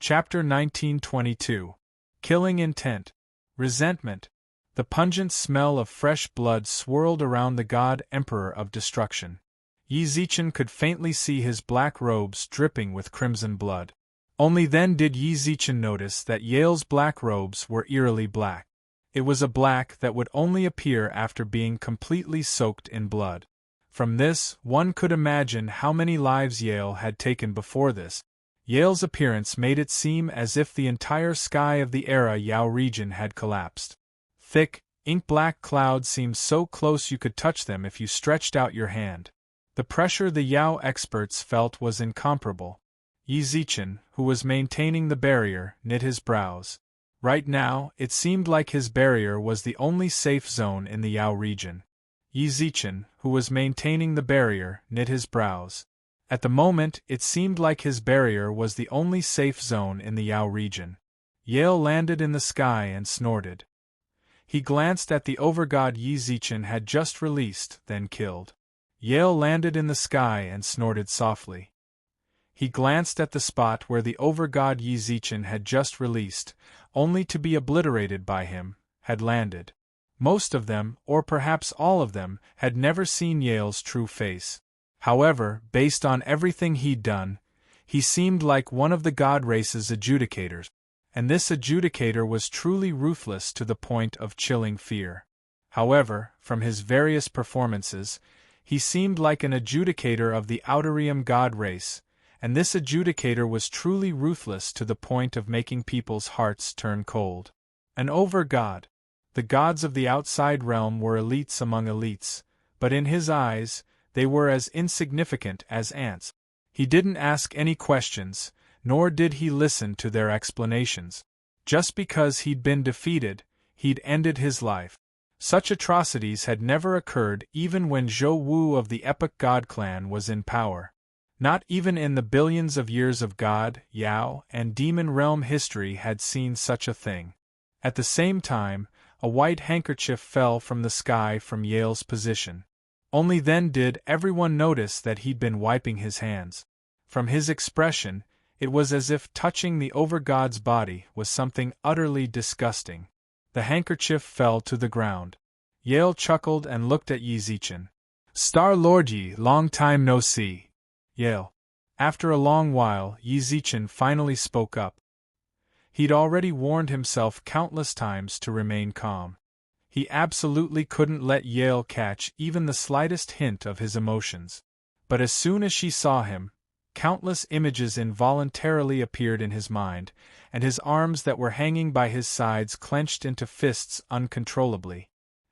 Chapter 1922. Killing Intent. Resentment. The pungent smell of fresh blood swirled around the god emperor of destruction. Yi Zichen could faintly see his black robes dripping with crimson blood. Only then did Yi Zichen notice that Yale's black robes were eerily black. It was a black that would only appear after being completely soaked in blood. From this, one could imagine how many lives Yale had taken before this. Yale's appearance made it seem as if the entire sky of the Era Yao region had collapsed. Thick, ink-black clouds seemed so close you could touch them if you stretched out your hand. The pressure the Yao experts felt was incomparable. Yi Zichen, who was maintaining the barrier, knit his brows. Right now, it seemed like his barrier was the only safe zone in the Yao region. Yi Zichen, who was maintaining the barrier, knit his brows. At the moment, it seemed like his barrier was the only safe zone in the Yao region. Yale landed in the sky and snorted. He glanced at the overgod Yi Zichen had just released, then killed. Yale landed in the sky and snorted softly. He glanced at the spot where the overgod Yi Zichen had just released, only to be obliterated by him, had landed. Most of them, or perhaps all of them, had never seen Yale's true face. However, based on everything he'd done, he seemed like one of the god race's adjudicators, and this adjudicator was truly ruthless to the point of chilling fear. However, from his various performances, he seemed like an adjudicator of the Outerium god race, and this adjudicator was truly ruthless to the point of making people's hearts turn cold. An over-god. The gods of the outside realm were elites among elites, but in his eyes, they were as insignificant as ants. He didn't ask any questions, nor did he listen to their explanations. Just because he'd been defeated, he'd ended his life. Such atrocities had never occurred even when Zhou Wu of the Epic God clan was in power. Not even in the billions of years of God, Yao, and Demon Realm history had seen such a thing. At the same time, a white handkerchief fell from the sky from Yale's position. Only then did everyone notice that he'd been wiping his hands. From his expression, it was as if touching the overgod's body was something utterly disgusting. The handkerchief fell to the ground. Yale chuckled and looked at Yi Zichen. "Star Lord Yi, long time no see." Yale. After a long while, Yi Zichen finally spoke up. He'd already warned himself countless times to remain calm. He absolutely couldn't let Yale catch even the slightest hint of his emotions. But as soon as she saw him, countless images involuntarily appeared in his mind, and his arms that were hanging by his sides clenched into fists uncontrollably.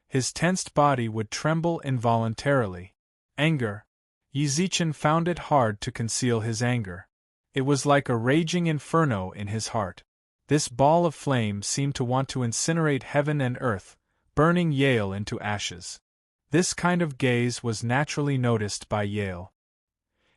His tensed body would tremble involuntarily. Anger. Yi Zichen found it hard to conceal his anger. It was like a raging inferno in his heart. This ball of flame seemed to want to incinerate heaven and earth, burning Yale into ashes. This kind of gaze was naturally noticed by Yale.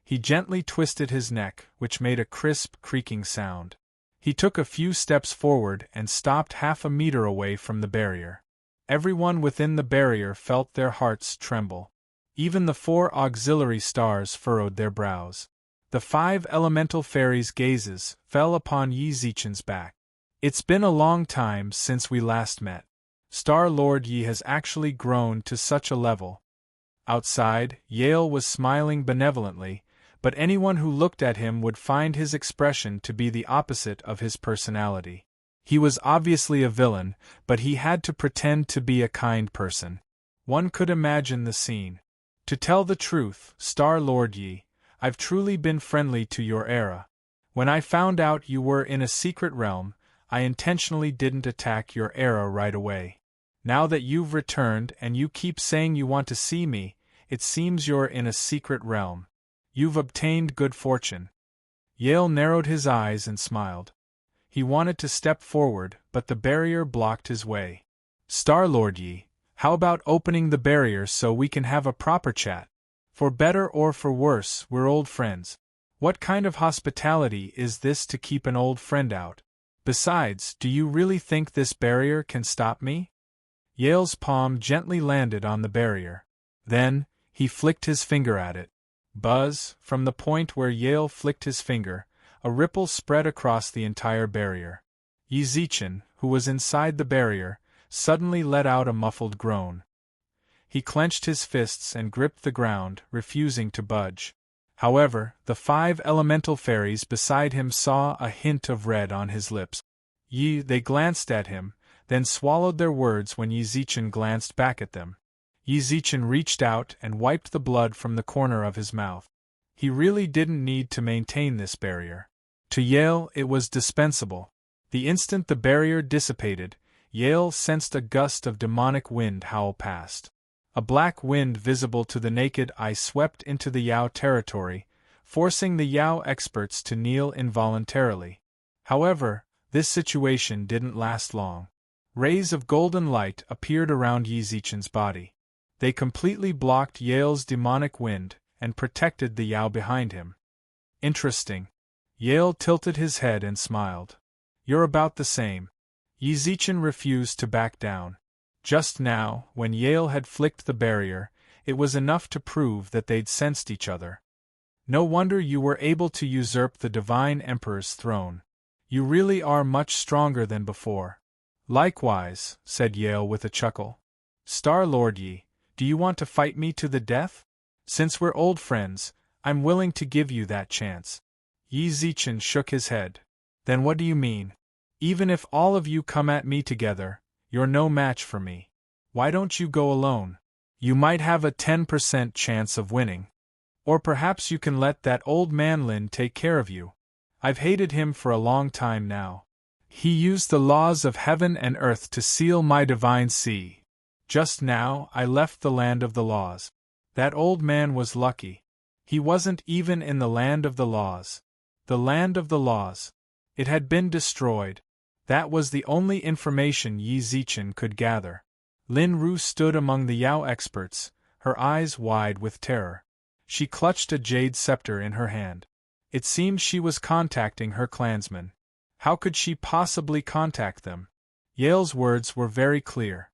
He gently twisted his neck, which made a crisp, creaking sound. He took a few steps forward and stopped half a meter away from the barrier. Everyone within the barrier felt their hearts tremble. Even the 4 auxiliary stars furrowed their brows. The 5 elemental fairies' gazes fell upon Yi Zichen's back. "It's been a long time since we last met. Star Lord Yi has actually grown to such a level." Outside, Yale was smiling benevolently, but anyone who looked at him would find his expression to be the opposite of his personality. He was obviously a villain, but he had to pretend to be a kind person. One could imagine the scene. "To tell the truth, Star Lord Yi, I've truly been friendly to your era. When I found out you were in a secret realm, I intentionally didn't attack your era right away. Now that you've returned and you keep saying you want to see me, it seems you're in a secret realm. You've obtained good fortune." Yale narrowed his eyes and smiled. He wanted to step forward, but the barrier blocked his way. "Star Lord Yi, how about opening the barrier so we can have a proper chat? For better or for worse, we're old friends. What kind of hospitality is this to keep an old friend out? Besides, do you really think this barrier can stop me?" Yale's palm gently landed on the barrier. Then, he flicked his finger at it. Buzz, from the point where Yale flicked his finger, a ripple spread across the entire barrier. Yi Zichen, who was inside the barrier, suddenly let out a muffled groan. He clenched his fists and gripped the ground, refusing to budge. However, the 5 elemental fairies beside him saw a hint of red on his lips. They glanced at him, then swallowed their words when Yi Zichen glanced back at them. Yi Zichen reached out and wiped the blood from the corner of his mouth. He really didn't need to maintain this barrier. To Yale, it was dispensable. The instant the barrier dissipated, Yale sensed a gust of demonic wind howl past. A black wind visible to the naked eye swept into the Yao territory, forcing the Yao experts to kneel involuntarily. However, this situation didn't last long. Rays of golden light appeared around Yi Zichen's body. They completely blocked Yale's demonic wind and protected the Yao behind him. Interesting. Yale tilted his head and smiled. You're about the same. Yi Zichen refused to back down. Just now, when Yale had flicked the barrier, it was enough to prove that they'd sensed each other. No wonder you were able to usurp the Divine Emperor's throne. You really are much stronger than before. Likewise, said Yale with a chuckle. Star-Lord Yi, do you want to fight me to the death? Since we're old friends, I'm willing to give you that chance. Yi Zichen shook his head. Then what do you mean? Even if all of you come at me together, you're no match for me. Why don't you go alone? You might have a 10% chance of winning. Or perhaps you can let that old man Lin take care of you. I've hated him for a long time now. He used the laws of heaven and earth to seal my divine sea. Just now, I left the land of the laws. That old man was lucky. He wasn't even in the land of the laws. The land of the laws. It had been destroyed. That was the only information Yi Zichen could gather. Lin Ru stood among the Yao experts, her eyes wide with terror. She clutched a jade scepter in her hand. It seemed she was contacting her clansmen. How could she possibly contact them? Yale's words were very clear.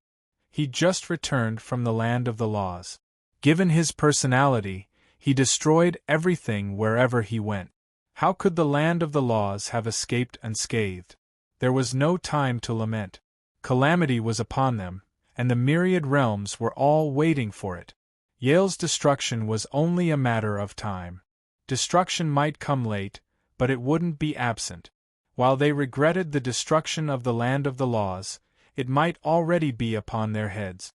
He'd just returned from the land of the laws. Given his personality, he destroyed everything wherever he went. How could the land of the laws have escaped unscathed? There was no time to lament. Calamity was upon them, and the myriad realms were all waiting for it. Yale's destruction was only a matter of time. Destruction might come late, but it wouldn't be absent. While they regretted the destruction of the land of the laws, it might already be upon their heads.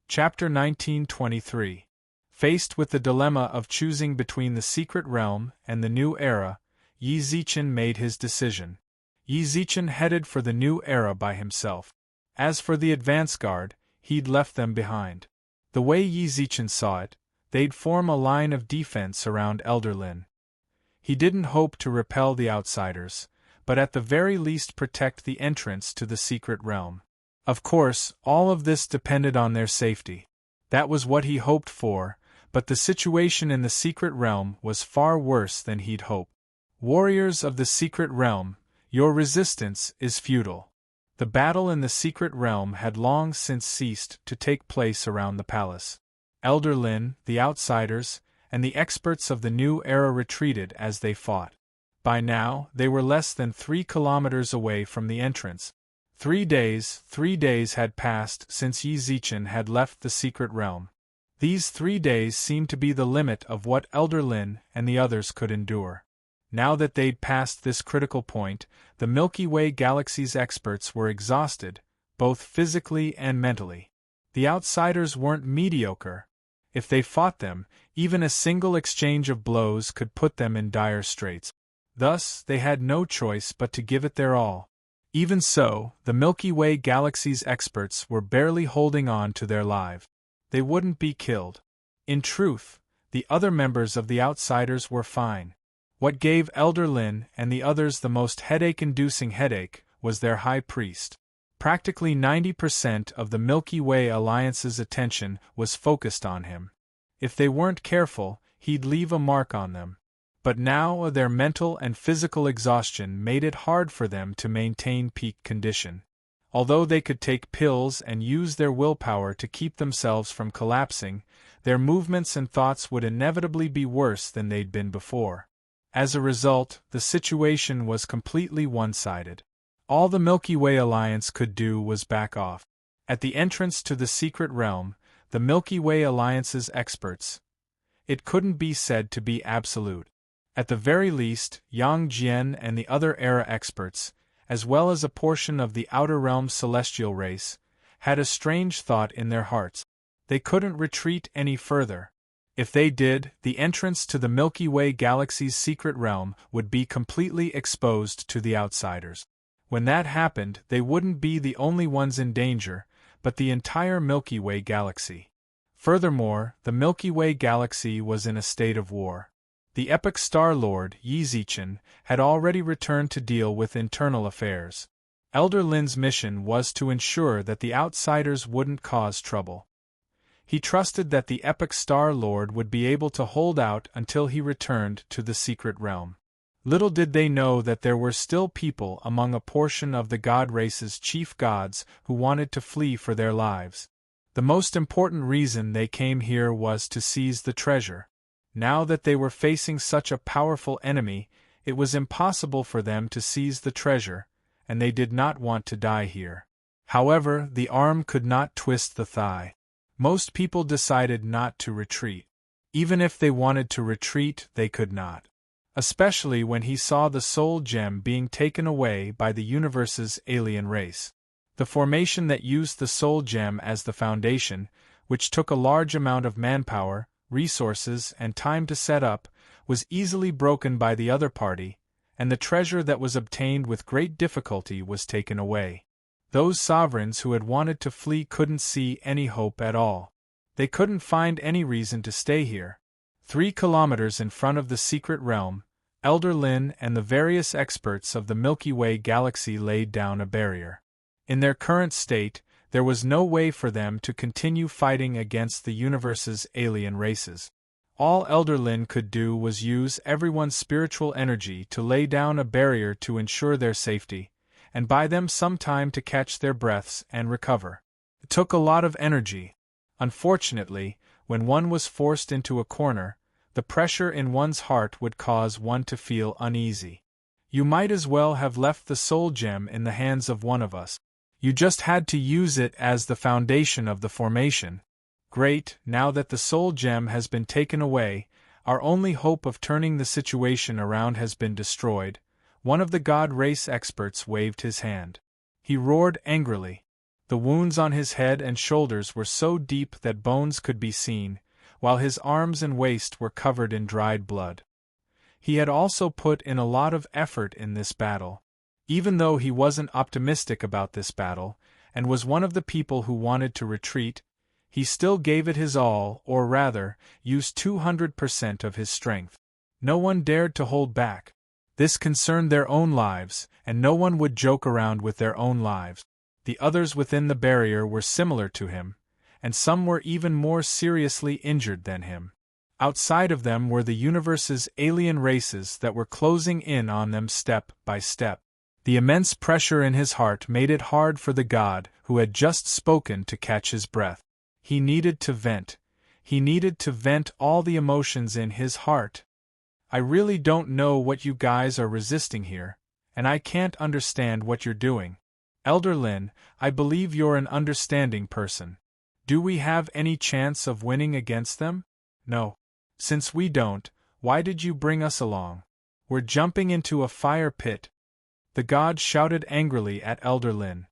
Chapter 1923. Faced with the dilemma of choosing between the secret realm and the new era, Yi Zichen made his decision. Yi Zichen headed for the new era by himself. As for the advance guard, he'd left them behind. The way Yi Zichen saw it, they'd form a line of defense around Elder Lin. He didn't hope to repel the outsiders, but at the very least protect the entrance to the secret realm. Of course, all of this depended on their safety. That was what he hoped for, but the situation in the secret realm was far worse than he'd hoped. Warriors of the secret realm, your resistance is futile. The battle in the secret realm had long since ceased to take place around the palace. Elder Lin, the outsiders, and the experts of the new era retreated as they fought. By now, they were less than 3 kilometers away from the entrance. 3 days had passed since Yi Zichen had left the secret realm. These 3 days seemed to be the limit of what Elder Lin and the others could endure. Now that they'd passed this critical point, the Milky Way galaxy's experts were exhausted, both physically and mentally. The outsiders weren't mediocre. If they fought them, even a single exchange of blows could put them in dire straits. Thus, they had no choice but to give it their all. Even so, the Milky Way galaxy's experts were barely holding on to their lives. They wouldn't be killed. In truth, the other members of the outsiders were fine. What gave Elder Lin and the others the most headache-inducing headache was their high priest. Practically 90% of the Milky Way Alliance's attention was focused on him. If they weren't careful, he'd leave a mark on them. But now their mental and physical exhaustion made it hard for them to maintain peak condition. Although they could take pills and use their willpower to keep themselves from collapsing, their movements and thoughts would inevitably be worse than they'd been before. As a result, the situation was completely one-sided. All the Milky Way Alliance could do was back off. At the entrance to the secret realm, the Milky Way Alliance's experts. It couldn't be said to be absolute. At the very least, Yang Jian and the other era experts, as well as a portion of the outer realm's celestial race, had a strange thought in their hearts. They couldn't retreat any further. If they did, the entrance to the Milky Way galaxy's secret realm would be completely exposed to the outsiders. When that happened, they wouldn't be the only ones in danger, but the entire Milky Way galaxy. Furthermore, the Milky Way galaxy was in a state of war. The epic Star Lord, Yi Zichen, had already returned to deal with internal affairs. Elder Lin's mission was to ensure that the outsiders wouldn't cause trouble. He trusted that the epic Star Lord would be able to hold out until he returned to the secret realm. Little did they know that there were still people among a portion of the god race's chief gods who wanted to flee for their lives. The most important reason they came here was to seize the treasure. Now that they were facing such a powerful enemy, it was impossible for them to seize the treasure, and they did not want to die here. However, the arm could not twist the thigh. Most people decided not to retreat. Even if they wanted to retreat, they could not. Especially when he saw the soul gem being taken away by the universe's alien race. The formation that used the soul gem as the foundation, which took a large amount of manpower, resources, and time to set up, was easily broken by the other party, and the treasure that was obtained with great difficulty was taken away. Those sovereigns who had wanted to flee couldn't see any hope at all. They couldn't find any reason to stay here. 3 kilometers in front of the secret realm, Elder Lin and the various experts of the Milky Way galaxy laid down a barrier. In their current state, there was no way for them to continue fighting against the universe's alien races. All Elder Lin could do was use everyone's spiritual energy to lay down a barrier to ensure their safety, and buy them some time to catch their breaths and recover. It took a lot of energy. Unfortunately, when one was forced into a corner, the pressure in one's heart would cause one to feel uneasy. You might as well have left the soul gem in the hands of one of us. You just had to use it as the foundation of the formation. Great, now that the soul gem has been taken away, our only hope of turning the situation around has been destroyed. One of the god race experts waved his hand. He roared angrily. The wounds on his head and shoulders were so deep that bones could be seen, while his arms and waist were covered in dried blood. He had also put in a lot of effort in this battle. Even though he wasn't optimistic about this battle, and was one of the people who wanted to retreat, he still gave it his all, or rather, used 200% of his strength. No one dared to hold back. This concerned their own lives, and no one would joke around with their own lives. The others within the barrier were similar to him, and some were even more seriously injured than him. Outside of them were the universe's alien races that were closing in on them step by step. The immense pressure in his heart made it hard for the god who had just spoken to catch his breath. He needed to vent. He needed to vent all the emotions in his heart. I really don't know what you guys are resisting here, and I can't understand what you're doing. Elder Lin, I believe you're an understanding person. Do we have any chance of winning against them? No. Since we don't, why did you bring us along? We're jumping into a fire pit. The god shouted angrily at Elder Lin.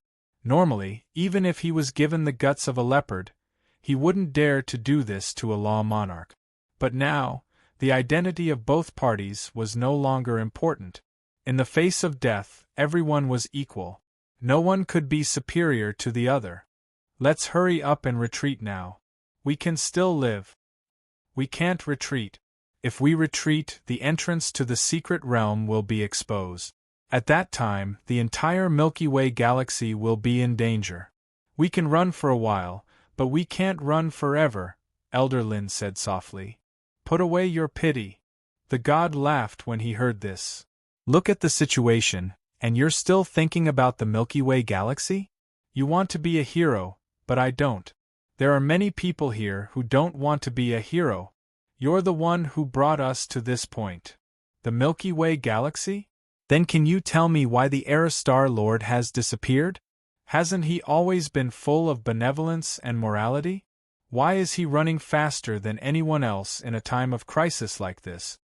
Normally, even if he was given the guts of a leopard, he wouldn't dare to do this to a law monarch. But now, the identity of both parties was no longer important. In the face of death, everyone was equal. No one could be superior to the other. Let's hurry up and retreat now. We can still live. We can't retreat. If we retreat, the entrance to the secret realm will be exposed. At that time, the entire Milky Way galaxy will be in danger. We can run for a while, but we can't run forever, Elder Lin said softly. Put away your pity. The god laughed when he heard this. Look at the situation, and you're still thinking about the Milky Way galaxy? You want to be a hero, but I don't. There are many people here who don't want to be a hero. You're the one who brought us to this point. The Milky Way galaxy? Then can you tell me why the Aerostar Lord has disappeared? Hasn't he always been full of benevolence and morality? Why is he running faster than anyone else in a time of crisis like this?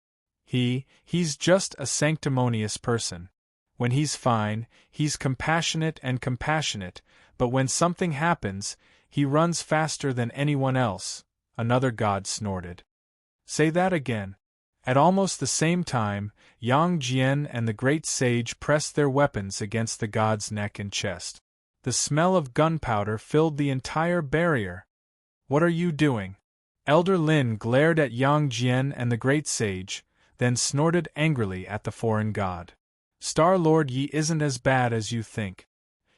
He's just a sanctimonious person. When he's fine, he's compassionate, but when something happens, he runs faster than anyone else, another god snorted. Say that again. At almost the same time, Yang Jian and the great sage pressed their weapons against the god's neck and chest. The smell of gunpowder filled the entire barrier. What are you doing? Elder Lin glared at Yang Jian and the great sage, then snorted angrily at the foreign god. Star Lord Yi isn't as bad as you think.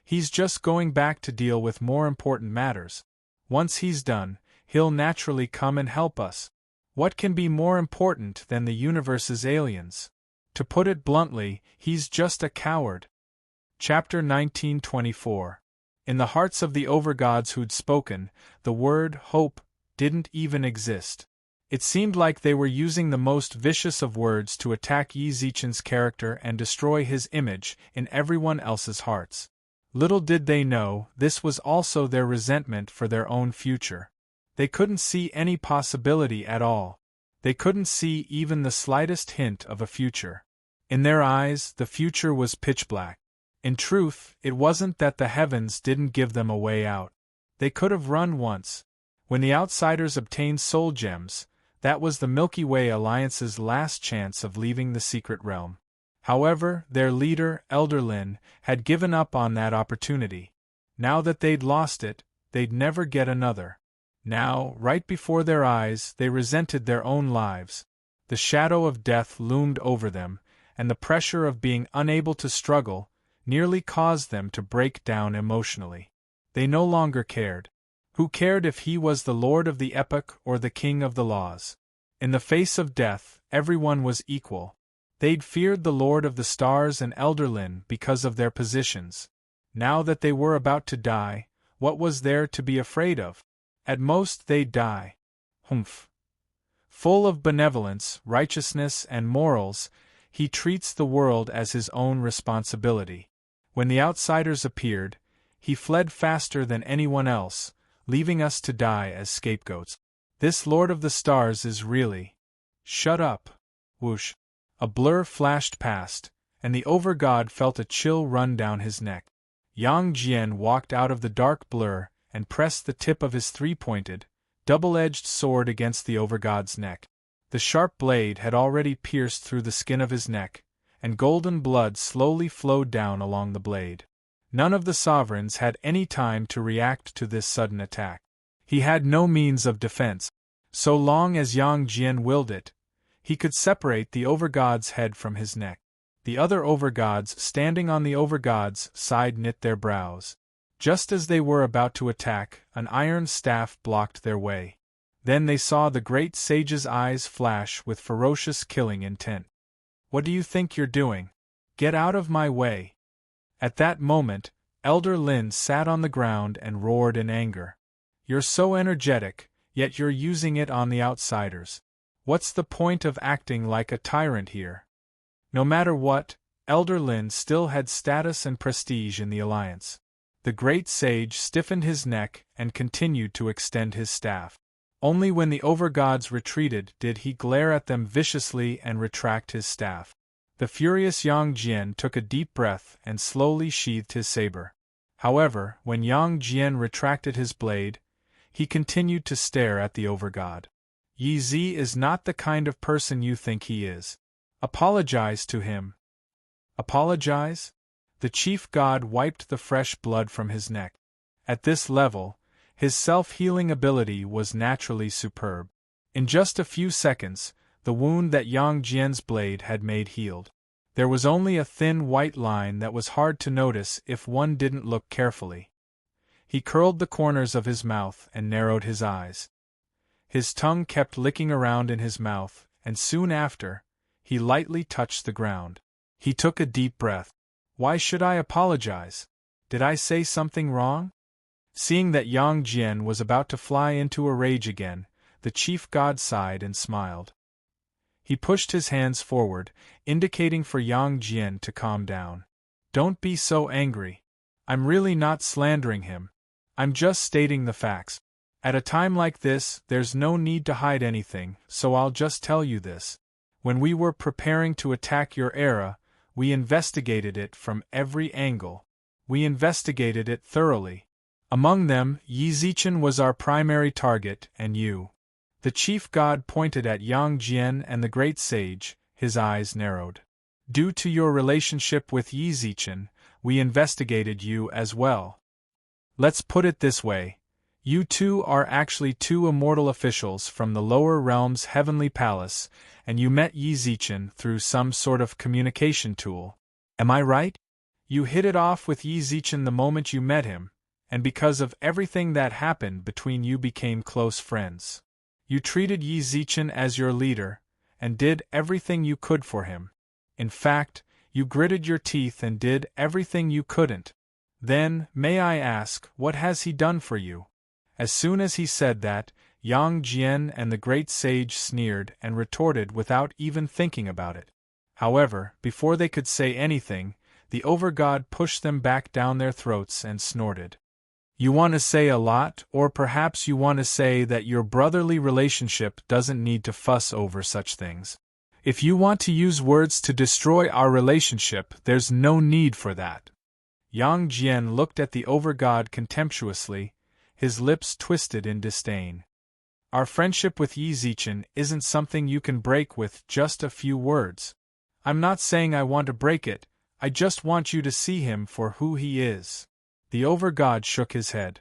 He's just going back to deal with more important matters. Once he's done, he'll naturally come and help us. What can be more important than the universe's aliens? To put it bluntly, he's just a coward. Chapter 1924. In the hearts of the overgods who'd spoken, the word hope didn't even exist. It seemed like they were using the most vicious of words to attack Yi Zichen's character and destroy his image in everyone else's hearts. Little did they know, this was also their resentment for their own future. They couldn't see any possibility at all. They couldn't see even the slightest hint of a future. In their eyes, the future was pitch black. In truth, it wasn't that the heavens didn't give them a way out. They could have run once. When the outsiders obtained soul gems, that was the Milky Way Alliance's last chance of leaving the secret realm. However, their leader, Elder Lin, had given up on that opportunity. Now that they'd lost it, they'd never get another. Now, right before their eyes, they resented their own lives. The shadow of death loomed over them, and the pressure of being unable to struggle nearly caused them to break down emotionally. They no longer cared. Who cared if he was the lord of the epoch or the king of the laws? In the face of death, everyone was equal. They'd feared the Lord of the Stars and Elder Lin because of their positions. Now that they were about to die, what was there to be afraid of? At most they'd die. Humph. Full of benevolence, righteousness, and morals, he treats the world as his own responsibility. When the outsiders appeared, he fled faster than anyone else, leaving us to die as scapegoats. This Lord of the Stars is really… Shut up. Whoosh. A blur flashed past, and the overgod felt a chill run down his neck. Yang Jian walked out of the dark blur and pressed the tip of his three-pointed, double-edged sword against the overgod's neck. The sharp blade had already pierced through the skin of his neck, and golden blood slowly flowed down along the blade. None of the sovereigns had any time to react to this sudden attack. He had no means of defense. So long as Yang Jian willed it, he could separate the overgod's head from his neck. The other overgods standing on the overgod's side knit their brows. Just as they were about to attack, an iron staff blocked their way. Then they saw the great sage's eyes flash with ferocious killing intent. What do you think you're doing? Get out of my way. At that moment, Elder Lin sat on the ground and roared in anger. You're so energetic, yet you're using it on the outsiders. What's the point of acting like a tyrant here? No matter what, Elder Lin still had status and prestige in the alliance. The great sage stiffened his neck and continued to extend his staff. Only when the overgods retreated did he glare at them viciously and retract his staff. The furious Yang Jian took a deep breath and slowly sheathed his saber. However, when Yang Jian retracted his blade, he continued to stare at the overgod. Yi Zi is not the kind of person you think he is. Apologize to him. Apologize? The chief god wiped the fresh blood from his neck. At this level, his self-healing ability was naturally superb. In just a few seconds, the wound that Yang Jian's blade had made healed. There was only a thin white line that was hard to notice if one didn't look carefully. He curled the corners of his mouth and narrowed his eyes. His tongue kept licking around in his mouth, and soon after, he lightly touched the ground. He took a deep breath. Why should I apologize? Did I say something wrong? Seeing that Yang Jian was about to fly into a rage again, the chief god sighed and smiled. He pushed his hands forward, indicating for Yang Jian to calm down. Don't be so angry. I'm really not slandering him. I'm just stating the facts. At a time like this, there's no need to hide anything, so I'll just tell you this. When we were preparing to attack your era, we investigated it from every angle. We investigated it thoroughly. Among them, Yi Zichen was our primary target, and you. The chief god pointed at Yang Jian and the great sage, his eyes narrowed. Due to your relationship with Yi Zichen, we investigated you as well. Let's put it this way. You two are actually two immortal officials from the lower realm's heavenly palace, and you met Yi Zichen through some sort of communication tool. Am I right? You hit it off with Yi Zichen the moment you met him, and because of everything that happened between you became close friends. You treated Yi Zichen as your leader, and did everything you could for him. In fact, you gritted your teeth and did everything you couldn't. Then, may I ask, what has he done for you? As soon as he said that, Yang Jian and the great sage sneered and retorted without even thinking about it. However, before they could say anything, the overgod pushed them back down their throats and snorted. You want to say a lot, or perhaps you want to say that your brotherly relationship doesn't need to fuss over such things. If you want to use words to destroy our relationship, there's no need for that. Yang Jian looked at the overgod contemptuously, his lips twisted in disdain. Our friendship with Yi Zichen isn't something you can break with just a few words. I'm not saying I want to break it, I just want you to see him for who he is. The overgod shook his head.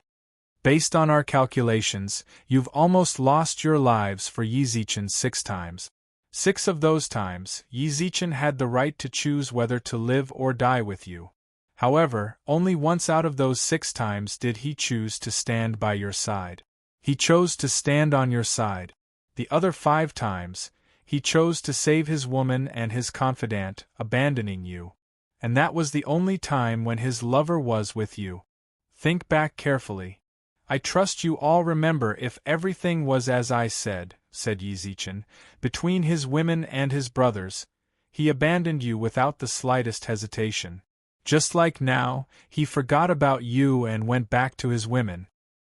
Based on our calculations, you've almost lost your lives for Yi Zichen 6 times. 6 of those times, Yi Zichen had the right to choose whether to live or die with you. However, only once out of those 6 times did he choose to stand by your side. He chose to stand on your side. The other 5 times, he chose to save his woman and his confidant, abandoning you. And that was the only time when his lover was with you. Think back carefully. I trust you all remember if everything was as I said Yi Zichen, between his women and his brothers, he abandoned you without the slightest hesitation. Just like now, he forgot about you and went back to his women.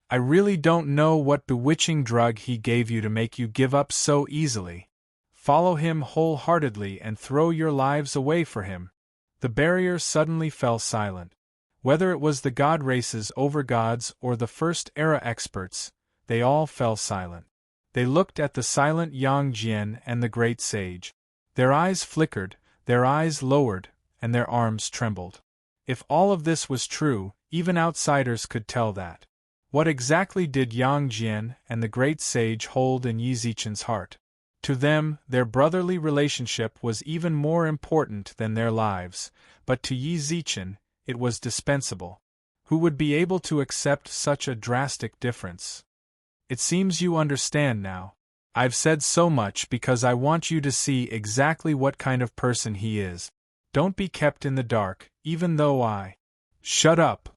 I really don't know what bewitching drug he gave you to make you give up so easily. Follow him wholeheartedly and throw your lives away for him. The barrier suddenly fell silent. Whether it was the god race's overgods or the first era experts, they all fell silent. They looked at the silent Yang Jian and the great sage. Their eyes flickered, their eyes lowered, and their arms trembled. If all of this was true, even outsiders could tell that. What exactly did Yang Jian and the great sage hold in Yi Zichen's heart? To them, their brotherly relationship was even more important than their lives, but to Yi Zichen, it was dispensable. Who would be able to accept such a drastic difference? It seems you understand now. I've said so much because I want you to see exactly what kind of person he is. Don't be kept in the dark, even though I... Shut up!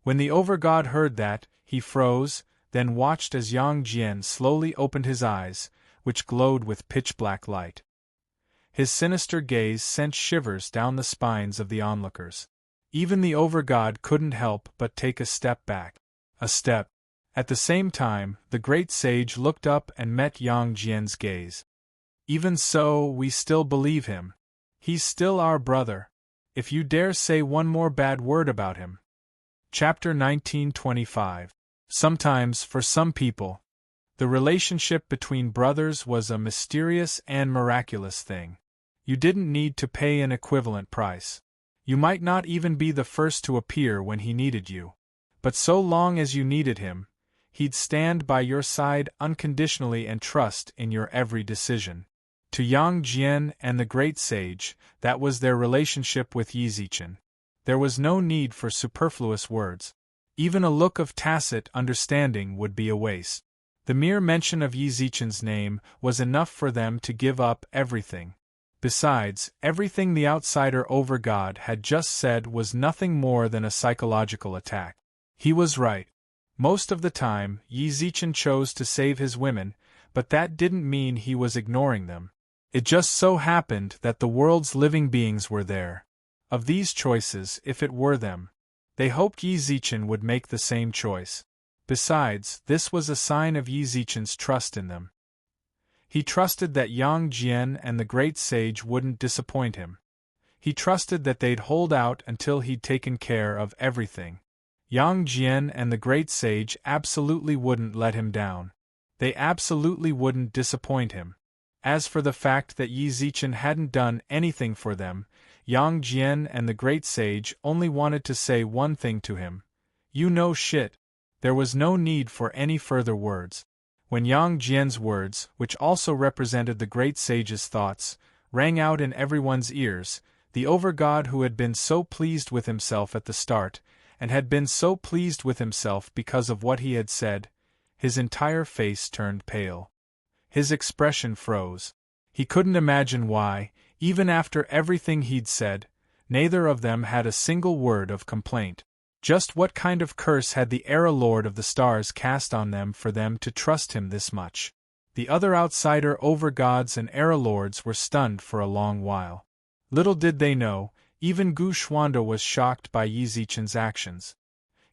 When the overgod heard that, he froze, then watched as Yang Jian slowly opened his eyes, which glowed with pitch-black light. His sinister gaze sent shivers down the spines of the onlookers. Even the overgod couldn't help but take a step back. A step. At the same time, the great sage looked up and met Yang Jian's gaze. Even so, we still believe him. He's still our brother. If you dare say one more bad word about him. Chapter 1925. Sometimes, for some people, the relationship between brothers was a mysterious and miraculous thing. You didn't need to pay an equivalent price. You might not even be the first to appear when he needed you. But so long as you needed him, he'd stand by your side unconditionally and trust in your every decision. To Yang Jian and the great sage, that was their relationship with Yi Zichen. There was no need for superfluous words. Even a look of tacit understanding would be a waste. The mere mention of Yi Zichen's name was enough for them to give up everything. Besides, everything the outsider overgod had just said was nothing more than a psychological attack. He was right. Most of the time, Yi Zichen chose to save his women, but that didn't mean he was ignoring them. It just so happened that the world's living beings were there. Of these choices, if it were them, they hoped Yi Zichen would make the same choice. Besides, this was a sign of Yi Zichen's trust in them. He trusted that Yang Jian and the great sage wouldn't disappoint him. He trusted that they'd hold out until he'd taken care of everything. Yang Jian and the great sage absolutely wouldn't let him down. They absolutely wouldn't disappoint him. As for the fact that Yi Zichen hadn't done anything for them, Yang Jian and the great sage only wanted to say one thing to him. You know shit. There was no need for any further words. When Yang Jian's words, which also represented the great sage's thoughts, rang out in everyone's ears, the over-god who had been so pleased with himself at the start, and had been so pleased with himself because of what he had said, his entire face turned pale. His expression froze. He couldn't imagine why, even after everything he'd said, neither of them had a single word of complaint. Just what kind of curse had the Era Lord of the Stars cast on them for them to trust him this much? The other outsider over-gods and Era Lords were stunned for a long while. Little did they know, even Gu Xuanda was shocked by Yi Zichen's actions.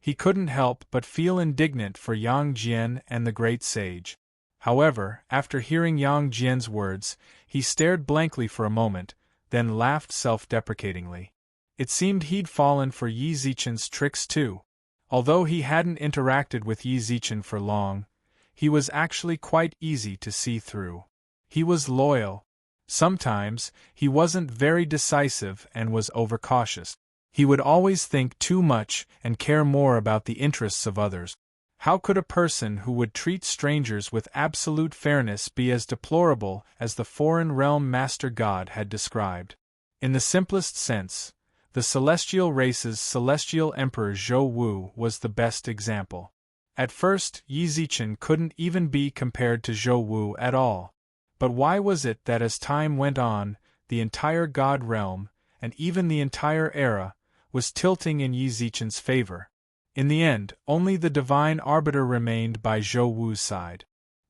He couldn't help but feel indignant for Yang Jian and the great sage. However, after hearing Yang Jian's words, he stared blankly for a moment, then laughed self-deprecatingly. It seemed he'd fallen for Yi Zichen's tricks too. Although he hadn't interacted with Yi Zichen for long, he was actually quite easy to see through. He was loyal. Sometimes, he wasn't very decisive and was overcautious. He would always think too much and care more about the interests of others. How could a person who would treat strangers with absolute fairness be as deplorable as the foreign realm master god had described? In the simplest sense, the celestial race's celestial emperor Zhou Wu was the best example. At first, Yi Zichen couldn't even be compared to Zhou Wu at all. But why was it that as time went on, the entire god realm, and even the entire era, was tilting in Yi Zichen's favor? In the end, only the divine arbiter remained by Zhou Wu's side.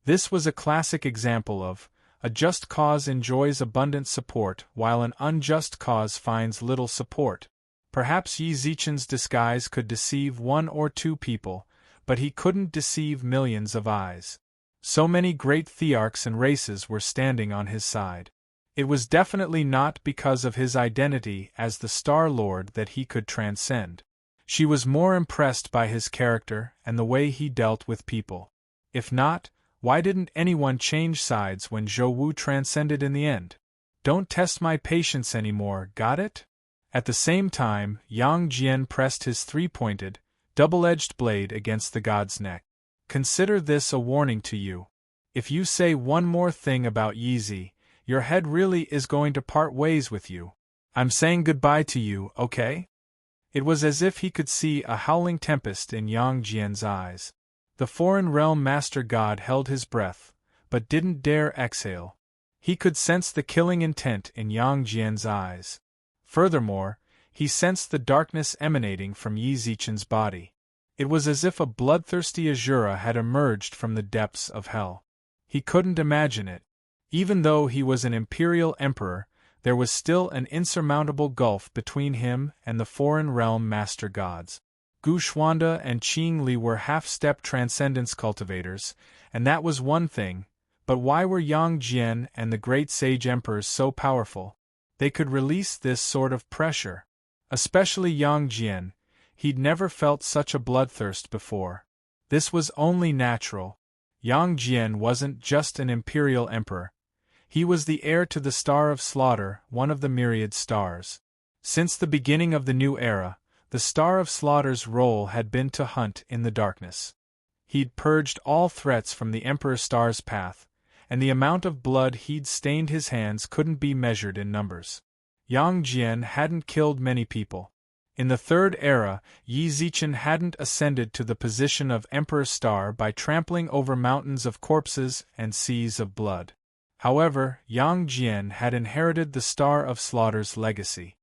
This was a classic example of, a just cause enjoys abundant support while an unjust cause finds little support. Perhaps Yi Zichen's disguise could deceive one or two people, but he couldn't deceive millions of eyes. So many great thearchs and races were standing on his side. It was definitely not because of his identity as the Star Lord that he could transcend. She was more impressed by his character and the way he dealt with people. If not, why didn't anyone change sides when Zhou Wu transcended in the end? Don't test my patience anymore, got it? At the same time, Yang Jian pressed his three-pointed, double-edged blade against the god's neck. Consider this a warning to you. If you say one more thing about Yi Zi, your head really is going to part ways with you. I'm saying goodbye to you, okay? It was as if he could see a howling tempest in Yang Jian's eyes. The foreign realm master god held his breath, but didn't dare exhale. He could sense the killing intent in Yang Jian's eyes. Furthermore, he sensed the darkness emanating from Yi Zichen's body. It was as if a bloodthirsty Azura had emerged from the depths of hell. He couldn't imagine it. Even though he was an imperial emperor, there was still an insurmountable gulf between him and the foreign realm master gods. Gu Xuanda and Qing Li were half-step transcendence cultivators, and that was one thing, but why were Yang Jian and the great sage emperors so powerful? They could release this sort of pressure. Especially Yang Jian. He'd never felt such a bloodthirst before. This was only natural. Yang Jian wasn't just an imperial emperor. He was the heir to the Star of Slaughter, one of the myriad stars. Since the beginning of the new era, the Star of Slaughter's role had been to hunt in the darkness. He'd purged all threats from the Emperor Star's path, and the amount of blood he'd stained his hands couldn't be measured in numbers. Yang Jian hadn't killed many people. In the Third Era, Yi Zichen hadn't ascended to the position of Emperor Star by trampling over mountains of corpses and seas of blood. However, Yang Jian had inherited the Star of Slaughter's legacy.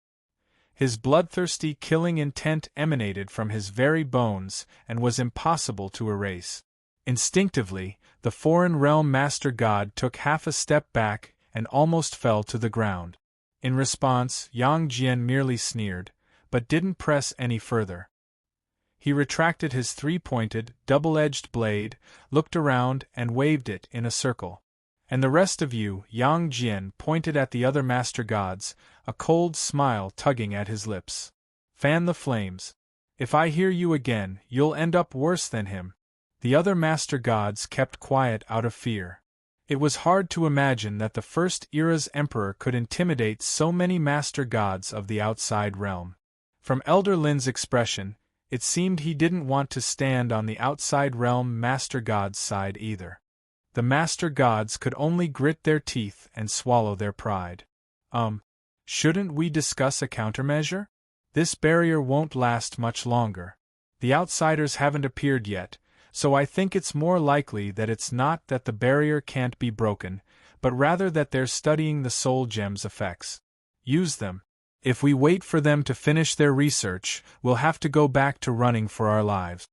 His bloodthirsty killing intent emanated from his very bones and was impossible to erase. Instinctively, the foreign realm master god took half a step back and almost fell to the ground. In response, Yang Jian merely sneered, but didn't press any further. He retracted his three-pointed, double-edged blade, looked around and waved it in a circle. And the rest of you, Yang Jian pointed at the other master gods, a cold smile tugging at his lips. Fan the flames. If I hear you again, you'll end up worse than him. The other master gods kept quiet out of fear. It was hard to imagine that the First Era's emperor could intimidate so many master gods of the outside realm. From Elder Lin's expression, it seemed he didn't want to stand on the outside realm master god's side either. The master gods could only grit their teeth and swallow their pride. Shouldn't we discuss a countermeasure? This barrier won't last much longer. The outsiders haven't appeared yet, so I think it's more likely that it's not that the barrier can't be broken, but rather that they're studying the soul gem's effects. Use them. If we wait for them to finish their research, we'll have to go back to running for our lives.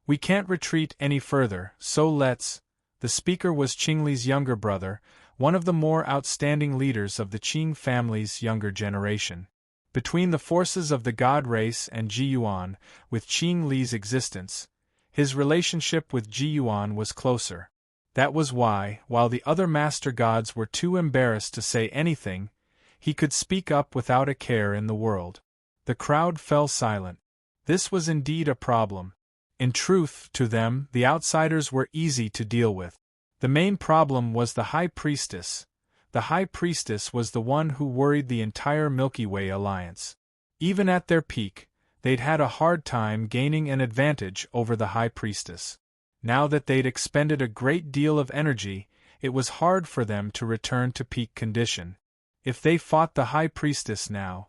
We can't retreat any further, so let's— The speaker was Qingli's younger brother, one of the more outstanding leaders of the Qing family's younger generation. Between the forces of the God race and Ji Yuan, with Qing Li's existence, his relationship with Ji Yuan was closer. That was why, while the other master gods were too embarrassed to say anything, he could speak up without a care in the world. The crowd fell silent. This was indeed a problem. In truth, to them, the outsiders were easy to deal with. The main problem was the High Priestess. The High Priestess was the one who worried the entire Milky Way alliance. Even at their peak, they'd had a hard time gaining an advantage over the High Priestess. Now that they'd expended a great deal of energy, it was hard for them to return to peak condition. If they fought the High Priestess now,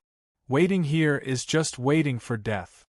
waiting here is just waiting for death.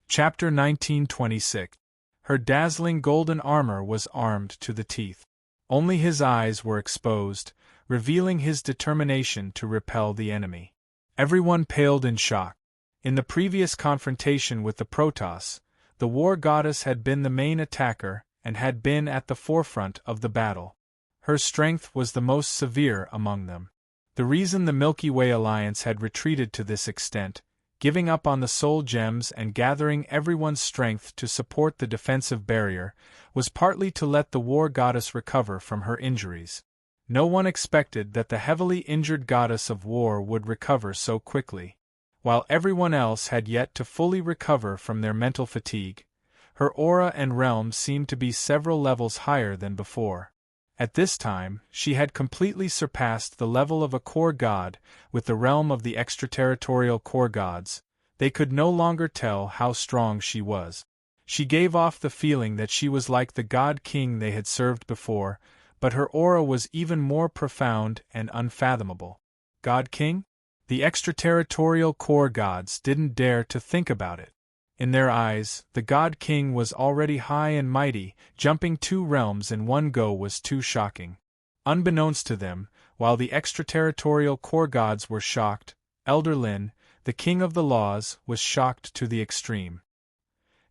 Chapter 1926. Her dazzling golden armor was armed to the teeth. Only his eyes were exposed, revealing his determination to repel the enemy. Everyone paled in shock. In the previous confrontation with the Protoss, the war goddess had been the main attacker and had been at the forefront of the battle. Her strength was the most severe among them. The reason the Milky Way alliance had retreated to this extent, giving up on the soul gems and gathering everyone's strength to support the defensive barrier, was partly to let the war goddess recover from her injuries. No one expected that the heavily injured goddess of war would recover so quickly. While everyone else had yet to fully recover from their mental fatigue, her aura and realm seemed to be several levels higher than before. At this time, she had completely surpassed the level of a core god. With the realm of the extraterritorial core gods, they could no longer tell how strong she was. She gave off the feeling that she was like the god king they had served before, but her aura was even more profound and unfathomable. God king? The extraterritorial core gods didn't dare to think about it. In their eyes, the God King was already high and mighty. Jumping 2 realms in one go was too shocking. Unbeknownst to them, while the extraterritorial core gods were shocked, Elder Lin, the king of the laws, was shocked to the extreme.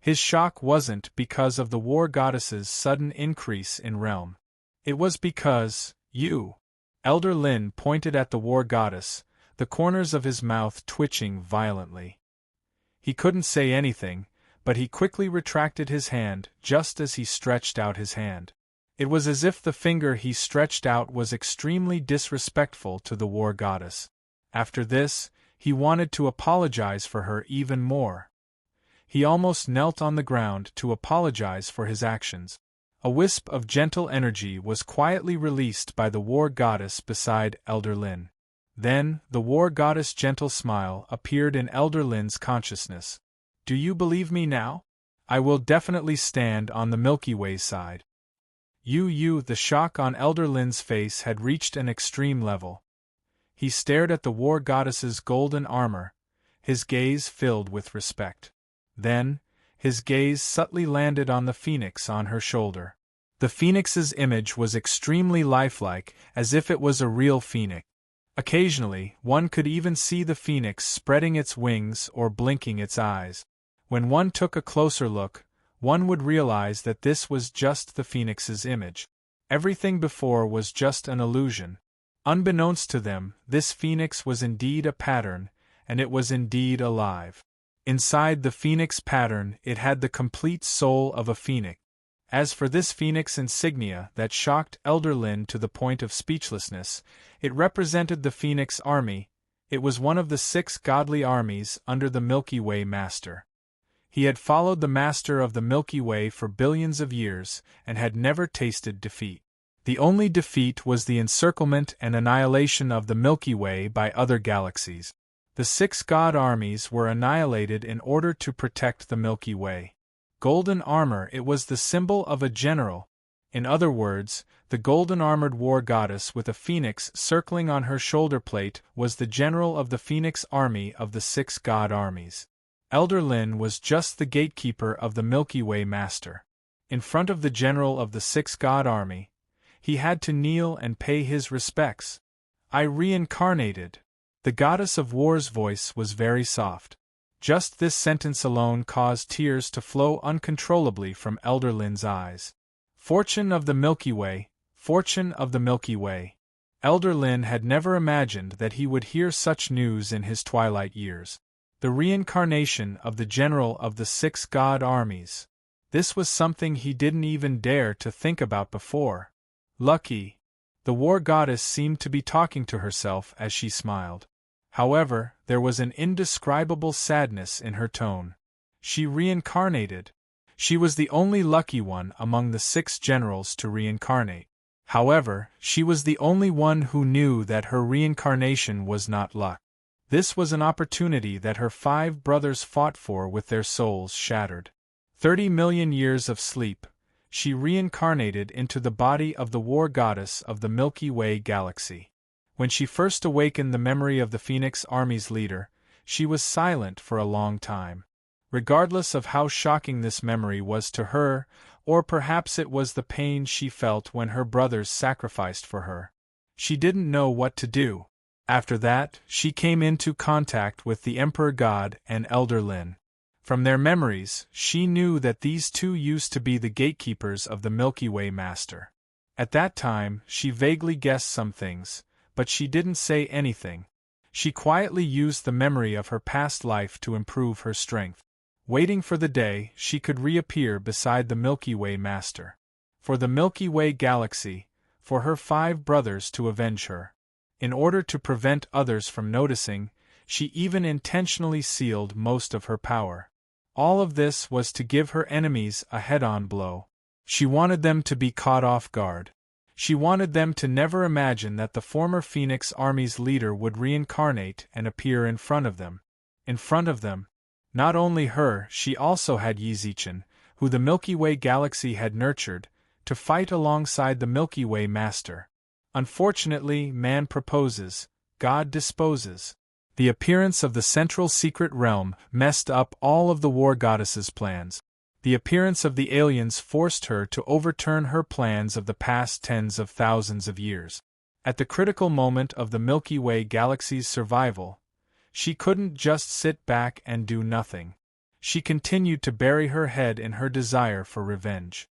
His shock wasn't because of the war goddess's sudden increase in realm. It was because, Elder Lin pointed at the war goddess, the corners of his mouth twitching violently. He couldn't say anything, but he quickly retracted his hand just as he stretched out his hand. It was as if the finger he stretched out was extremely disrespectful to the war goddess. After this, he wanted to apologize for her even more. He almost knelt on the ground to apologize for his actions. A wisp of gentle energy was quietly released by the war goddess beside Elder Lin. Then, the war goddess' gentle smile appeared in Elder Lin's consciousness. Do you believe me now? I will definitely stand on the Milky Way side. The shock on Elder Lin's face had reached an extreme level. He stared at the war goddess's golden armor, his gaze filled with respect. Then, his gaze subtly landed on the phoenix on her shoulder. The phoenix's image was extremely lifelike, as if it was a real phoenix. Occasionally, one could even see the phoenix spreading its wings or blinking its eyes. When one took a closer look, one would realize that this was just the phoenix's image. Everything before was just an illusion. Unbeknownst to them, this phoenix was indeed a pattern, and it was indeed alive. Inside the phoenix pattern, it had the complete soul of a phoenix. As for this phoenix insignia that shocked Elder Lin to the point of speechlessness, it represented the Phoenix Army. It was one of the 6 godly armies under the Milky Way Master. He had followed the Master of the Milky Way for billions of years, and had never tasted defeat. The only defeat was the encirclement and annihilation of the Milky Way by other galaxies. The 6 god armies were annihilated in order to protect the Milky Way. Golden armor, it was the symbol of a general. In other words, the golden-armored war goddess with a phoenix circling on her shoulder plate was the general of the Phoenix Army of the 6 god armies. Elder Lin was just the gatekeeper of the Milky Way Master. In front of the general of the 6 god army, he had to kneel and pay his respects. I reincarnated. The goddess of war's voice was very soft. Just this sentence alone caused tears to flow uncontrollably from Elder Lin's eyes. Fortune of the Milky Way, fortune of the Milky Way. Elder Lin had never imagined that he would hear such news in his twilight years. The reincarnation of the general of the 6 god armies. This was something he didn't even dare to think about before. Lucky. The war goddess seemed to be talking to herself as she smiled. However, there was an indescribable sadness in her tone. She reincarnated. She was the only lucky one among the 6 generals to reincarnate. However, she was the only one who knew that her reincarnation was not luck. This was an opportunity that her 5 brothers fought for with their souls shattered. 30 million years of sleep, she reincarnated into the body of the war goddess of the Milky Way galaxy. When she first awakened the memory of the Phoenix Army's leader, she was silent for a long time. Regardless of how shocking this memory was to her, or perhaps it was the pain she felt when her brothers sacrificed for her, she didn't know what to do. After that, she came into contact with the Emperor God and Elder Lin. From their memories, she knew that these 2 used to be the gatekeepers of the Milky Way Master. At that time, she vaguely guessed some things, but she didn't say anything. She quietly used the memory of her past life to improve her strength, waiting for the day she could reappear beside the Milky Way Master. For the Milky Way galaxy, for her 5 brothers to avenge her. In order to prevent others from noticing, she even intentionally sealed most of her power. All of this was to give her enemies a head-on blow. She wanted them to be caught off guard. She wanted them to never imagine that the former Phoenix Army's leader would reincarnate and appear in front of them. In front of them. Not only her, she also had Yizichen, who the Milky Way galaxy had nurtured, to fight alongside the Milky Way Master. Unfortunately, man proposes, God disposes. The appearance of the central secret realm messed up all of the war goddess's plans. The appearance of the aliens forced her to overturn her plans of the past tens of thousands of years. At the critical moment of the Milky Way galaxy's survival, she couldn't just sit back and do nothing. She continued to bury her head in her desire for revenge.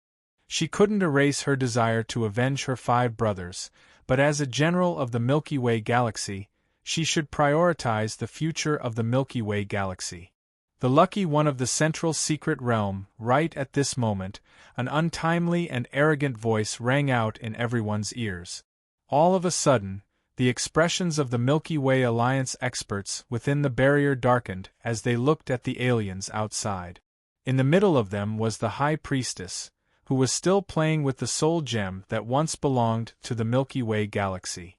She couldn't erase her desire to avenge her 5 brothers, but as a general of the Milky Way galaxy, she should prioritize the future of the Milky Way galaxy. The lucky one of the central secret realm, right at this moment, an untimely and arrogant voice rang out in everyone's ears. All of a sudden, the expressions of the Milky Way Alliance experts within the barrier darkened as they looked at the aliens outside. In the middle of them was the High Priestess, who was still playing with the soul gem that once belonged to the Milky Way galaxy.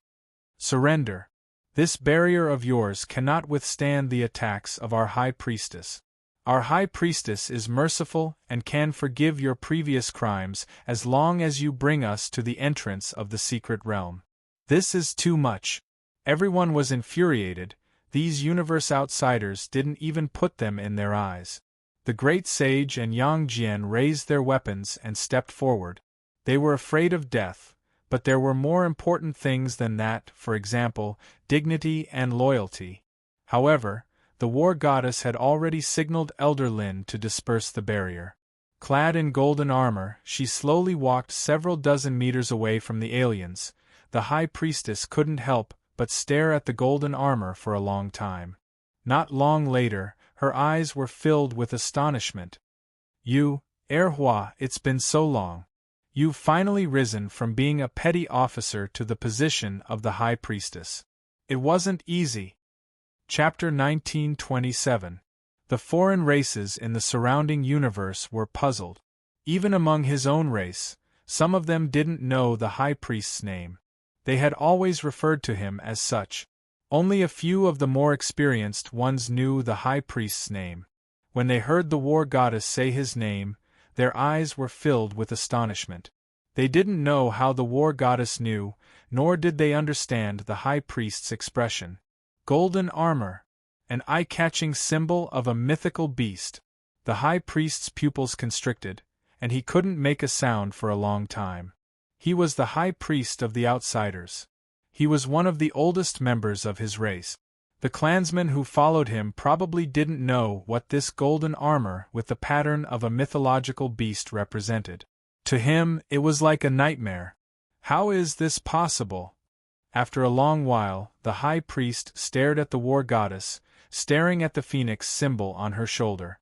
Surrender. This barrier of yours cannot withstand the attacks of our High Priestess. Our High Priestess is merciful and can forgive your previous crimes as long as you bring us to the entrance of the secret realm. This is too much. Everyone was infuriated. These universe outsiders didn't even put them in their eyes. The great sage and Yang Jian raised their weapons and stepped forward. They were afraid of death. But there were more important things than that, for example, dignity and loyalty. However, the war goddess had already signaled Elder Lin to disperse the barrier. Clad in golden armor, she slowly walked several dozen meters away from the aliens. The High Priestess couldn't help but stare at the golden armor for a long time. Not long later, her eyes were filled with astonishment. You, Erhua, it's been so long. You've finally risen from being a petty officer to the position of the High Priestess. It wasn't easy. Chapter 1927. The foreign races in the surrounding universe were puzzled. Even among his own race, some of them didn't know the High Priest's name. They had always referred to him as such. Only a few of the more experienced ones knew the High Priest's name. When they heard the War Goddess say his name, their eyes were filled with astonishment. They didn't know how the War Goddess knew, nor did they understand the High Priest's expression. Golden armor, an eye-catching symbol of a mythical beast. The High Priest's pupils constricted, and he couldn't make a sound for a long time. He was the High Priest of the Outsiders. He was one of the oldest members of his race. The clansmen who followed him probably didn't know what this golden armor with the pattern of a mythological beast represented. To him, it was like a nightmare. How is this possible? After a long while, the High Priest stared at the War Goddess, staring at the phoenix symbol on her shoulder.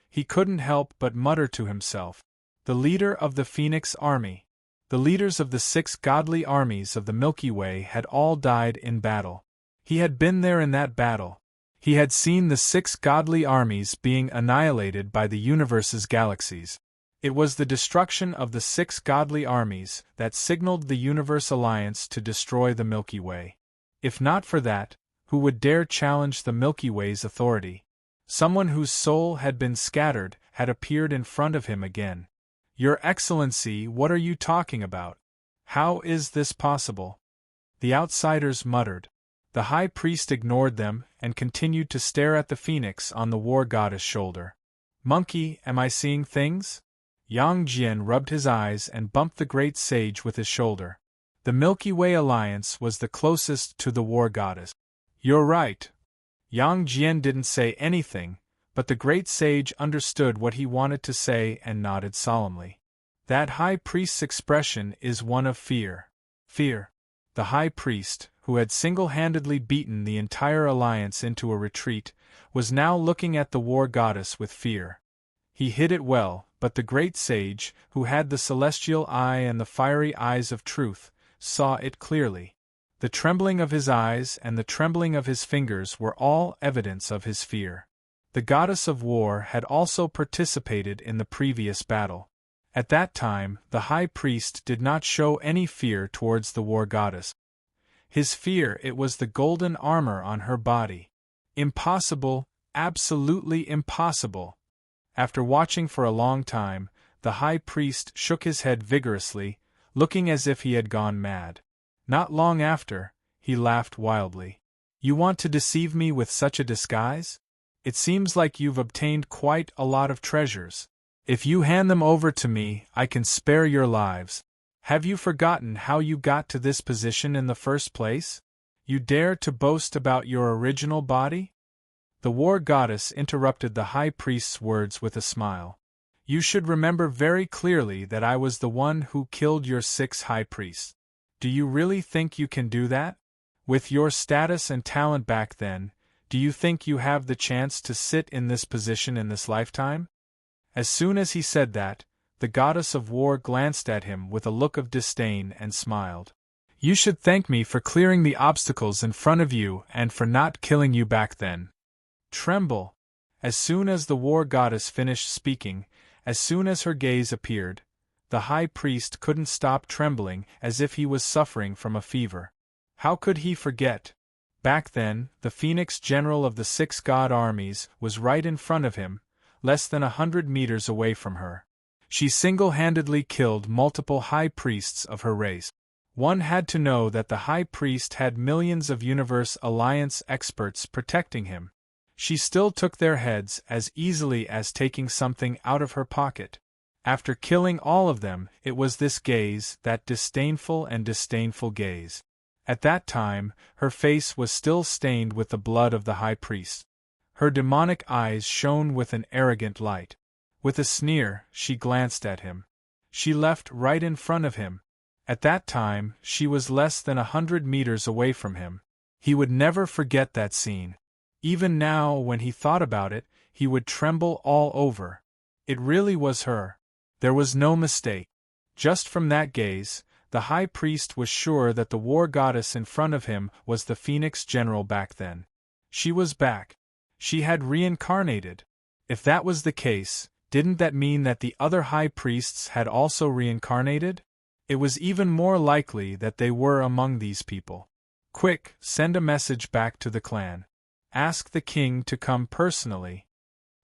He couldn't help but mutter to himself. The leader of the Phoenix army. The leaders of the 6 godly armies of the Milky Way had all died in battle. He had been there in that battle. He had seen the 6 godly armies being annihilated by the universe's galaxies. It was the destruction of the 6 godly armies that signaled the Universe Alliance to destroy the Milky Way. If not for that, who would dare challenge the Milky Way's authority? Someone whose soul had been scattered had appeared in front of him again. Your Excellency, what are you talking about? How is this possible? The outsiders muttered. The High Priest ignored them and continued to stare at the phoenix on the War Goddess' shoulder. Monkey, am I seeing things? Yang Jian rubbed his eyes and bumped the great sage with his shoulder. The Milky Way Alliance was the closest to the War Goddess. You're right. Yang Jian didn't say anything, but the great sage understood what he wanted to say and nodded solemnly. That High Priest's expression is one of fear. Fear. The High Priest, who had single-handedly beaten the entire alliance into a retreat, was now looking at the War Goddess with fear. He hid it well, but the great sage, who had the celestial eye and the fiery eyes of truth, saw it clearly. The trembling of his eyes and the trembling of his fingers were all evidence of his fear. The goddess of war had also participated in the previous battle. At that time, the High Priest did not show any fear towards the War Goddess. His fear, it was the golden armor on her body. Impossible, absolutely impossible. After watching for a long time, the High Priest shook his head vigorously, looking as if he had gone mad. Not long after, he laughed wildly. You want to deceive me with such a disguise? It seems like you've obtained quite a lot of treasures. If you hand them over to me, I can spare your lives. Have you forgotten how you got to this position in the first place? You dare to boast about your original body? The War Goddess interrupted the High Priest's words with a smile. You should remember very clearly that I was the one who killed your 6 High Priests. Do you really think you can do that? With your status and talent back then, do you think you have the chance to sit in this position in this lifetime? As soon as he said that, the goddess of war glanced at him with a look of disdain and smiled. You should thank me for clearing the obstacles in front of you and for not killing you back then. Tremble. As soon as the War Goddess finished speaking, as soon as her gaze appeared, the High Priest couldn't stop trembling as if he was suffering from a fever. How could he forget? Back then, the Phoenix General of the 6 god armies was right in front of him, less than 100 meters away from her. She single-handedly killed multiple High Priests of her race. One had to know that the High Priest had millions of Universe Alliance experts protecting him. She still took their heads as easily as taking something out of her pocket. After killing all of them, it was this gaze, that disdainful and disdainful gaze. At that time, her face was still stained with the blood of the High Priest. Her demonic eyes shone with an arrogant light. With a sneer, she glanced at him. She left right in front of him. At that time, she was less than 100 meters away from him. He would never forget that scene. Even now, when he thought about it, he would tremble all over. It really was her. There was no mistake. Just from that gaze, the high priest was sure that the war goddess in front of him was the Phoenix General back then. She was back. She had reincarnated. If that was the case, didn't that mean that the other high priests had also reincarnated? It was even more likely that they were among these people. Quick, send a message back to the clan. Ask the king to come personally.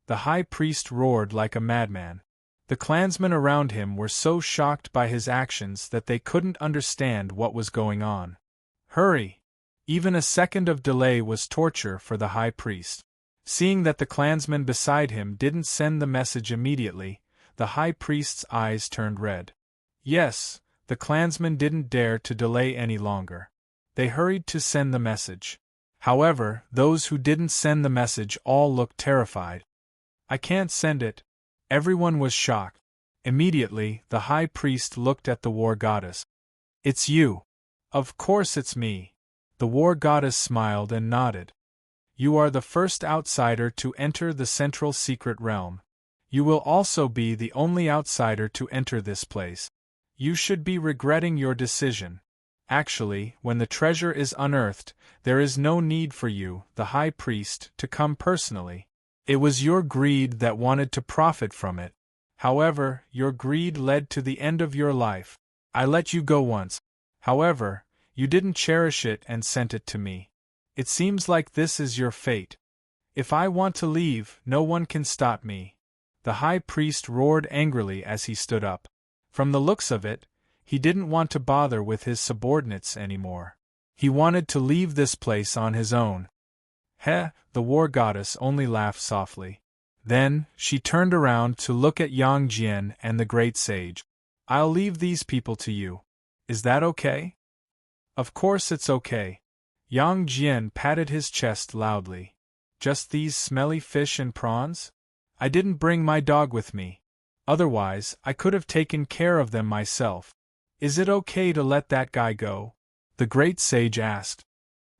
The high priest roared like a madman. The clansmen around him were so shocked by his actions that they couldn't understand what was going on. Hurry! Even a second of delay was torture for the high priest. Seeing that the clansman beside him didn't send the message immediately, the high priest's eyes turned red. Yes, the clansmen didn't dare to delay any longer. They hurried to send the message. However, those who didn't send the message all looked terrified. I can't send it. Everyone was shocked. Immediately, the high priest looked at the war goddess. It's you. Of course it's me. The war goddess smiled and nodded. You are the first outsider to enter the central secret realm. You will also be the only outsider to enter this place. You should be regretting your decision. Actually, when the treasure is unearthed, there is no need for you, the high priest, to come personally. It was your greed that wanted to profit from it. However, your greed led to the end of your life. I let you go once. However, you didn't cherish it and sent it to me. It seems like this is your fate. If I want to leave, no one can stop me. The high priest roared angrily as he stood up. From the looks of it, he didn't want to bother with his subordinates anymore. He wanted to leave this place on his own. Heh, the war goddess only laughed softly. Then, she turned around to look at Yang Jian and the great sage. I'll leave these people to you. Is that okay? Of course it's okay. Yang Jian patted his chest loudly. Just these smelly fish and prawns? I didn't bring my dog with me. Otherwise, I could have taken care of them myself. Is it okay to let that guy go? The great sage asked.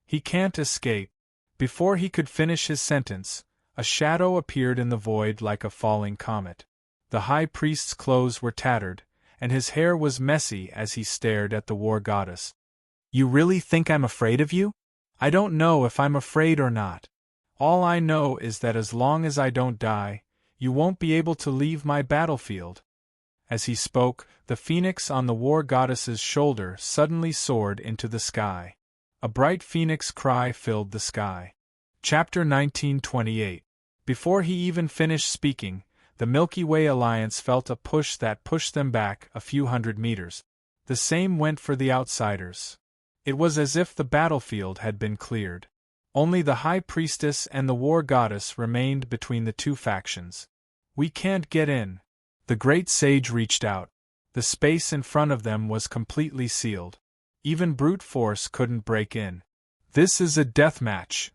He can't escape. Before he could finish his sentence, a shadow appeared in the void like a falling comet. The high priest's clothes were tattered, and his hair was messy as he stared at the war goddess. You really think I'm afraid of you? I don't know if I'm afraid or not. All I know is that as long as I don't die, you won't be able to leave my battlefield. As he spoke, the phoenix on the war goddess's shoulder suddenly soared into the sky. A bright phoenix cry filled the sky. Chapter 1928. Before he even finished speaking, the Milky Way Alliance felt a push that pushed them back a few hundred meters. The same went for the outsiders. It was as if the battlefield had been cleared. Only the High Priestess and the War Goddess remained between the two factions. We can't get in. The Great Sage reached out. The space in front of them was completely sealed. Even brute force couldn't break in. This is a death match.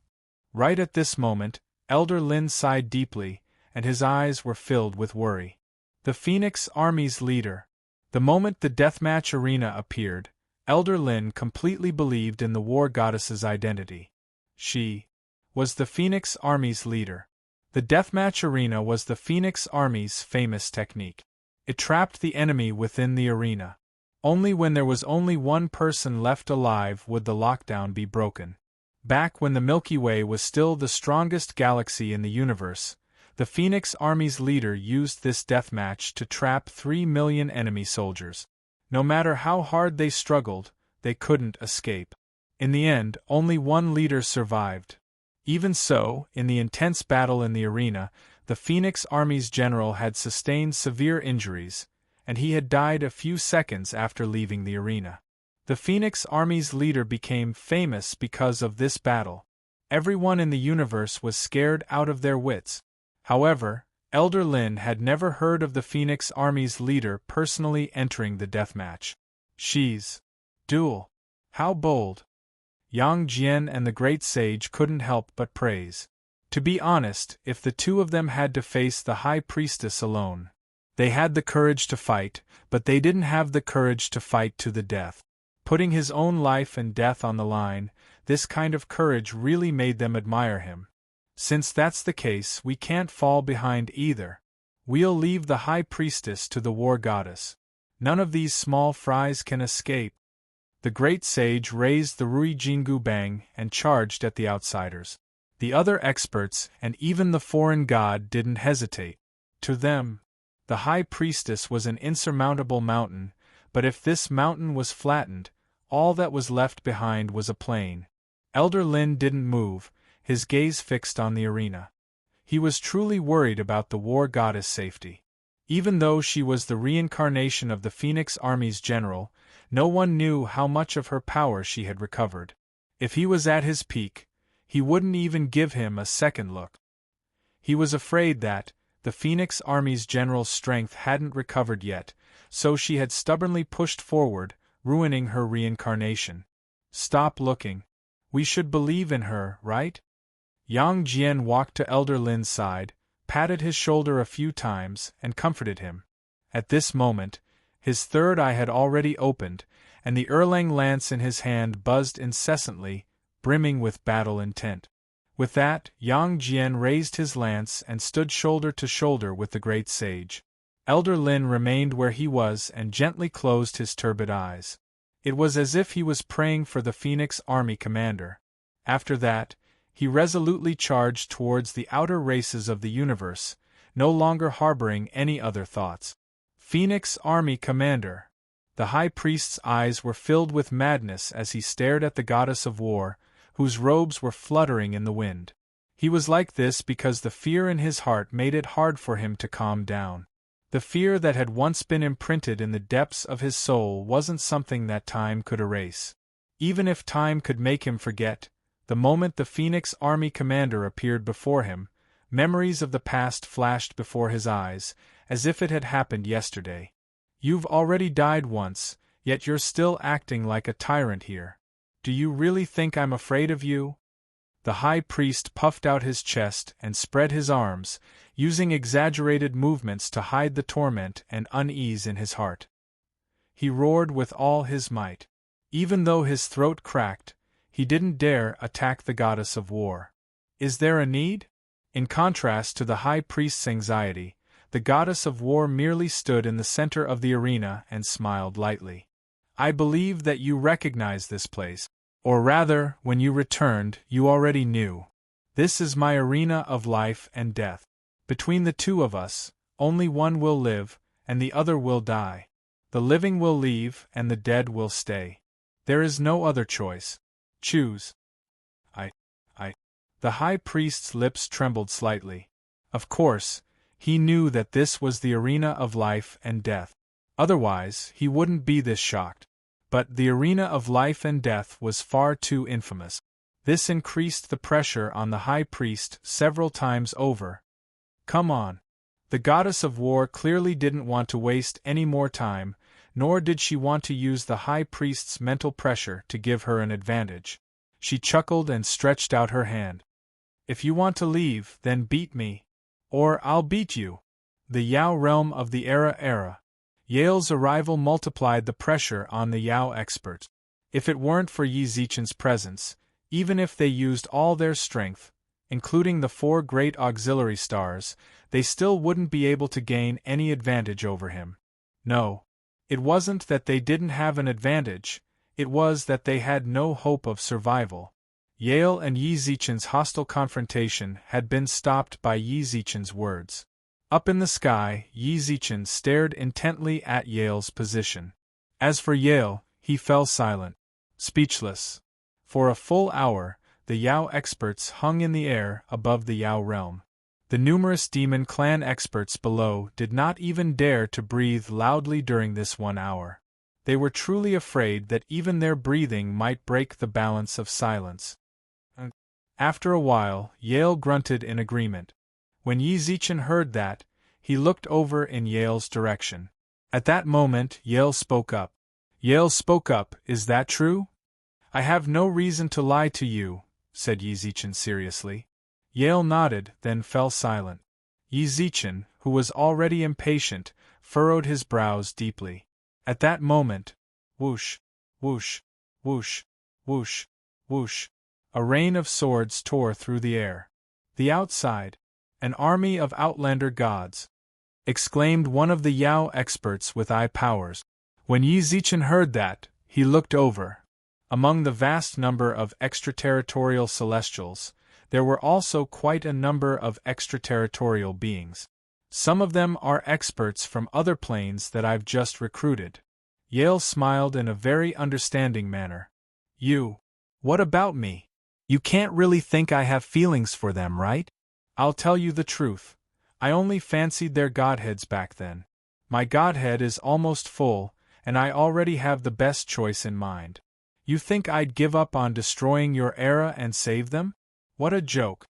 Right at this moment, Elder Lin sighed deeply, and his eyes were filled with worry. The Phoenix Army's leader. The moment the deathmatch arena appeared, Elder Lin completely believed in the War Goddess's identity. She was the Phoenix Army's leader. The deathmatch arena was the Phoenix Army's famous technique. It trapped the enemy within the arena. Only when there was only one person left alive would the lockdown be broken. Back when the Milky Way was still the strongest galaxy in the universe, the Phoenix Army's leader used this deathmatch to trap 3 million enemy soldiers. No matter how hard they struggled, they couldn't escape. In the end, only one leader survived. Even so, in the intense battle in the arena, the Phoenix Army's general had sustained severe injuries, and he had died a few seconds after leaving the arena. The Phoenix Army's leader became famous because of this battle. Everyone in the universe was scared out of their wits. However, Elder Lin had never heard of the Phoenix Army's leader personally entering the deathmatch. She's duel. How bold! Yang Jian and the Great Sage couldn't help but praise. To be honest, if the two of them had to face the High Priestess alone, they had the courage to fight, but they didn't have the courage to fight to the death. Putting his own life and death on the line, this kind of courage really made them admire him. Since that's the case, we can't fall behind either. We'll leave the High Priestess to the War Goddess. None of these small fries can escape. The great sage raised the Rui Jingu Bang and charged at the outsiders. The other experts and even the foreign god didn't hesitate. To them, the High Priestess was an insurmountable mountain, but if this mountain was flattened, all that was left behind was a plain. Elder Lin didn't move, his gaze fixed on the arena. He was truly worried about the war goddess' safety. Even though she was the reincarnation of the Phoenix Army's general, no one knew how much of her power she had recovered. If he was at his peak, he wouldn't even give him a second look. He was afraid that the Phoenix Army's general's strength hadn't recovered yet, so she had stubbornly pushed forward, ruining her reincarnation. Stop looking. We should believe in her, right? Yang Jian walked to Elder Lin's side, patted his shoulder a few times, and comforted him. At this moment, his third eye had already opened, and the Erlang lance in his hand buzzed incessantly, brimming with battle intent. With that, Yang Jian raised his lance and stood shoulder to shoulder with the great sage. Elder Lin remained where he was and gently closed his turbid eyes. It was as if he was praying for the Phoenix Army commander. After that, he resolutely charged towards the outer races of the universe, no longer harboring any other thoughts. Phoenix Army commander! The High Priest's eyes were filled with madness as he stared at the goddess of war, whose robes were fluttering in the wind. He was like this because the fear in his heart made it hard for him to calm down. The fear that had once been imprinted in the depths of his soul wasn't something that time could erase. Even if time could make him forget, the moment the Phoenix Army commander appeared before him, memories of the past flashed before his eyes, as if it had happened yesterday. You've already died once, yet you're still acting like a tyrant here. Do you really think I'm afraid of you? The high priest puffed out his chest and spread his arms, using exaggerated movements to hide the torment and unease in his heart. He roared with all his might. Even though his throat cracked, he didn't dare attack the goddess of war. Is there a need? In contrast to the high priest's anxiety, the goddess of war merely stood in the center of the arena and smiled lightly. I believe that you recognize this place. Or rather, when you returned, you already knew. This is my arena of life and death. Between the two of us, only one will live, and the other will die. The living will leave, and the dead will stay. There is no other choice. Choose. The high priest's lips trembled slightly. Of course, he knew that this was the arena of life and death. Otherwise, he wouldn't be this shocked. But the arena of life and death was far too infamous. This increased the pressure on the high priest several times over. Come on. The goddess of war clearly didn't want to waste any more time, nor did she want to use the high priest's mental pressure to give her an advantage. She chuckled and stretched out her hand. If you want to leave, then beat me. Or I'll beat you. The Yao realm of the era. Yale's arrival multiplied the pressure on the Yao experts. If it weren't for Yi Zichen's presence, even if they used all their strength, including the 4 great auxiliary stars, they still wouldn't be able to gain any advantage over him. No. It wasn't that they didn't have an advantage, it was that they had no hope of survival. Yale and Yi Zichen's hostile confrontation had been stopped by Yi Zichen's words. Up in the sky, Yi Zichen stared intently at Yale's position. As for Yale, he fell silent, speechless. For a full hour, the Yao experts hung in the air above the Yao realm. The numerous demon clan experts below did not even dare to breathe loudly during this 1 hour. They were truly afraid that even their breathing might break the balance of silence. After a while, Yale grunted in agreement. When Yi Zichen heard that, he looked over in Yale's direction. At that moment, Yale spoke up. Is that true? I have no reason to lie to you, said Yi Zichen seriously. Yale nodded, then fell silent. Yi Zichen, who was already impatient, furrowed his brows deeply. At that moment, whoosh, whoosh, whoosh, whoosh, whoosh, a rain of swords tore through the air. "The outside! An army of outlander gods!" exclaimed one of the Yao experts with eye powers. When Yi Zichen heard that, he looked over. Among the vast number of extraterritorial celestials, there were also quite a number of extraterritorial beings. Some of them are experts from other planes that I've just recruited. Yale smiled in a very understanding manner. What about me? You can't really think I have feelings for them, right? I'll tell you the truth. I only fancied their godheads back then. My godhead is almost full, and I already have the best choice in mind. You think I'd give up on destroying your era and save them? What a joke.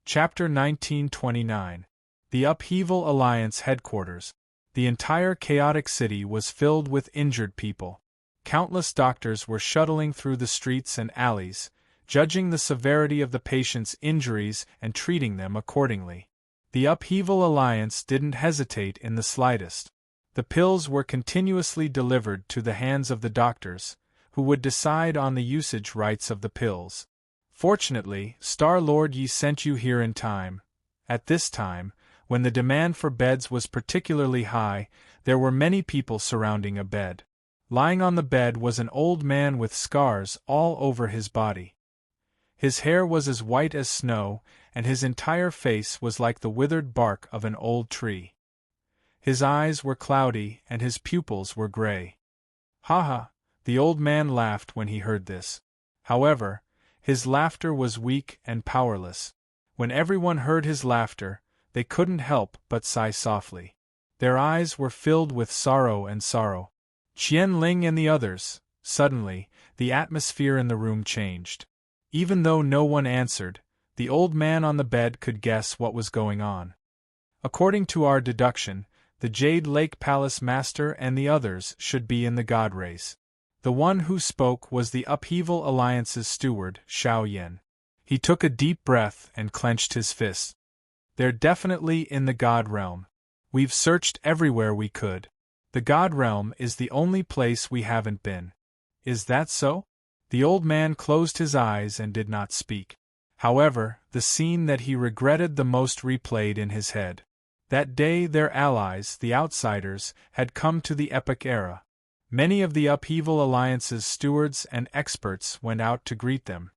Chapter 1929. The Upheaval Alliance Headquarters. The entire chaotic city was filled with injured people. Countless doctors were shuttling through the streets and alleys, judging the severity of the patient's injuries and treating them accordingly. The Upheaval Alliance didn't hesitate in the slightest. The pills were continuously delivered to the hands of the doctors, who would decide on the usage rights of the pills. Fortunately, Star-Lord Yi sent you here in time. At this time, when the demand for beds was particularly high, there were many people surrounding a bed. Lying on the bed was an old man with scars all over his body. His hair was as white as snow, and his entire face was like the withered bark of an old tree. His eyes were cloudy, and his pupils were gray. "Ha ha!" the old man laughed when he heard this. However, his laughter was weak and powerless. When everyone heard his laughter, they couldn't help but sigh softly. Their eyes were filled with sorrow and sorrow. Qian Ling and the others. Suddenly, the atmosphere in the room changed. Even though no one answered, the old man on the bed could guess what was going on. According to our deduction, the Jade Lake Palace Master and the others should be in the God Race. The one who spoke was the Upheaval Alliance's steward, Xiao Yan. He took a deep breath and clenched his fists. "They're definitely in the God Realm. We've searched everywhere we could. The God Realm is the only place we haven't been." "Is that so?" The old man closed his eyes and did not speak. However, the scene that he regretted the most replayed in his head. That day their allies, the outsiders, had come to the Epic Era. Many of the Upheaval Alliance's stewards and experts went out to greet them.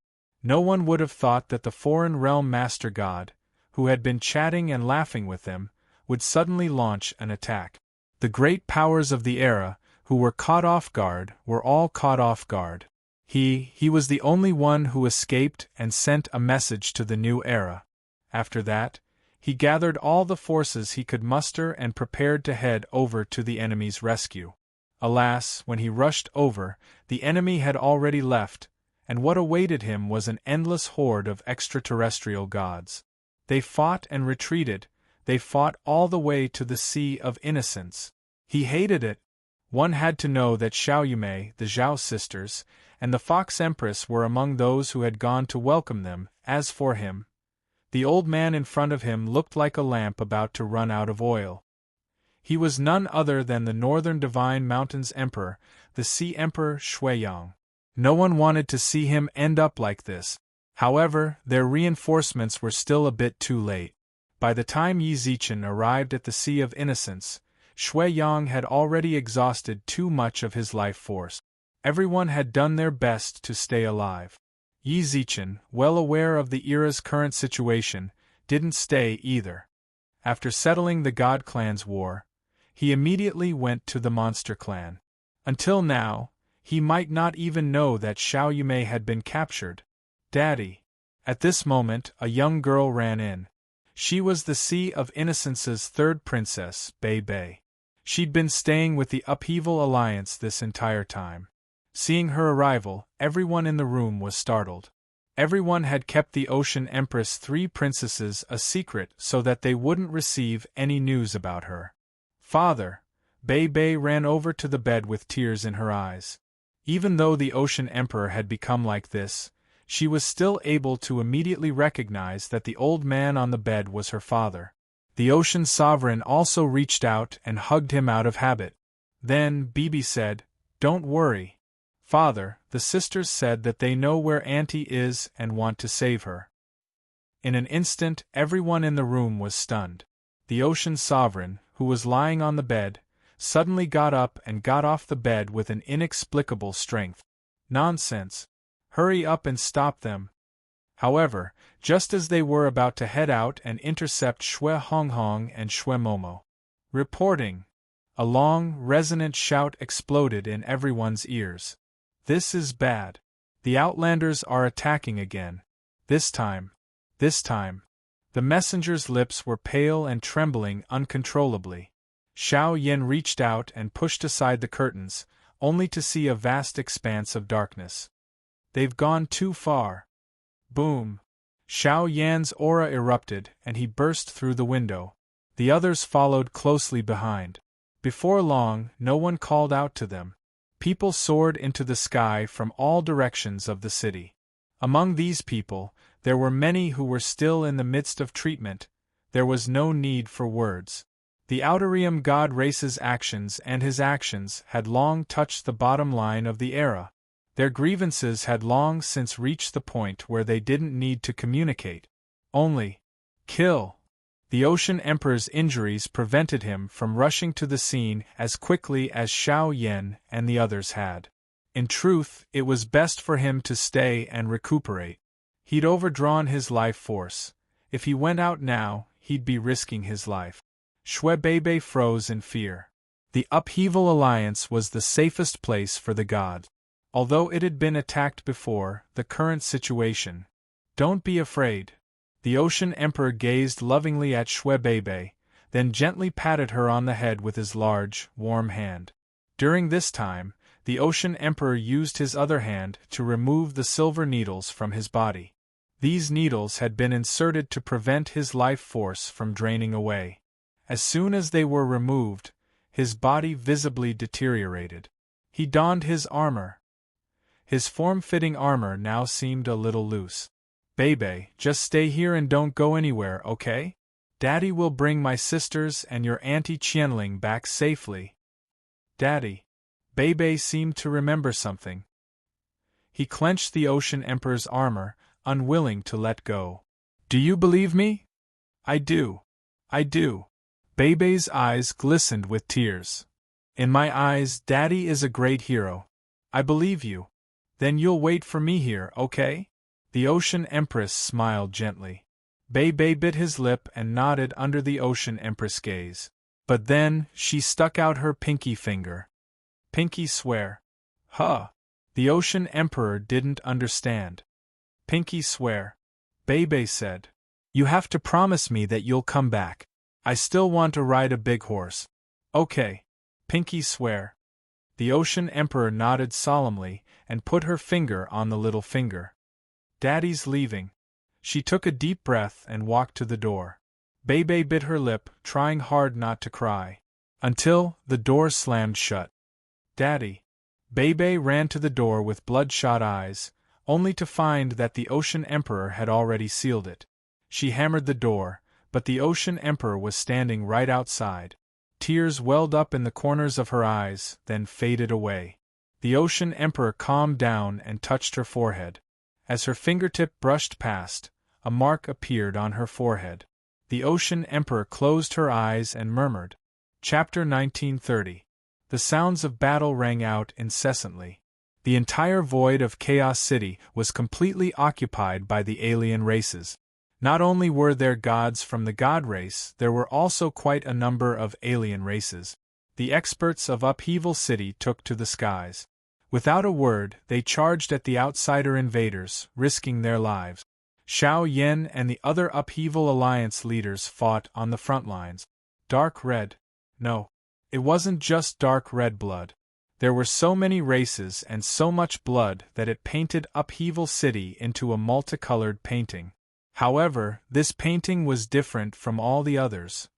No one would have thought that the Foreign Realm Master God, who had been chatting and laughing with them, would suddenly launch an attack. The great powers of the era, who were caught off guard, were all caught off guard. He was the only one who escaped and sent a message to the new era. After that, he gathered all the forces he could muster and prepared to head over to the enemy's rescue. Alas, when he rushed over, the enemy had already left, and what awaited him was an endless horde of extraterrestrial gods. They fought and retreated, they fought all the way to the Sea of Innocence. He hated it. One had to know that Xiao Yumei, the Zhao sisters, and the Fox Empress were among those who had gone to welcome them. As for him, the old man in front of him looked like a lamp about to run out of oil. He was none other than the Northern Divine Mountains Emperor, the Sea Emperor Shuiyang. No one wanted to see him end up like this. However, their reinforcements were still a bit too late. By the time Yi Zichen arrived at the Sea of Innocence, Shuiyang had already exhausted too much of his life force. Everyone had done their best to stay alive. Yi Zichen, well aware of the era's current situation, didn't stay either. After settling the God Clan's war, he immediately went to the Monster Clan. Until now, he might not even know that Xiao Yumei had been captured. "Daddy." At this moment, a young girl ran in. She was the Sea of Innocence's third princess, Bei Bei. She'd been staying with the Upheaval Alliance this entire time. Seeing her arrival, everyone in the room was startled. Everyone had kept the Ocean Empress' three princesses a secret so that they wouldn't receive any news about her. "Father!" Bei Bei ran over to the bed with tears in her eyes. Even though the Ocean Emperor had become like this, she was still able to immediately recognize that the old man on the bed was her father. The ocean sovereign also reached out and hugged him out of habit. Then Bibi said, "Don't worry, Father, the sisters said that they know where Auntie is and want to save her." In an instant, everyone in the room was stunned. The ocean sovereign, who was lying on the bed, suddenly got up and got off the bed with an inexplicable strength. "Nonsense! Hurry up and stop them!" However, just as they were about to head out and intercept Shui Honghong and Shui Momo, reporting, a long, resonant shout exploded in everyone's ears. "This is bad. The Outlanders are attacking again. This time. The messenger's lips were pale and trembling uncontrollably. Xiao Yin reached out and pushed aside the curtains, only to see a vast expanse of darkness. "They've gone too far." Boom! Xiao Yan's aura erupted and he burst through the window. The others followed closely behind. Before long, no one called out to them. People soared into the sky from all directions of the city. Among these people, there were many who were still in the midst of treatment. There was no need for words. The Outerium god race's actions and his actions had long touched the bottom line of the era. Their grievances had long since reached the point where they didn't need to communicate. Only kill. The Ocean Emperor's injuries prevented him from rushing to the scene as quickly as Xiao Yin and the others had. In truth, it was best for him to stay and recuperate. He'd overdrawn his life force. If he went out now, he'd be risking his life. Shui Bebe froze in fear. The Upheaval Alliance was the safest place for the god. Although it had been attacked before, the current situation. "Don't be afraid." The Ocean Emperor gazed lovingly at Shui Bebe, then gently patted her on the head with his large, warm hand. During this time, the Ocean Emperor used his other hand to remove the silver needles from his body. These needles had been inserted to prevent his life force from draining away. As soon as they were removed, his body visibly deteriorated. He donned his armor. His form-fitting armor now seemed a little loose. "Bebe, just stay here and don't go anywhere, okay? Daddy will bring my sisters and your Auntie Qianling back safely." "Daddy." Bebe seemed to remember something. He clenched the Ocean Emperor's armor, unwilling to let go. "Do you believe me?" I do. Bebe's eyes glistened with tears. "In my eyes, Daddy is a great hero. I believe you. Then you'll wait for me here, okay?" The Ocean Empress smiled gently. Bebe bit his lip and nodded under the Ocean Empress' gaze. But then, she stuck out her pinky finger. "Pinky swear." "Huh." The Ocean Emperor didn't understand. "Pinky swear," Bebe said. "You have to promise me that you'll come back. I still want to ride a big horse." "Okay." Pinky swear. The Ocean Emperor nodded solemnly and put her finger on the little finger. "Daddy's leaving." She took a deep breath and walked to the door. Bebe bit her lip, trying hard not to cry. Until the door slammed shut. "Daddy." Bebe ran to the door with bloodshot eyes, only to find that the Ocean Emperor had already sealed it. She hammered the door, but the Ocean Emperor was standing right outside. Tears welled up in the corners of her eyes, then faded away. The Ocean Emperor calmed down and touched her forehead. As her fingertip brushed past, a mark appeared on her forehead. The Ocean Emperor closed her eyes and murmured. Chapter 1930. The sounds of battle rang out incessantly. The entire void of Chaos City was completely occupied by the alien races. Not only were there gods from the god race, there were also quite a number of alien races. The experts of Upheaval City took to the skies. Without a word, they charged at the outsider invaders, risking their lives. Xiao Yin and the other Upheaval Alliance leaders fought on the front lines. Dark red. No. It wasn't just dark red blood. There were so many races and so much blood that it painted Upheaval City into a multicolored painting. However, this painting was different from all the others.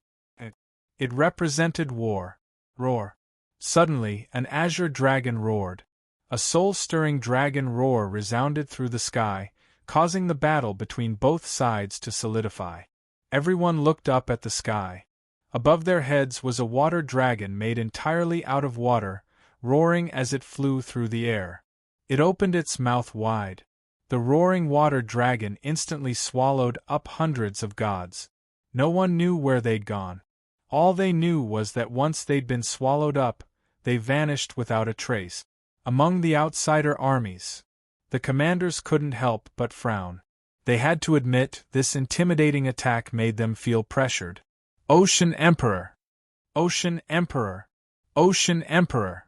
It represented war. Roar. Suddenly, an azure dragon roared. A soul-stirring dragon roar resounded through the sky, causing the battle between both sides to solidify. Everyone looked up at the sky. Above their heads was a water dragon made entirely out of water, roaring as it flew through the air. It opened its mouth wide. The roaring water dragon instantly swallowed up hundreds of gods. No one knew where they'd gone. All they knew was that once they'd been swallowed up, they vanished without a trace. Among the outsider armies, the commanders couldn't help but frown. They had to admit this intimidating attack made them feel pressured. Ocean Emperor! Ocean Emperor! Ocean Emperor!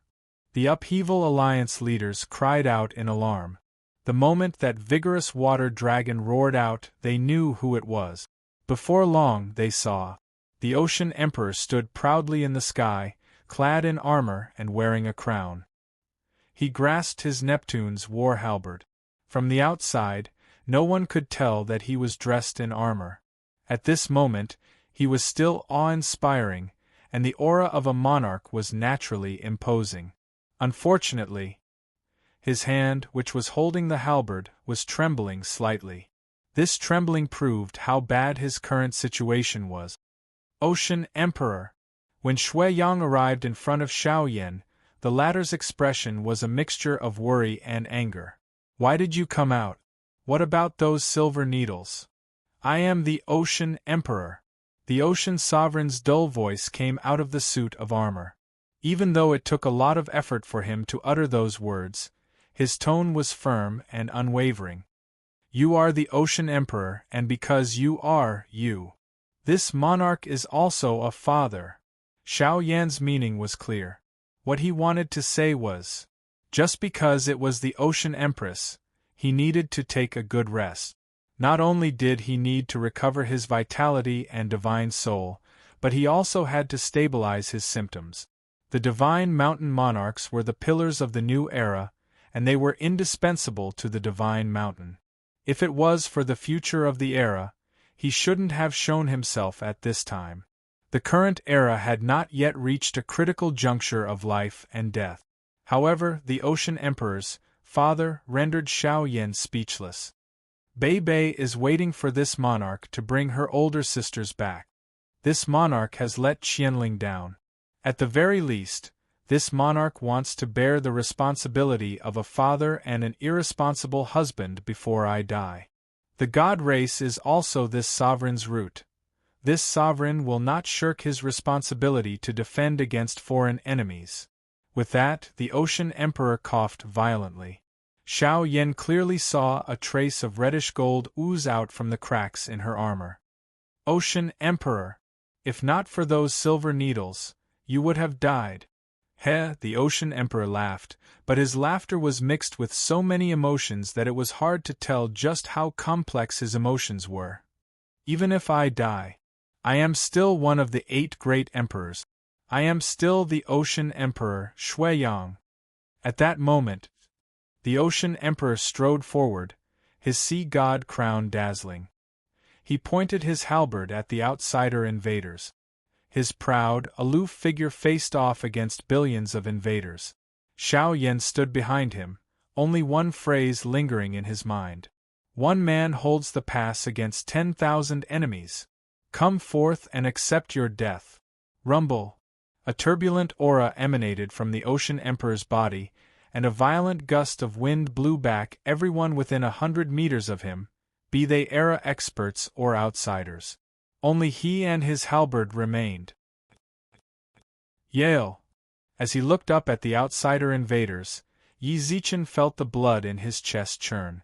The Upheaval Alliance leaders cried out in alarm. The moment that vigorous water dragon roared out, they knew who it was. Before long, they saw. The Ocean Emperor stood proudly in the sky, clad in armor and wearing a crown. He grasped his Neptune's war halberd. From the outside, no one could tell that he was dressed in armor. At this moment, he was still awe-inspiring, and the aura of a monarch was naturally imposing. Unfortunately, his hand, which was holding the halberd, was trembling slightly. This trembling proved how bad his current situation was. Ocean Emperor! When Shui Yang arrived in front of Xiao Yan, the latter's expression was a mixture of worry and anger. Why did you come out? What about those silver needles? I am the Ocean Emperor. The Ocean Sovereign's dull voice came out of the suit of armor. Even though it took a lot of effort for him to utter those words, his tone was firm and unwavering. You are the Ocean Emperor, and because you are, this monarch is also a father. Xiao Yan's meaning was clear. What he wanted to say was, just because it was the Ocean Empress, he needed to take a good rest. Not only did he need to recover his vitality and divine soul, but he also had to stabilize his symptoms. The divine mountain monarchs were the pillars of the new era, and they were indispensable to the divine mountain. If it was for the future of the era, he shouldn't have shown himself at this time. The current era had not yet reached a critical juncture of life and death. However, the Ocean Emperor's father rendered Xiao Yan speechless. Bei Bei is waiting for this monarch to bring her older sisters back. This monarch has let Qianling down. At the very least, this monarch wants to bear the responsibility of a father and an irresponsible husband before I die. The god race is also this sovereign's root. This sovereign will not shirk his responsibility to defend against foreign enemies. With that, the Ocean Emperor coughed violently. Xiao Yan clearly saw a trace of reddish gold ooze out from the cracks in her armor. Ocean Emperor! If not for those silver needles, you would have died. Heh, the Ocean Emperor laughed, but his laughter was mixed with so many emotions that it was hard to tell just how complex his emotions were. Even if I die, I am still one of the 8 great emperors. I am still the Ocean Emperor, Shui Yang. At that moment, the Ocean Emperor strode forward, his sea god crown dazzling. He pointed his halberd at the outsider invaders. His proud, aloof figure faced off against billions of invaders. Xiao Yan stood behind him, only one phrase lingering in his mind. One man holds the pass against 10,000 enemies. Come forth and accept your death. Rumble. A turbulent aura emanated from the Ocean Emperor's body, and a violent gust of wind blew back everyone within 100 meters of him, be they era experts or outsiders. Only he and his halberd remained. Yale! As he looked up at the outsider invaders, Yi Zichen felt the blood in his chest churn.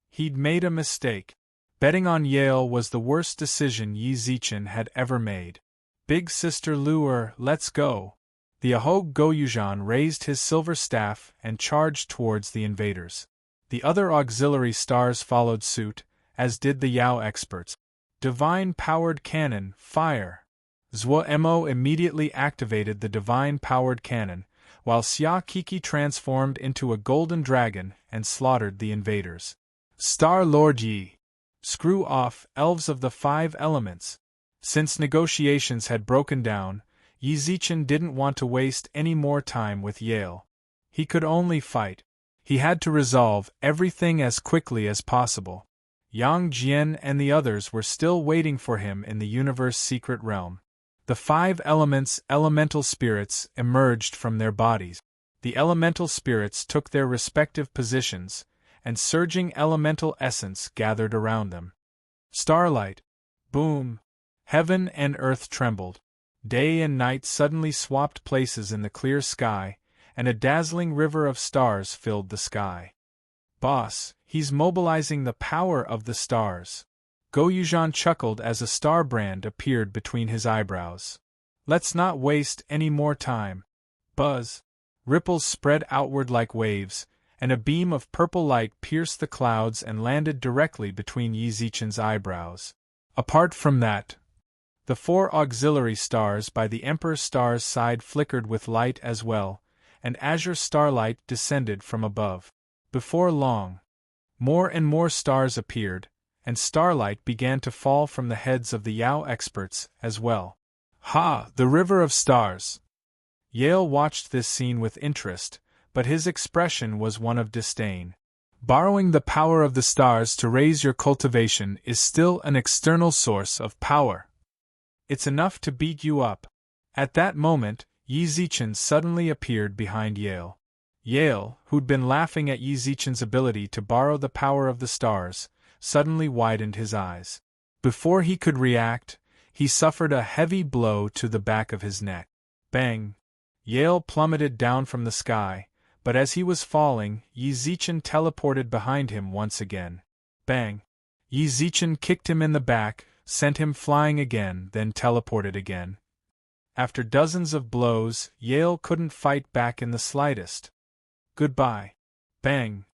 He'd made a mistake. Betting on Yale was the worst decision Yi Zichen had ever made. Big Sister Luer, let's go! The Ahog Goyujan raised his silver staff and charged towards the invaders. The other auxiliary stars followed suit, as did the Yao experts. Divine-powered cannon, fire! Zhuo Mo immediately activated the divine-powered cannon, while Xia Kiki transformed into a golden dragon and slaughtered the invaders. Star Lord Yi! Screw off, elves of the 5 elements! Since negotiations had broken down, Yi Zichen didn't want to waste any more time with Yale. He could only fight. He had to resolve everything as quickly as possible. Yang Jian and the others were still waiting for him in the universe's secret realm. The 5 elements, elemental spirits, emerged from their bodies. The elemental spirits took their respective positions, and surging elemental essence gathered around them. Starlight. Boom. Heaven and earth trembled. Day and night suddenly swapped places in the clear sky, and a dazzling river of stars filled the sky. Boss, he's mobilizing the power of the stars. Goyujan chuckled as a star brand appeared between his eyebrows. Let's not waste any more time. Buzz. Ripples spread outward like waves, and a beam of purple light pierced the clouds and landed directly between Yi Zichen's eyebrows. Apart from that, the 4 auxiliary stars by the Emperor's star's side flickered with light as well, and azure starlight descended from above. Before long, more and more stars appeared, and starlight began to fall from the heads of the Yao experts as well. Ha! The river of stars! Yale watched this scene with interest, but his expression was one of disdain. Borrowing the power of the stars to raise your cultivation is still an external source of power. It's enough to beat you up. At that moment, Yi Zichen suddenly appeared behind Yale. Yale, who'd been laughing at Yi Zichen's ability to borrow the power of the stars, suddenly widened his eyes. Before he could react, he suffered a heavy blow to the back of his neck. Bang! Yale plummeted down from the sky, but as he was falling, Yi Zichen teleported behind him once again. Bang! Yi Zichen kicked him in the back, sent him flying again, then teleported again. After dozens of blows, Yale couldn't fight back in the slightest. Goodbye. Bang!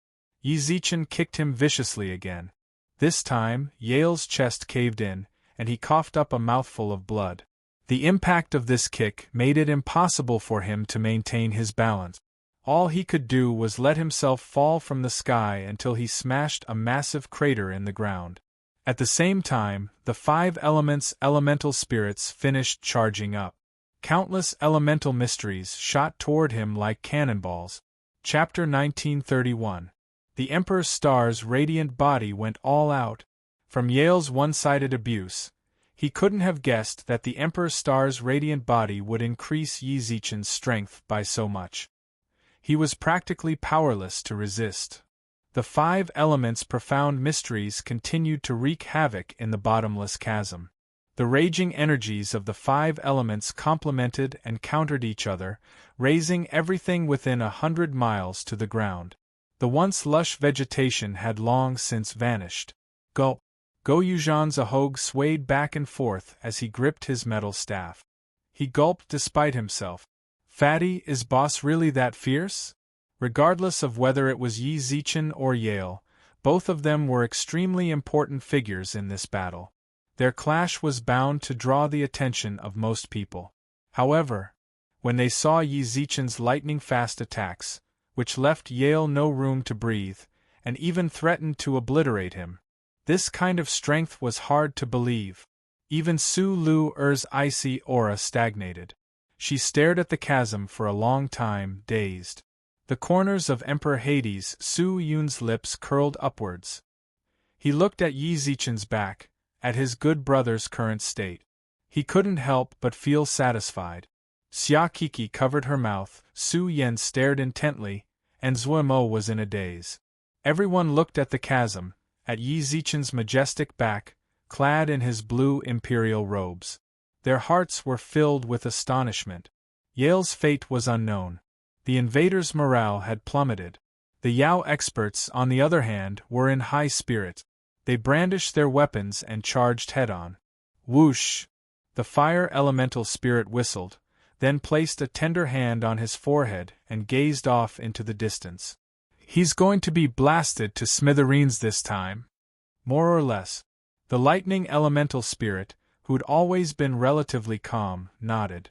Yi Zichen kicked him viciously again. This time, Yale's chest caved in, and he coughed up a mouthful of blood. The impact of this kick made it impossible for him to maintain his balance. All he could do was let himself fall from the sky until he smashed a massive crater in the ground. At the same time, the 5 elements' elemental spirits finished charging up. Countless elemental mysteries shot toward him like cannonballs. Chapter 1931. The Emperor's star's radiant body went all out. From Yale's one-sided abuse, he couldn't have guessed that the Emperor's star's radiant body would increase Yi Zichen's strength by so much. He was practically powerless to resist. The 5 elements' profound mysteries continued to wreak havoc in the bottomless chasm. The raging energies of the 5 elements complemented and countered each other, raising everything within 100 miles to the ground. The once lush vegetation had long since vanished. Gulp! Goyujan's ahog swayed back and forth as he gripped his metal staff. He gulped despite himself. Fatty, is boss really that fierce? Regardless of whether it was Yi Zichen or Yale, both of them were extremely important figures in this battle. Their clash was bound to draw the attention of most people. However, when they saw Yi Zichen's lightning-fast attacks, which left Yale no room to breathe, and even threatened to obliterate him, this kind of strength was hard to believe. Even Su Lu-er's icy aura stagnated. She stared at the chasm for a long time, dazed. The corners of Emperor Hades' Su Yun's lips curled upwards. He looked at Yi Zichen's back, at his good brother's current state. He couldn't help but feel satisfied. Xia Kiki covered her mouth, Su Yen stared intently, and Zuimo was in a daze. Everyone looked at the chasm, at Yi Zichen's majestic back, clad in his blue imperial robes. Their hearts were filled with astonishment. Yale's fate was unknown. The invaders' morale had plummeted. The Yao experts, on the other hand, were in high spirits. They brandished their weapons and charged head-on. Whoosh! The fire elemental spirit whistled, then placed a tender hand on his forehead and gazed off into the distance. He's going to be blasted to smithereens this time. More or less. The lightning elemental spirit, who'd always been relatively calm, nodded.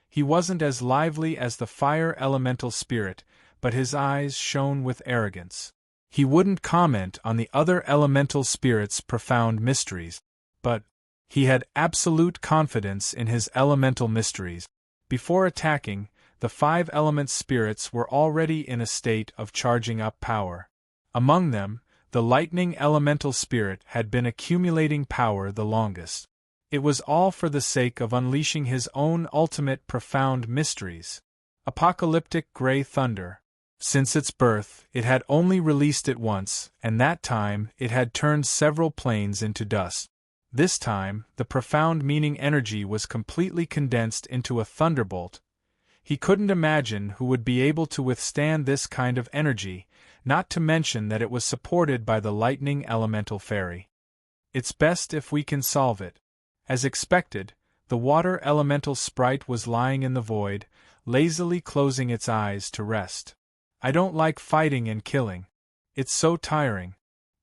He wasn't as lively as the fire elemental spirit, but his eyes shone with arrogance. He wouldn't comment on the other elemental spirit's profound mysteries, but he had absolute confidence in his elemental mysteries. Before attacking, the 5 element spirits were already in a state of charging up power. Among them, The lightning elemental spirit had been accumulating power the longest. It was all for the sake of unleashing his own ultimate profound mysteries. Apocalyptic gray thunder. Since its birth, it had only released it once, and that time it had turned several planes into dust. This time, the profound meaning energy was completely condensed into a thunderbolt. He couldn't imagine who would be able to withstand this kind of energy, not to mention that it was supported by the lightning elemental fairy. It's best if we can solve it. As expected, the water elemental sprite was lying in the void, lazily closing its eyes to rest. I don't like fighting and killing. It's so tiring.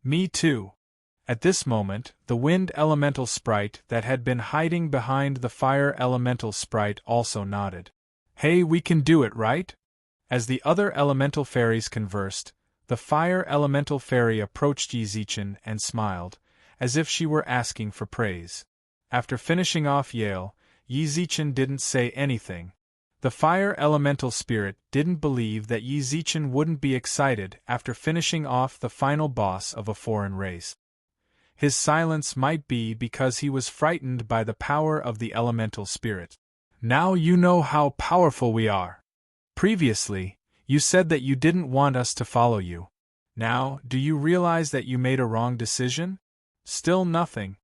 Me too. At this moment, the wind elemental sprite that had been hiding behind the fire elemental sprite also nodded. Hey, we can do it, right? As the other elemental fairies conversed, the fire elemental fairy approached Yizichin and smiled, as if she were asking for praise. After finishing off Yale, Yizichin didn't say anything. The fire elemental spirit didn't believe that Yizichin wouldn't be excited after finishing off the final boss of a foreign race. His silence might be because he was frightened by the power of the elemental spirit. Now you know how powerful we are. Previously, you said that you didn't want us to follow you. Now, do you realize that you made a wrong decision? Still nothing.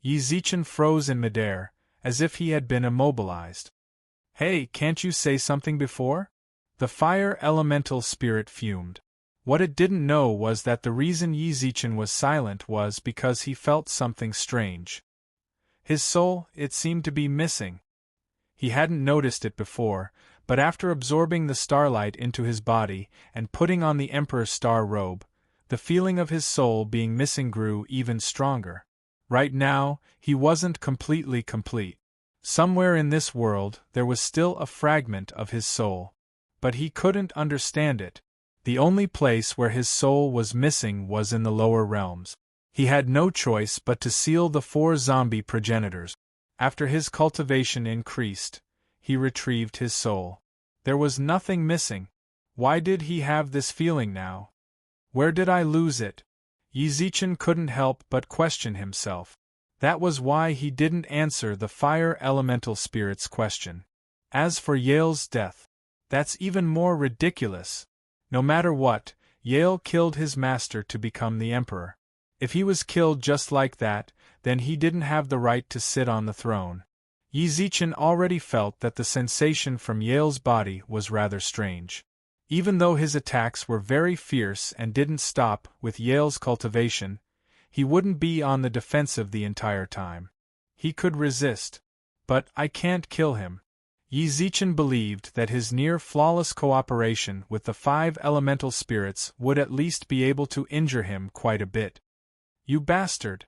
Yizichin froze in midair, as if he had been immobilized. Hey, can't you say something before? The fire elemental spirit fumed. What it didn't know was that the reason Yizichin was silent was because he felt something strange. His soul, it seemed to be missing. He hadn't noticed it before, but after absorbing the starlight into his body and putting on the Emperor's star robe, the feeling of his soul being missing grew even stronger. Right now, he wasn't completely complete. Somewhere in this world there was still a fragment of his soul. But he couldn't understand it. The only place where his soul was missing was in the lower realms. He had no choice but to seal the 4 zombie progenitors. After his cultivation increased, he retrieved his soul. There was nothing missing. Why did he have this feeling now? Where did I lose it? Yizichin couldn't help but question himself. That was why he didn't answer the fire elemental spirit's question. As for Yale's death, that's even more ridiculous. No matter what, Yale killed his master to become the emperor. If he was killed just like that, then he didn't have the right to sit on the throne. Yizichin already felt that the sensation from Yale's body was rather strange. Even though his attacks were very fierce and didn't stop with Yale's cultivation, he wouldn't be on the defensive the entire time. He could resist. But I can't kill him. Yizichin believed that his near-flawless cooperation with the 5 elemental spirits would at least be able to injure him quite a bit. You bastard!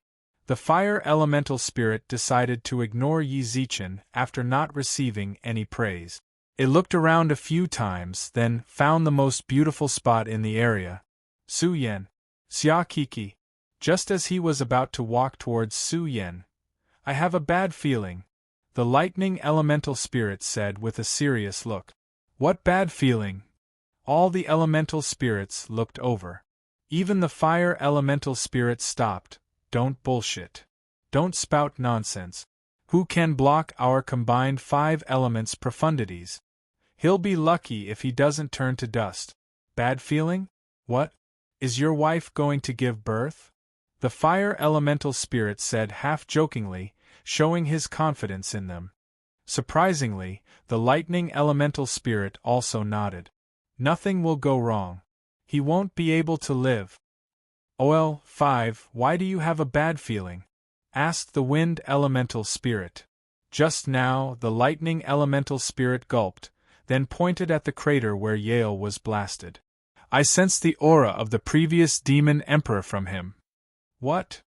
The fire elemental spirit decided to ignore Yizichin after not receiving any praise. It looked around a few times, then found the most beautiful spot in the area. Su Yen. Xia Kiki. Just as he was about to walk towards Su Yen. I have a bad feeling, the lightning elemental spirit said with a serious look. What bad feeling? All the elemental spirits looked over. Even the fire elemental spirit stopped. Don't bullshit. Don't spout nonsense. Who can block our combined 5 elements' profundities? He'll be lucky if he doesn't turn to dust. Bad feeling? What? Is your wife going to give birth? The fire elemental spirit said half-jokingly, showing his confidence in them. Surprisingly, the lightning elemental spirit also nodded. Nothing will go wrong. He won't be able to live. Well, 5, why do you have a bad feeling? Asked the wind elemental spirit. Just now, the lightning elemental spirit gulped, then pointed at the crater where Yale was blasted. I sensed the aura of the previous demon emperor from him. What?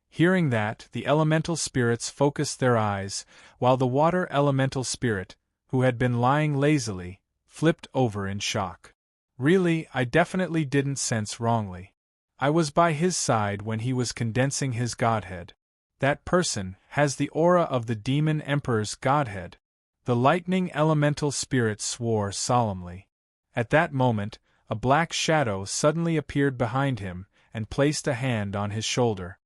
Hearing that, the elemental spirits focused their eyes, while the water elemental spirit, who had been lying lazily, flipped over in shock. Really, I definitely didn't sense wrongly. I was by his side when he was condensing his godhead. That person has the aura of the demon emperor's godhead. The lightning elemental spirit swore solemnly. At that moment, a black shadow suddenly appeared behind him, and placed a hand on his shoulder.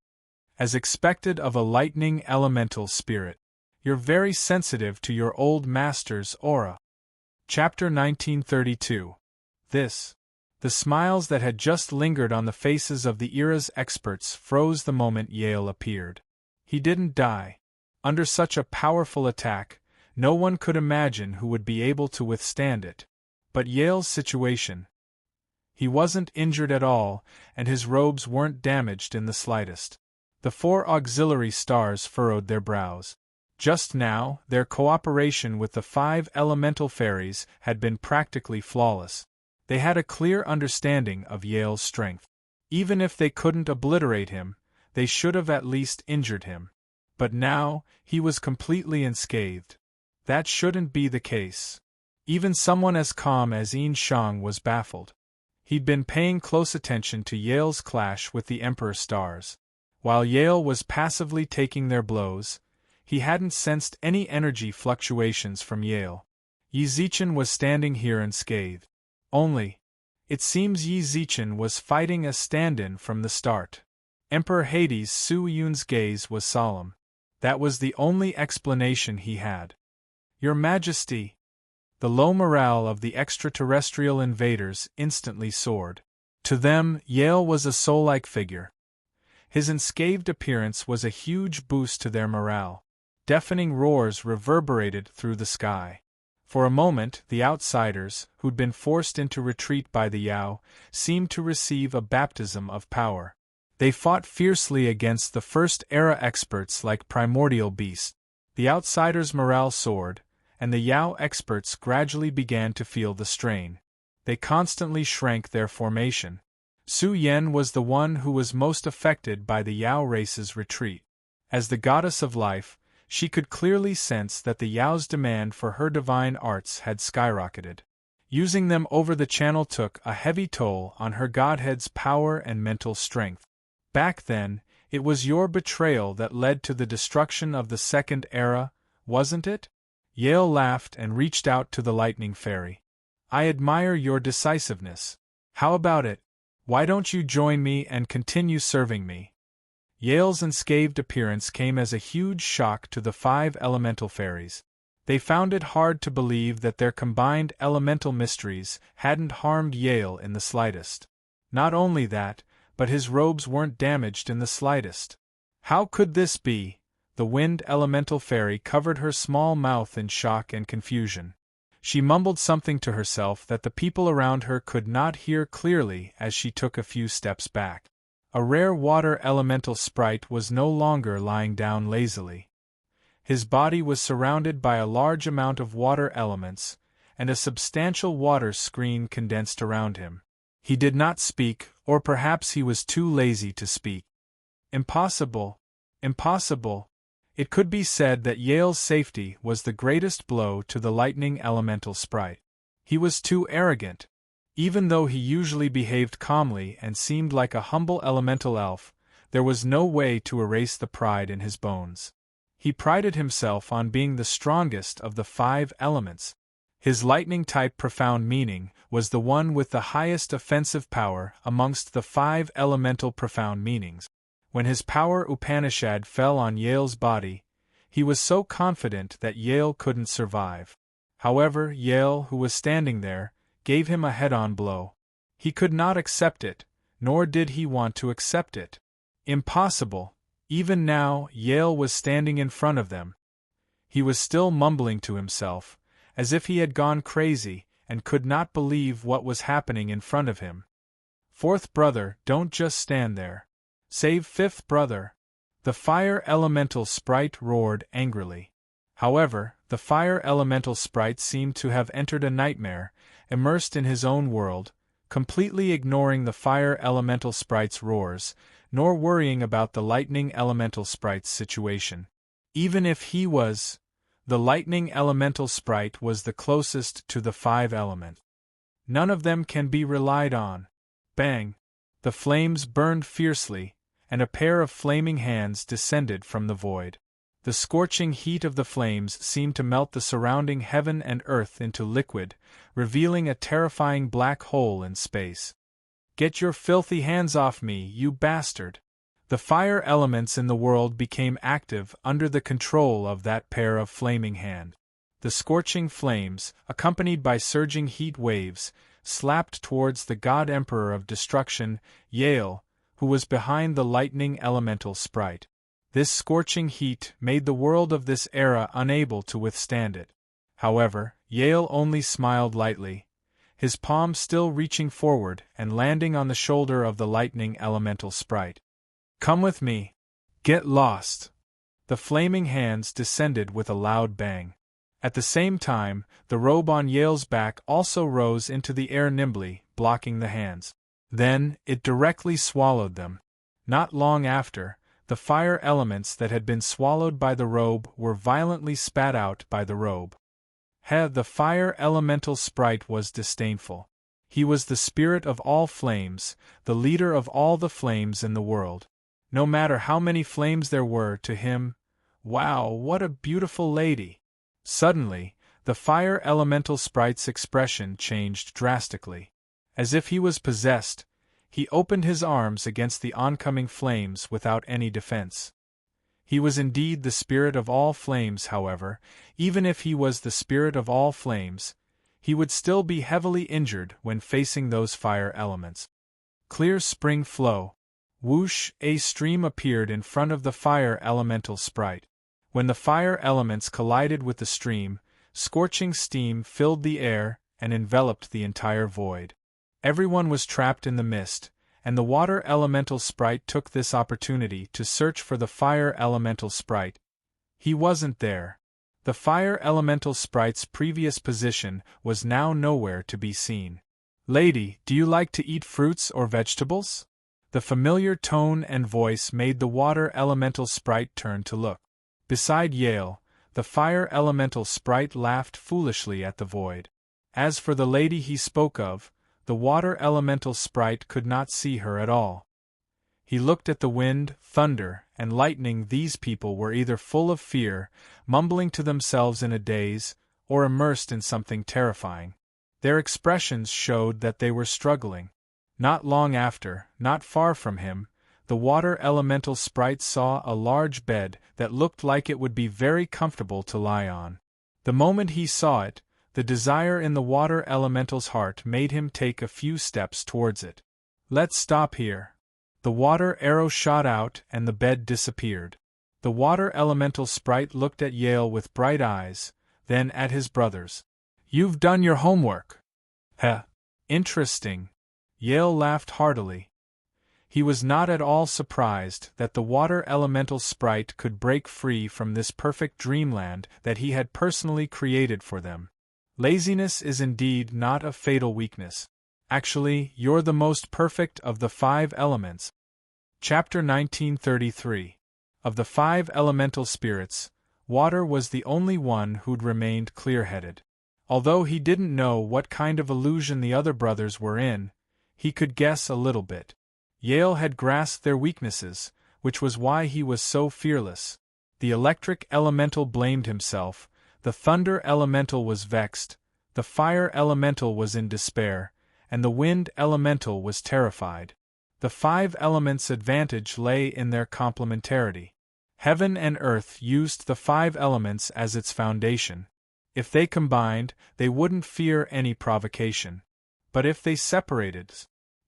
As expected of a lightning elemental spirit, you're very sensitive to your old master's aura. Chapter 1932. The smiles that had just lingered on the faces of the era's experts froze the moment Yale appeared. He didn't die. Under such a powerful attack, no one could imagine who would be able to withstand it. But Yale's situation. He wasn't injured at all, and his robes weren't damaged in the slightest. The 4 auxiliary stars furrowed their brows. Just now, their cooperation with the 5 elemental fairies had been practically flawless. They had a clear understanding of Yale's strength. Even if they couldn't obliterate him, they should have at least injured him. But now, he was completely unscathed. That shouldn't be the case. Even someone as calm as Yin Shang was baffled. He'd been paying close attention to Yale's clash with the Emperor stars. While Yale was passively taking their blows, he hadn't sensed any energy fluctuations from Yale. Yi Zichen was standing here unscathed. Only, it seems Yi Zichen was fighting a stand-in from the start. Emperor Hades' Su Yun's gaze was solemn. That was the only explanation he had. Your Majesty! The low morale of the extraterrestrial invaders instantly soared. To them, Yale was a soul-like figure. His unscathed appearance was a huge boost to their morale. Deafening roars reverberated through the sky. For a moment, the outsiders, who'd been forced into retreat by the Yao, seemed to receive a baptism of power. They fought fiercely against the first-era experts like primordial beasts. The outsiders' morale soared, and the Yao experts gradually began to feel the strain. They constantly shrank their formation. Su Yen was the one who was most affected by the Yao race's retreat. As the goddess of life, she could clearly sense that the Yao's demand for her divine arts had skyrocketed. Using them over the channel took a heavy toll on her godhead's power and mental strength. Back then, it was your betrayal that led to the destruction of the Second Era, wasn't it? Yale laughed and reached out to the Lightning Fairy. I admire your decisiveness. How about it? Why don't you join me and continue serving me? Yale's unscathed appearance came as a huge shock to the 5 elemental fairies. They found it hard to believe that their combined elemental mysteries hadn't harmed Yale in the slightest. Not only that, but his robes weren't damaged in the slightest. How could this be? The wind elemental fairy covered her small mouth in shock and confusion. She mumbled something to herself that the people around her could not hear clearly as she took a few steps back. A rare water elemental sprite was no longer lying down lazily. His body was surrounded by a large amount of water elements, and a substantial water screen condensed around him. He did not speak, or perhaps he was too lazy to speak. Impossible. Impossible. It could be said that Yale's safety was the greatest blow to the lightning elemental sprite. He was too arrogant. Even though he usually behaved calmly and seemed like a humble elemental elf, there was no way to erase the pride in his bones. He prided himself on being the strongest of the 5 elements. His lightning-type profound meaning was the one with the highest offensive power amongst the 5 elemental profound meanings. When his power Upanishad fell on Yale's body, he was so confident that Yale couldn't survive. However, Yale, who was standing there, gave him a head-on blow. He could not accept it, nor did he want to accept it. Impossible. Even now, Yale was standing in front of them. He was still mumbling to himself, as if he had gone crazy, and could not believe what was happening in front of him. 4th brother, don't just stand there. Save 5th brother. The fire elemental sprite roared angrily. However, the fire elemental sprite seemed to have entered a nightmare, immersed in his own world, completely ignoring the fire elemental sprite's roars, nor worrying about the lightning elemental sprite's situation. Even if he was, the lightning elemental sprite was the closest to the 5 elements. None of them can be relied on. Bang! The flames burned fiercely, and a pair of flaming hands descended from the void. The scorching heat of the flames seemed to melt the surrounding heaven and earth into liquid, revealing a terrifying black hole in space. Get your filthy hands off me, you bastard! The fire elements in the world became active under the control of that pair of flaming hands. The scorching flames, accompanied by surging heat waves, slapped towards the God Emperor of Destruction, Yale, who was behind the lightning elemental sprite. This scorching heat made the world of this era unable to withstand it. However, Yale only smiled lightly, his palm still reaching forward and landing on the shoulder of the lightning elemental sprite. Come with me. Get lost. The flaming hands descended with a loud bang. At the same time, the robe on Yale's back also rose into the air nimbly, blocking the hands. Then, it directly swallowed them. Not long after, the fire elements that had been swallowed by the robe were violently spat out by the robe. The fire elemental sprite was disdainful. He was the spirit of all flames, the leader of all the flames in the world. No matter how many flames there were to him, wow, what a beautiful lady! Suddenly, the fire elemental sprite's expression changed drastically. As if he was possessed, he opened his arms against the oncoming flames without any defense. He was indeed the spirit of all flames, however. Even if he was the spirit of all flames, he would still be heavily injured when facing those fire elements. Clear spring flow. Whoosh, a stream appeared in front of the fire elemental sprite. When the fire elements collided with the stream, scorching steam filled the air and enveloped the entire void. Everyone was trapped in the mist, and the water elemental sprite took this opportunity to search for the fire elemental sprite. He wasn't there. The fire elemental sprite's previous position was now nowhere to be seen. Lady, do you like to eat fruits or vegetables? The familiar tone and voice made the water elemental sprite turn to look. Beside Yale, the fire elemental sprite laughed foolishly at the void. As for the lady he spoke of, the water elemental sprite could not see her at all. He looked at the wind, thunder, and lightning. These people were either full of fear, mumbling to themselves in a daze, or immersed in something terrifying. Their expressions showed that they were struggling. Not long after, not far from him, the water elemental sprite saw a large bed that looked like it would be very comfortable to lie on. The moment he saw it, the desire in the water elemental's heart made him take a few steps towards it. Let's stop here. The water arrow shot out and the bed disappeared. The water elemental sprite looked at Yale with bright eyes, then at his brothers. You've done your homework. Interesting. Yale laughed heartily. He was not at all surprised that the water elemental sprite could break free from this perfect dreamland that he had personally created for them. Laziness is indeed not a fatal weakness. Actually, you're the most perfect of the 5 elements. Chapter 1933. Of the 5 elemental spirits, water was the only one who'd remained clear-headed. Although he didn't know what kind of illusion the other brothers were in, he could guess a little bit. Yale had grasped their weaknesses, which was why he was so fearless. The electric elemental blamed himself, the thunder elemental was vexed, the fire elemental was in despair, and the wind elemental was terrified. The 5 elements' advantage lay in their complementarity. Heaven and earth used the 5 elements as its foundation. If they combined, they wouldn't fear any provocation. But if they separated,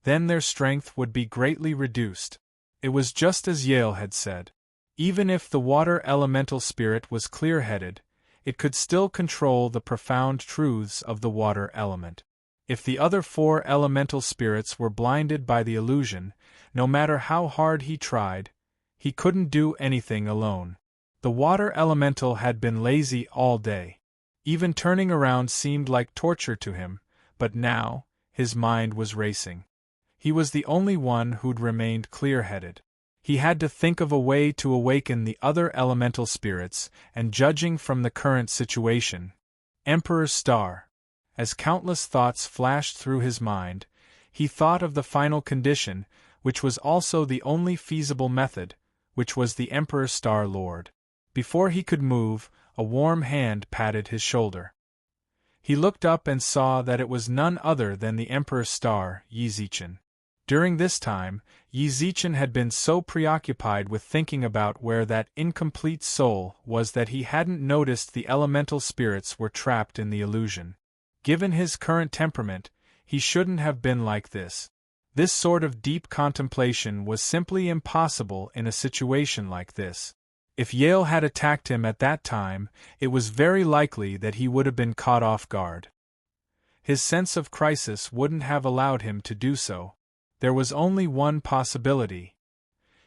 then their strength would be greatly reduced. It was just as Yale had said. Even if the water elemental spirit was clear-headed, it could still control the profound truths of the water element. If the other 4 elemental spirits were blinded by the illusion, no matter how hard he tried, he couldn't do anything alone. The water elemental had been lazy all day. Even turning around seemed like torture to him, but now, his mind was racing. He was the only one who'd remained clear-headed. He had to think of a way to awaken the other elemental spirits, and judging from the current situation, Emperor's Star. As countless thoughts flashed through his mind, he thought of the final condition, which was also the only feasible method, which was the Emperor's Star Lord. Before he could move, a warm hand patted his shoulder. He looked up and saw that it was none other than the Emperor's Star, Yi Zichen. During this time, Yi Zichen had been so preoccupied with thinking about where that incomplete soul was that he hadn't noticed the elemental spirits were trapped in the illusion. Given his current temperament, he shouldn't have been like this. This sort of deep contemplation was simply impossible in a situation like this. If Yale had attacked him at that time, it was very likely that he would have been caught off guard. His sense of crisis wouldn't have allowed him to do so. There was only one possibility.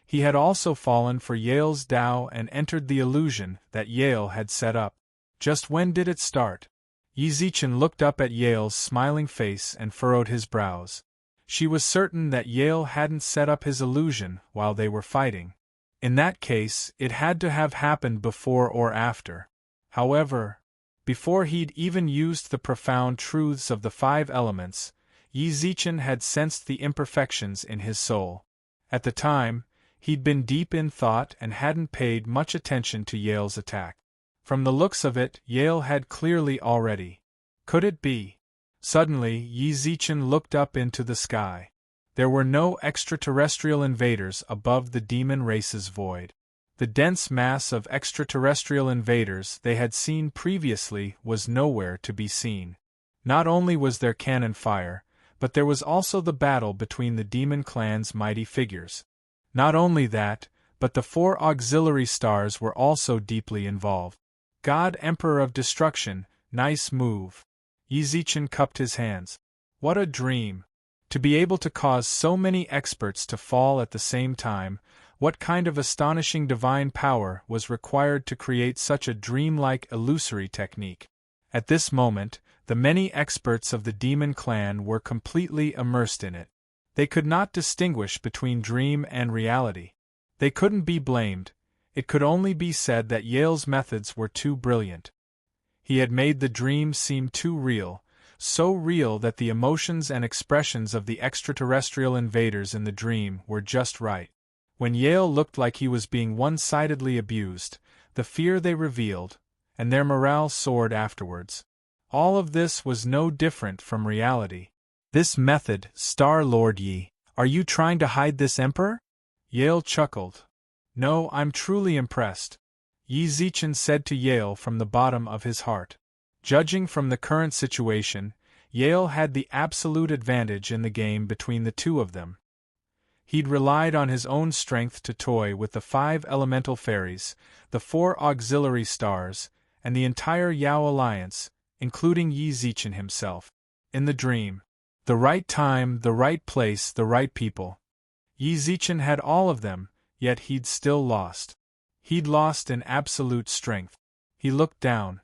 He had also fallen for Yale's Tao and entered the illusion that Yale had set up. Just when did it start? Yi Zichen looked up at Yale's smiling face and furrowed his brows. She was certain that Yale hadn't set up his illusion while they were fighting. In that case, it had to have happened before or after. However, before he'd even used the profound truths of the 5 elements, Yi Zichen had sensed the imperfections in his soul. At the time, he'd been deep in thought and hadn't paid much attention to Yale's attack. From the looks of it, Yale had clearly already. Could it be? Suddenly, Yi Zichen looked up into the sky. There were no extraterrestrial invaders above the demon race's void. The dense mass of extraterrestrial invaders they had seen previously was nowhere to be seen. Not only was there cannon fire, but there was also the battle between the demon clan's mighty figures. Not only that, but the 4 auxiliary stars were also deeply involved. God Emperor of Destruction, nice move. Yi Zichen cupped his hands. What a dream! To be able to cause so many experts to fall at the same time, what kind of astonishing divine power was required to create such a dreamlike illusory technique? At this moment, the many experts of the demon clan were completely immersed in it. They could not distinguish between dream and reality. They couldn't be blamed. It could only be said that Yale's methods were too brilliant. He had made the dream seem too real, so real that the emotions and expressions of the extraterrestrial invaders in the dream were just right. When Yale looked like he was being one-sidedly abused, the fear they revealed, and their morale soared afterwards. All of this was no different from reality. This method, Star-Lord Yi, are you trying to hide this Emperor? Yale chuckled. No, I'm truly impressed. Yi Zichen said to Yale from the bottom of his heart. Judging from the current situation, Yale had the absolute advantage in the game between the two of them. He'd relied on his own strength to toy with the 5 elemental fairies, the 4 auxiliary stars, and the entire Yao alliance, including Yi Zichen himself. In the dream. The right time, the right place, the right people. Yi Zichen had all of them, yet he'd still lost. He'd lost in absolute strength. He looked down.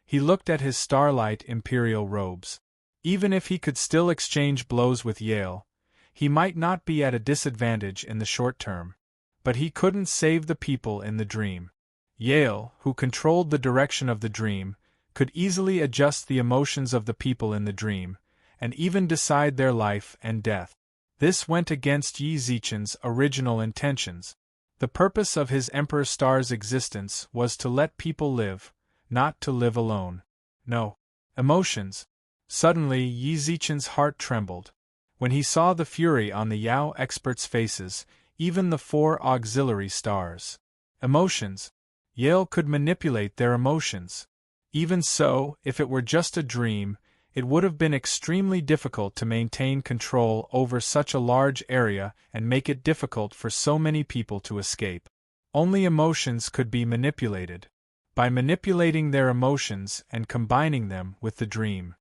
He looked at his starlight imperial robes. Even if he could still exchange blows with Yale, he might not be at a disadvantage in the short term. But he couldn't save the people in the dream. Yale, who controlled the direction of the dream, could easily adjust the emotions of the people in the dream, and even decide their life and death. This went against Yi Zichen's original intentions. The purpose of his Emperor Star's existence was to let people live, not to live alone. No. Emotions. Suddenly Yi Zichen's heart trembled. When he saw the fury on the Yao experts' faces, even the 4 auxiliary stars. Emotions. Yale could manipulate their emotions. Even so, if it were just a dream, it would have been extremely difficult to maintain control over such a large area and make it difficult for so many people to escape. Only emotions could be manipulated. By manipulating their emotions and combining them with the dream.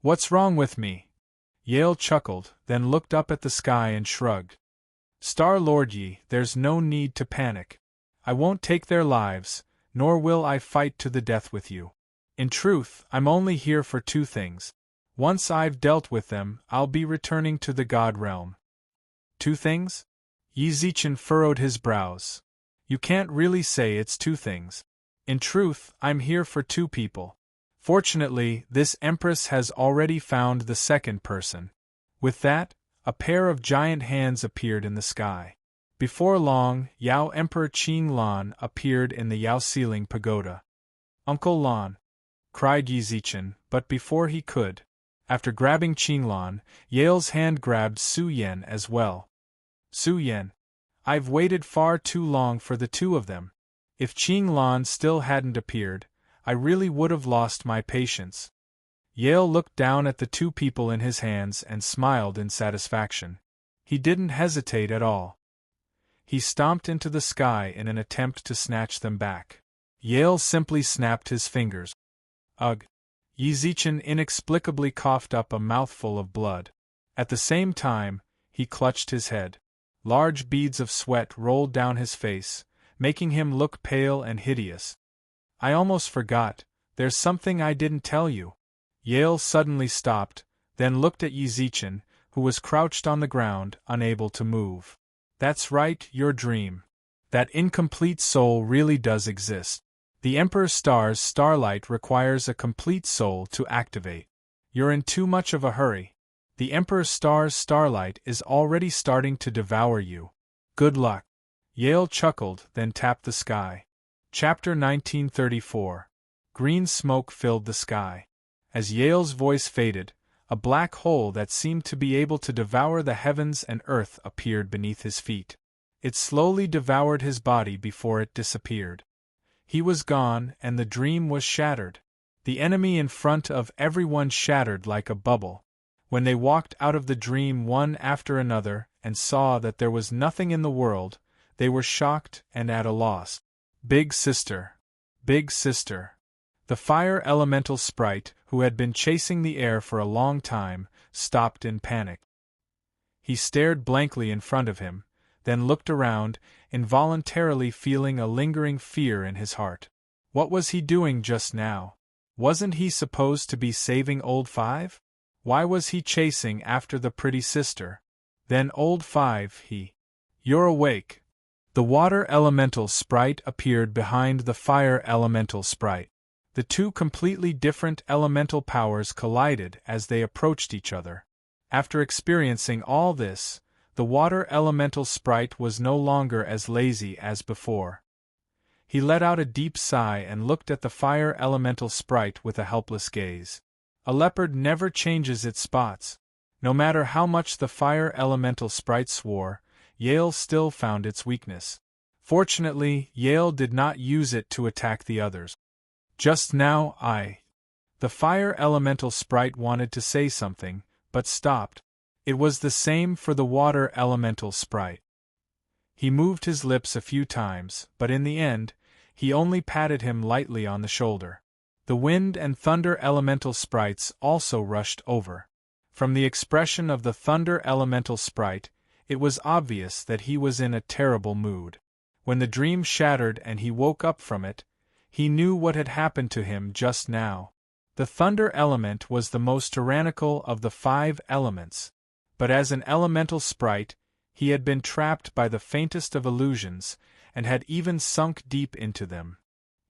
What's wrong with me? Yale chuckled, then looked up at the sky and shrugged. Star-Lord Yi, there's no need to panic. I won't take their lives, nor will I fight to the death with you. In truth, I'm only here for 2 things. Once I've dealt with them, I'll be returning to the God realm. 2 things? Yi Zichen furrowed his brows. You can't really say it's 2 things. In truth, I'm here for 2 people. Fortunately, this Empress has already found the second person. With that, a pair of giant hands appeared in the sky. Before long, Yao Emperor Qing Lan appeared in the Yao ceiling pagoda. Uncle Lan! Cried Yi Zichen, but before he could After grabbing Qinglan, Yale's hand grabbed Su Yan as well. Su Yan, I've waited far too long for the two of them. If Qinglan still hadn't appeared, I really would have lost my patience. Yale looked down at the two people in his hands and smiled in satisfaction. He didn't hesitate at all. He stomped into the sky in an attempt to snatch them back. Yale simply snapped his fingers. Ugh! Yi Zichen inexplicably coughed up a mouthful of blood. At the same time, he clutched his head. Large beads of sweat rolled down his face, making him look pale and hideous. I almost forgot, there's something I didn't tell you. Yale suddenly stopped, then looked at Yi Zichen, who was crouched on the ground, unable to move. That's right, your dream. That incomplete soul really does exist. The Emperor Star's starlight requires a complete soul to activate. You're in too much of a hurry. The Emperor Star's starlight is already starting to devour you. Good luck. Yale chuckled, then tapped the sky. Chapter 1934. Green smoke filled the sky. As Yale's voice faded, a black hole that seemed to be able to devour the heavens and earth appeared beneath his feet. It slowly devoured his body before it disappeared. He was gone, and the dream was shattered. The enemy in front of everyone shattered like a bubble. When they walked out of the dream one after another and saw that there was nothing in the world, they were shocked and at a loss. Big sister! Big sister! The fire elemental sprite, who had been chasing the air for a long time, stopped in panic. He stared blankly in front of him, then looked around, involuntarily feeling a lingering fear in his heart. What was he doing just now? Wasn't he supposed to be saving Old Five? Why was he chasing after the pretty sister? Then Old Five, You're awake. The water elemental sprite appeared behind the fire elemental sprite. The two completely different elemental powers collided as they approached each other. After experiencing all this, the water elemental sprite was no longer as lazy as before. He let out a deep sigh and looked at the fire elemental sprite with a helpless gaze. A leopard never changes its spots. No matter how much the fire elemental sprite swore, Yale still found its weakness. Fortunately, Yale did not use it to attack the others. Just now, The fire elemental sprite wanted to say something, but stopped. It was the same for the water elemental sprite. He moved his lips a few times, but in the end, he only patted him lightly on the shoulder. The wind and thunder elemental sprites also rushed over. From the expression of the thunder elemental sprite, it was obvious that he was in a terrible mood. When the dream shattered and he woke up from it, he knew what had happened to him just now. The thunder element was the most tyrannical of the 5 elements, but as an elemental sprite, he had been trapped by the faintest of illusions, and had even sunk deep into them.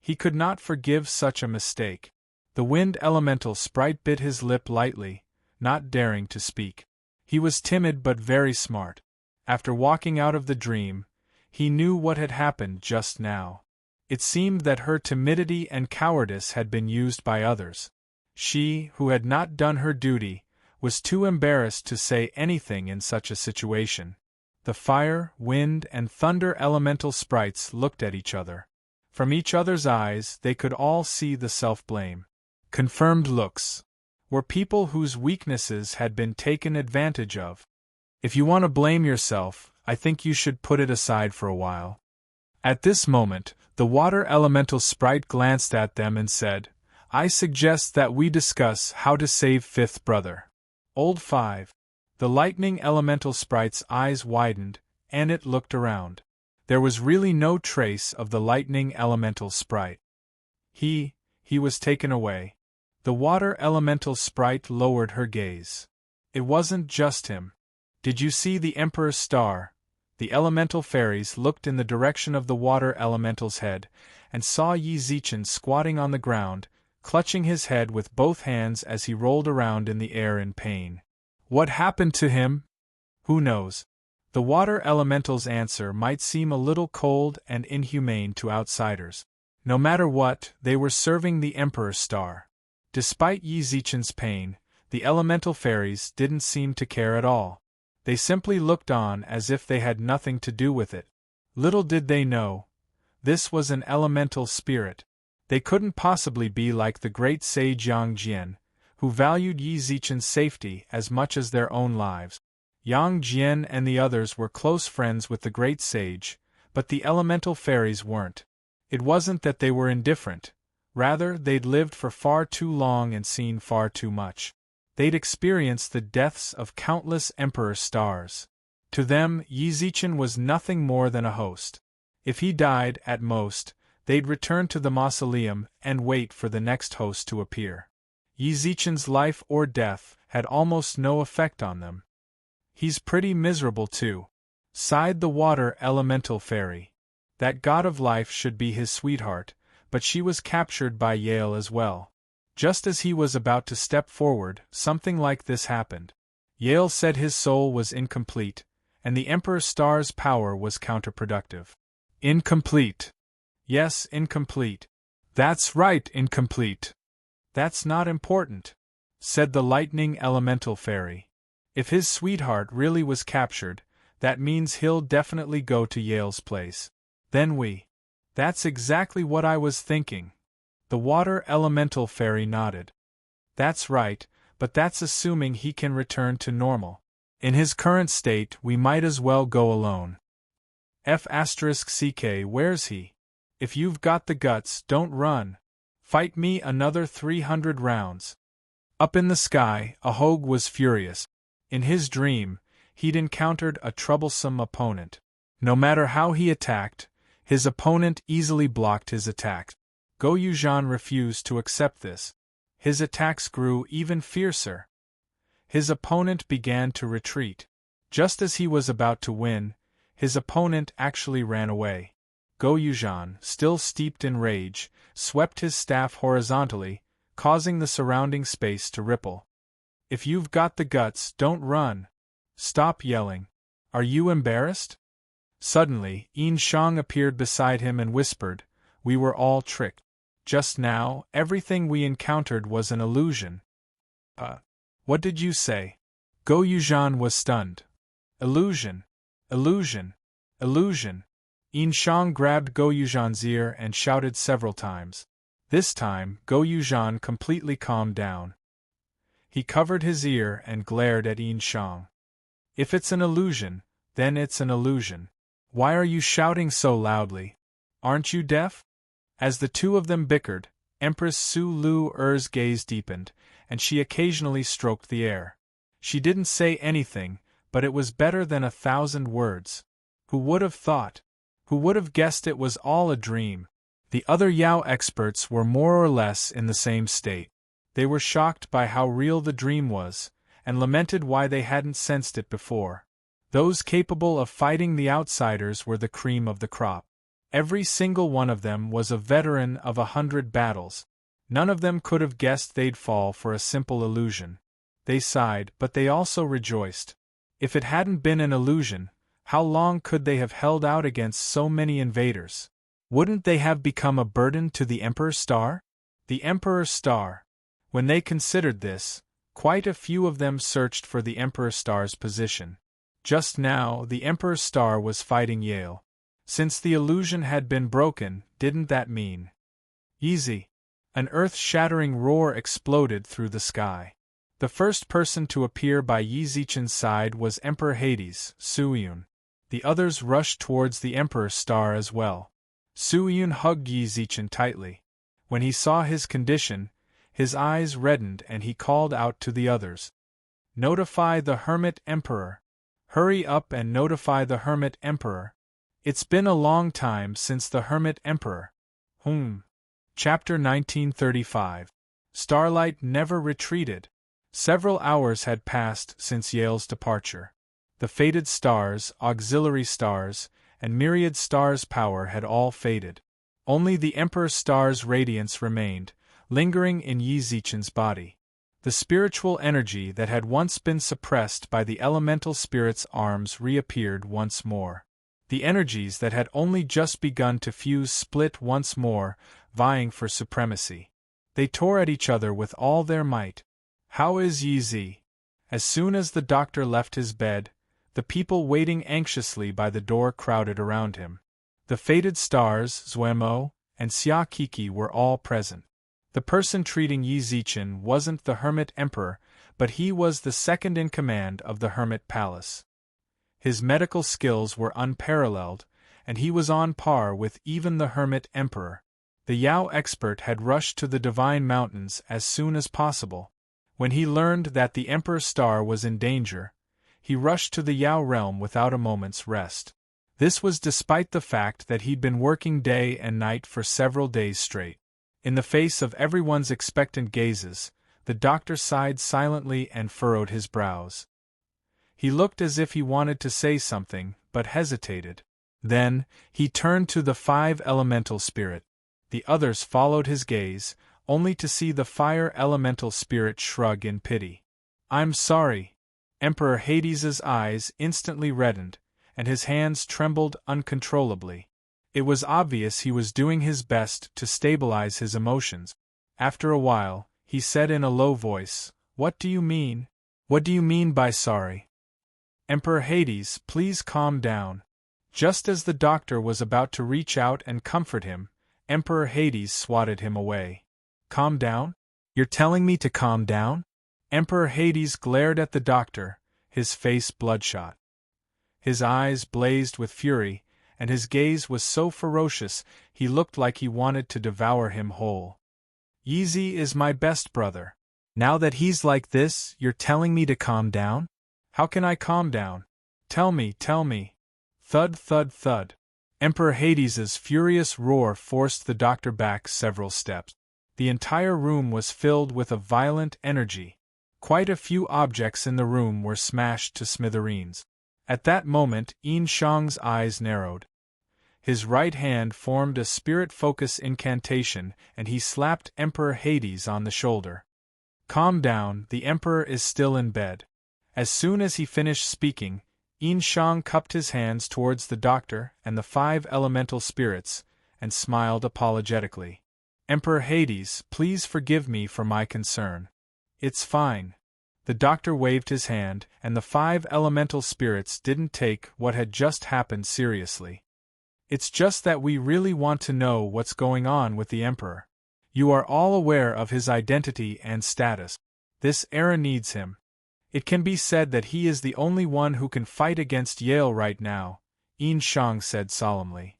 He could not forgive such a mistake. The wind elemental sprite bit his lip lightly, not daring to speak. He was timid but very smart. After walking out of the dream, he knew what had happened just now. It seemed that her timidity and cowardice had been used by others. She, who had not done her duty, was too embarrassed to say anything in such a situation. The fire, wind, and thunder elemental sprites looked at each other. From each other's eyes they could all see the self-blame. Confirmed looks. Were people whose weaknesses had been taken advantage of. If you want to blame yourself, I think you should put it aside for a while. At this moment, the water elemental sprite glanced at them and said, I suggest that we discuss how to save fifth brother. Old Five. The lightning elemental sprite's eyes widened, and it looked around. There was really no trace of the lightning elemental sprite. He was taken away. The water elemental sprite lowered her gaze. It wasn't just him. Did you see the Emperor's star? The elemental fairies looked in the direction of the water elemental's head, and saw Yi Zichen squatting on the ground, clutching his head with both hands as he rolled around in the air in pain. What happened to him? Who knows? The water elemental's answer might seem a little cold and inhumane to outsiders. No matter what, they were serving the Emperor's star. Despite Yi Zichen's pain, The elemental fairies didn't seem to care at all. They simply looked on as if they had nothing to do with it. Little did they know, this was an elemental spirit. They couldn't possibly be like the great sage Yang Jian, who valued Yi Zichen's safety as much as their own lives. Yang Jian and the others were close friends with the great sage, but the elemental fairies weren't. It wasn't that they were indifferent, rather they'd lived for far too long and seen far too much. They'd experienced the deaths of countless emperor stars. To them, Yi Zichen was nothing more than a host. If he died, at most, they'd return to the mausoleum and wait for the next host to appear. Yi Zichen's life or death had almost no effect on them. He's pretty miserable too, sighed the water elemental fairy. That god of life should be his sweetheart, but she was captured by Yale as well. Just as he was about to step forward, something like this happened. Yale said his soul was incomplete, and the Emperor Star's power was counterproductive. Incomplete. Yes, incomplete. That's right, incomplete. That's not important, said the lightning elemental fairy. If his sweetheart really was captured, that means he'll definitely go to Yale's place. Then we. That's exactly what I was thinking. The water elemental fairy nodded. That's right, but that's assuming he can return to normal. In his current state, we might as well go alone. F***ck, where's he? If you've got the guts, don't run. Fight me another 300 rounds. Up in the sky, Ahog was furious. In his dream, he'd encountered a troublesome opponent. No matter how he attacked, his opponent easily blocked his attacks. Go Yuzhan refused to accept this. His attacks grew even fiercer. His opponent began to retreat. Just as he was about to win, his opponent actually ran away. Go Yuzhan, still steeped in rage, swept his staff horizontally, causing the surrounding space to ripple. If you've got the guts, don't run. Stop yelling. Are you embarrassed? Suddenly, Yin Shang appeared beside him and whispered, "We were all tricked. Just now, everything we encountered was an illusion." What did you say? Go Yuzhan was stunned. Illusion. Illusion. Illusion. Yin Shang grabbed Go Yuzhan's ear and shouted several times. This time, Go Yuzhan completely calmed down. He covered his ear and glared at Yin Shang. If it's an illusion, then it's an illusion. Why are you shouting so loudly? Aren't you deaf? As the two of them bickered, Empress Su Lu Er's gaze deepened, and she occasionally stroked the air. She didn't say anything, but it was better than 1,000 words. Who would have thought? Who would have guessed it was all a dream? The other Yao experts were more or less in the same state. They were shocked by how real the dream was, and lamented why they hadn't sensed it before. Those capable of fighting the outsiders were the cream of the crop. Every single one of them was a veteran of 100 battles. None of them could have guessed they'd fall for a simple illusion. They sighed, but they also rejoiced. If it hadn't been an illusion, how long could they have held out against so many invaders? Wouldn't they have become a burden to the Emperor Star? The Emperor Star. When they considered this, quite a few of them searched for the Emperor Star's position. Just now, the Emperor Star was fighting Yale. Since the illusion had been broken, didn't that mean? Easy. An earth-shattering roar exploded through the sky. The first person to appear by Yi Zichen's side was Emperor Hades, Suyun. The others rushed towards the Emperor Star as well. Suyun hugged Yi Zichen tightly. When he saw his condition, his eyes reddened and he called out to the others. "Notify the Hermit Emperor. Hurry up and notify the Hermit Emperor. It's been a long time since the Hermit Emperor." Chapter 1935. Starlight never retreated. Several hours had passed since Yale's departure. The fated stars, auxiliary stars, and myriad stars' power had all faded. Only the Emperor Star's radiance remained, lingering in Yi Zichen's body. The spiritual energy that had once been suppressed by the elemental spirit's arms reappeared once more. The energies that had only just begun to fuse split once more, vying for supremacy. They tore at each other with all their might. How is Yi Zi? As soon as the doctor left his bed, the people waiting anxiously by the door crowded around him. The fated stars, Zuemo, and Xia Kiki were all present. The person treating Yi Zichen wasn't the Hermit Emperor, but he was the second in command of the Hermit Palace. His medical skills were unparalleled, and he was on par with even the Hermit Emperor. The Yao expert had rushed to the Divine Mountains as soon as possible. When he learned that the Emperor's star was in danger, he rushed to the Yao realm without a moment's rest. This was despite the fact that he'd been working day and night for several days straight. In the face of everyone's expectant gazes, the doctor sighed silently and furrowed his brows. He looked as if he wanted to say something, but hesitated. Then, he turned to the 5 elemental spirit. The others followed his gaze, only to see the fire elemental spirit shrug in pity. "I'm sorry." Emperor Hades's eyes instantly reddened, and his hands trembled uncontrollably. It was obvious he was doing his best to stabilize his emotions. After a while, he said in a low voice, "What do you mean? What do you mean by sorry?" "Emperor Hades, please calm down." Just as the doctor was about to reach out and comfort him, Emperor Hades swatted him away. "Calm down? You're telling me to calm down?" Emperor Hades glared at the doctor, his face bloodshot. His eyes blazed with fury, and his gaze was so ferocious he looked like he wanted to devour him whole. "Yi Zi is my best brother. Now that he's like this, you're telling me to calm down? How can I calm down? Tell me, tell me." Thud, thud, thud. Emperor Hades's furious roar forced the doctor back several steps. The entire room was filled with a violent energy. Quite a few objects in the room were smashed to smithereens. At that moment, Yin Shang's eyes narrowed. His right hand formed a spirit focus incantation and he slapped Emperor Hades on the shoulder. "Calm down, the Emperor is still in bed." As soon as he finished speaking, Yin Shang cupped his hands towards the doctor and the 5 elemental spirits, and smiled apologetically. "Emperor Hades, please forgive me for my concern." "It's fine." The doctor waved his hand, and the 5 elemental spirits didn't take what had just happened seriously. "It's just that we really want to know what's going on with the Emperor. You are all aware of his identity and status. This era needs him. It can be said that he is the only one who can fight against Yale right now," Yin Shang said solemnly.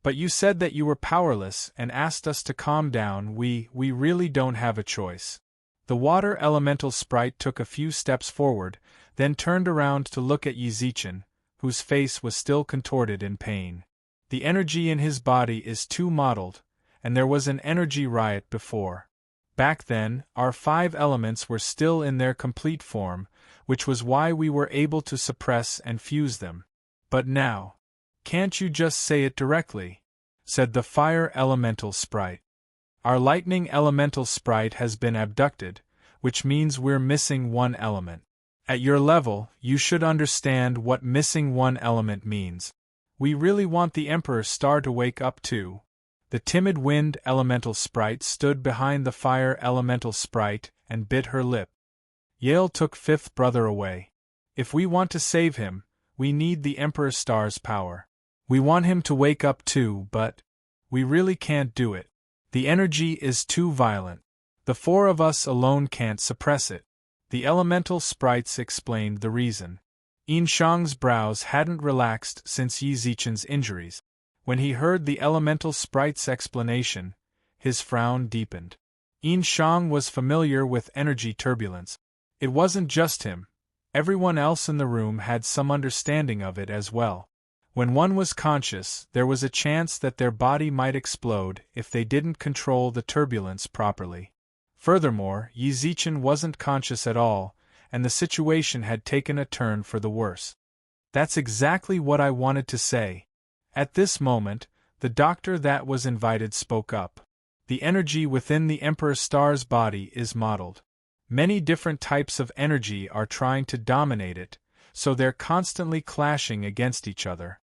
"But you said that you were powerless and asked us to calm down. We really don't have a choice." The water elemental sprite took a few steps forward, then turned around to look at Yi Zichen, whose face was still contorted in pain. "The energy in his body is too mottled, and there was an energy riot before. Back then, our 5 elements were still in their complete form, which was why we were able to suppress and fuse them. But now, can't you just say it directly?" said the fire elemental sprite. "Our lightning elemental sprite has been abducted, which means we're missing 1 element. At your level, you should understand what missing 1 element means. We really want the Emperor's star to wake up too." The timid wind elemental sprite stood behind the fire elemental sprite and bit her lip. "Yale took 5th brother away. If we want to save him, we need the Emperor's star's power. We want him to wake up too, but we really can't do it. The energy is too violent. The 4 of us alone can't suppress it." The elemental sprites explained the reason. Yin Shang's brows hadn't relaxed since Yi Zichen's injuries. When he heard the elemental sprite's explanation, his frown deepened. Yin Shang was familiar with energy turbulence. It wasn't just him. Everyone else in the room had some understanding of it as well. When one was conscious, there was a chance that their body might explode if they didn't control the turbulence properly. Furthermore, Yi Zichen wasn't conscious at all, and the situation had taken a turn for the worse. "That's exactly what I wanted to say." At this moment, the doctor that was invited spoke up. "The energy within the Emperor's star's body is mottled. Many different types of energy are trying to dominate it, so they're constantly clashing against each other.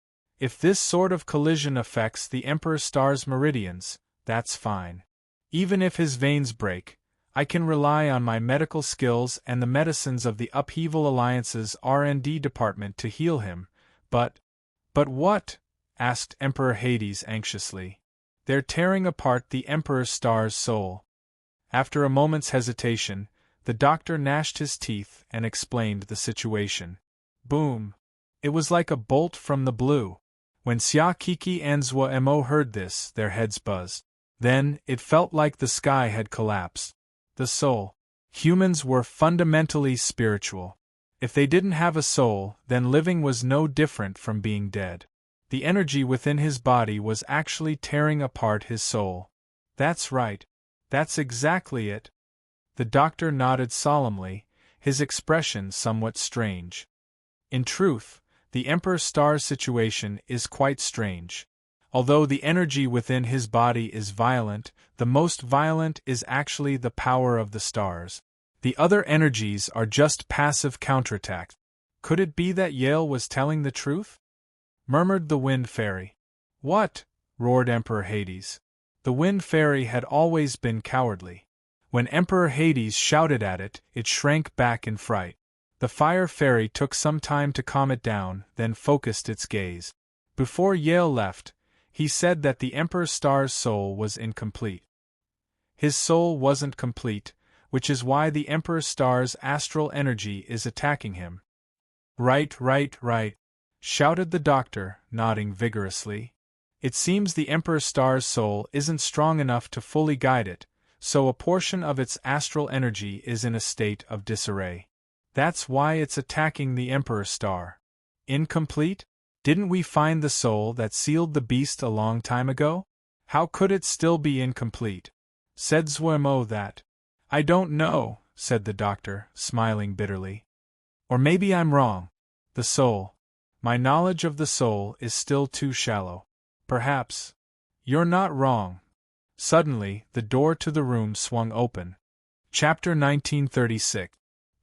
If this sort of collision affects the Emperor's star's meridians, that's fine. Even if his veins break, I can rely on my medical skills and the medicines of the Upheaval Alliance's R&D department to heal him, but what? Asked Emperor Hades anxiously. They're tearing apart the Emperor Star's soul. After a moment's hesitation, the doctor gnashed his teeth and explained the situation. Boom! It was like a bolt from the blue. When Xia Kiki and Zhuo Mo heard this, their heads buzzed. Then, it felt like the sky had collapsed. The soul. Humans were fundamentally spiritual. If they didn't have a soul, then living was no different from being dead. The energy within his body was actually tearing apart his soul. That's right. That's exactly it. The doctor nodded solemnly, his expression somewhat strange. In truth, the Emperor Star's situation is quite strange. Although the energy within his body is violent, the most violent is actually the power of the stars. The other energies are just passive counterattacks. Could it be that Yale was telling the truth? Murmured the Wind Fairy. What? Roared Emperor Hades. The Wind Fairy had always been cowardly. When Emperor Hades shouted at it, it shrank back in fright. The Fire Fairy took some time to calm it down, then focused its gaze. Before Yale left, he said that the Emperor Star's soul was incomplete. His soul wasn't complete, which is why the Emperor Star's astral energy is attacking him. Right, shouted the doctor, nodding vigorously. It seems the Emperor Star's soul isn't strong enough to fully guide it, so a portion of its astral energy is in a state of disarray. That's why it's attacking the Emperor Star. Incomplete? Didn't we find the soul that sealed the beast a long time ago? How could it still be incomplete? Said Zhuo that. I don't know, said the doctor, smiling bitterly. Or maybe I'm wrong. The soul. My knowledge of the soul is still too shallow. Perhaps. You're not wrong. Suddenly, the door to the room swung open. Chapter 1936.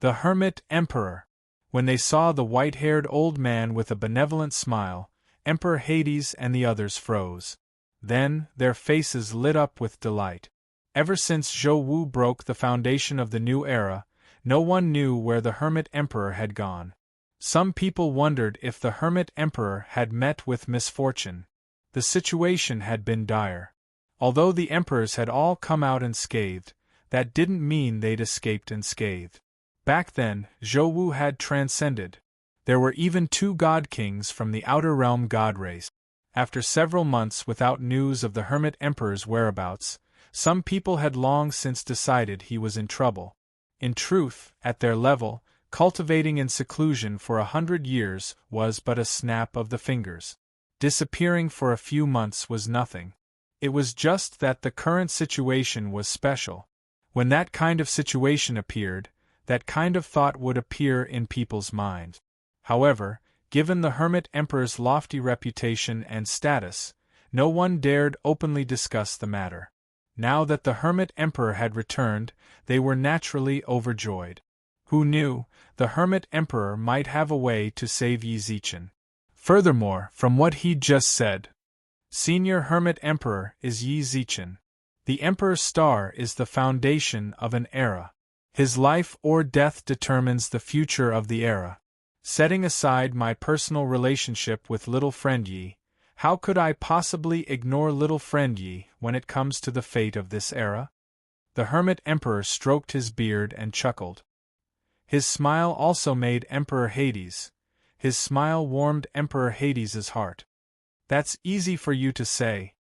The Hermit Emperor. When they saw the white-haired old man with a benevolent smile, Emperor Hades and the others froze. Then, their faces lit up with delight. Ever since Zhou Wu broke the foundation of the new era, no one knew where the Hermit Emperor had gone. Some people wondered if the Hermit Emperor had met with misfortune. The situation had been dire. Although the emperors had all come out unscathed, that didn't mean they'd escaped unscathed. Back then, Zhou Wu had transcended. There were even 2 god kings from the outer realm god race. After several months without news of the Hermit Emperor's whereabouts, some people had long since decided he was in trouble. In truth, at their level, cultivating in seclusion for 100 years was but a snap of the fingers. Disappearing for a few months was nothing. It was just that the current situation was special. When that kind of situation appeared, that kind of thought would appear in people's minds. However, given the Hermit Emperor's lofty reputation and status, no one dared openly discuss the matter. Now that the Hermit Emperor had returned, they were naturally overjoyed. Who knew, the Hermit Emperor might have a way to save Yi Zichen. Furthermore, from what he'd just said, Senior Hermit Emperor is Yi Zichen. The Emperor Star is the foundation of an era. His life or death determines the future of the era. Setting aside my personal relationship with little friend Yi, how could I possibly ignore little friend Yi when it comes to the fate of this era? The Hermit Emperor stroked his beard and chuckled. His smile also made Emperor Hades. His smile warmed Emperor Hades's heart. That's easy for you to say.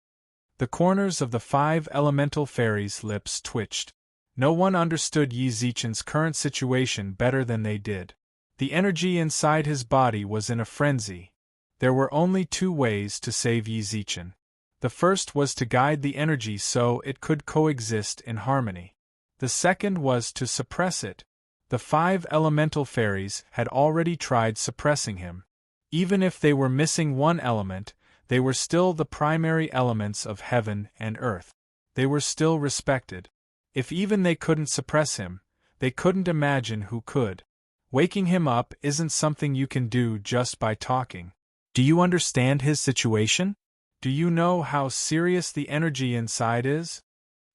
The corners of the 5 elemental fairies' lips twitched. No one understood Yi Zichen's current situation better than they did. The energy inside his body was in a frenzy. There were only 2 ways to save Yi Zichen. The first was to guide the energy so it could coexist in harmony. The second was to suppress it. The 5 elemental fairies had already tried suppressing him. Even if they were missing one element, they were still the primary elements of heaven and earth. They were still respected. If even they couldn't suppress him, they couldn't imagine who could. Waking him up isn't something you can do just by talking. Do you understand his situation? Do you know how serious the energy inside is?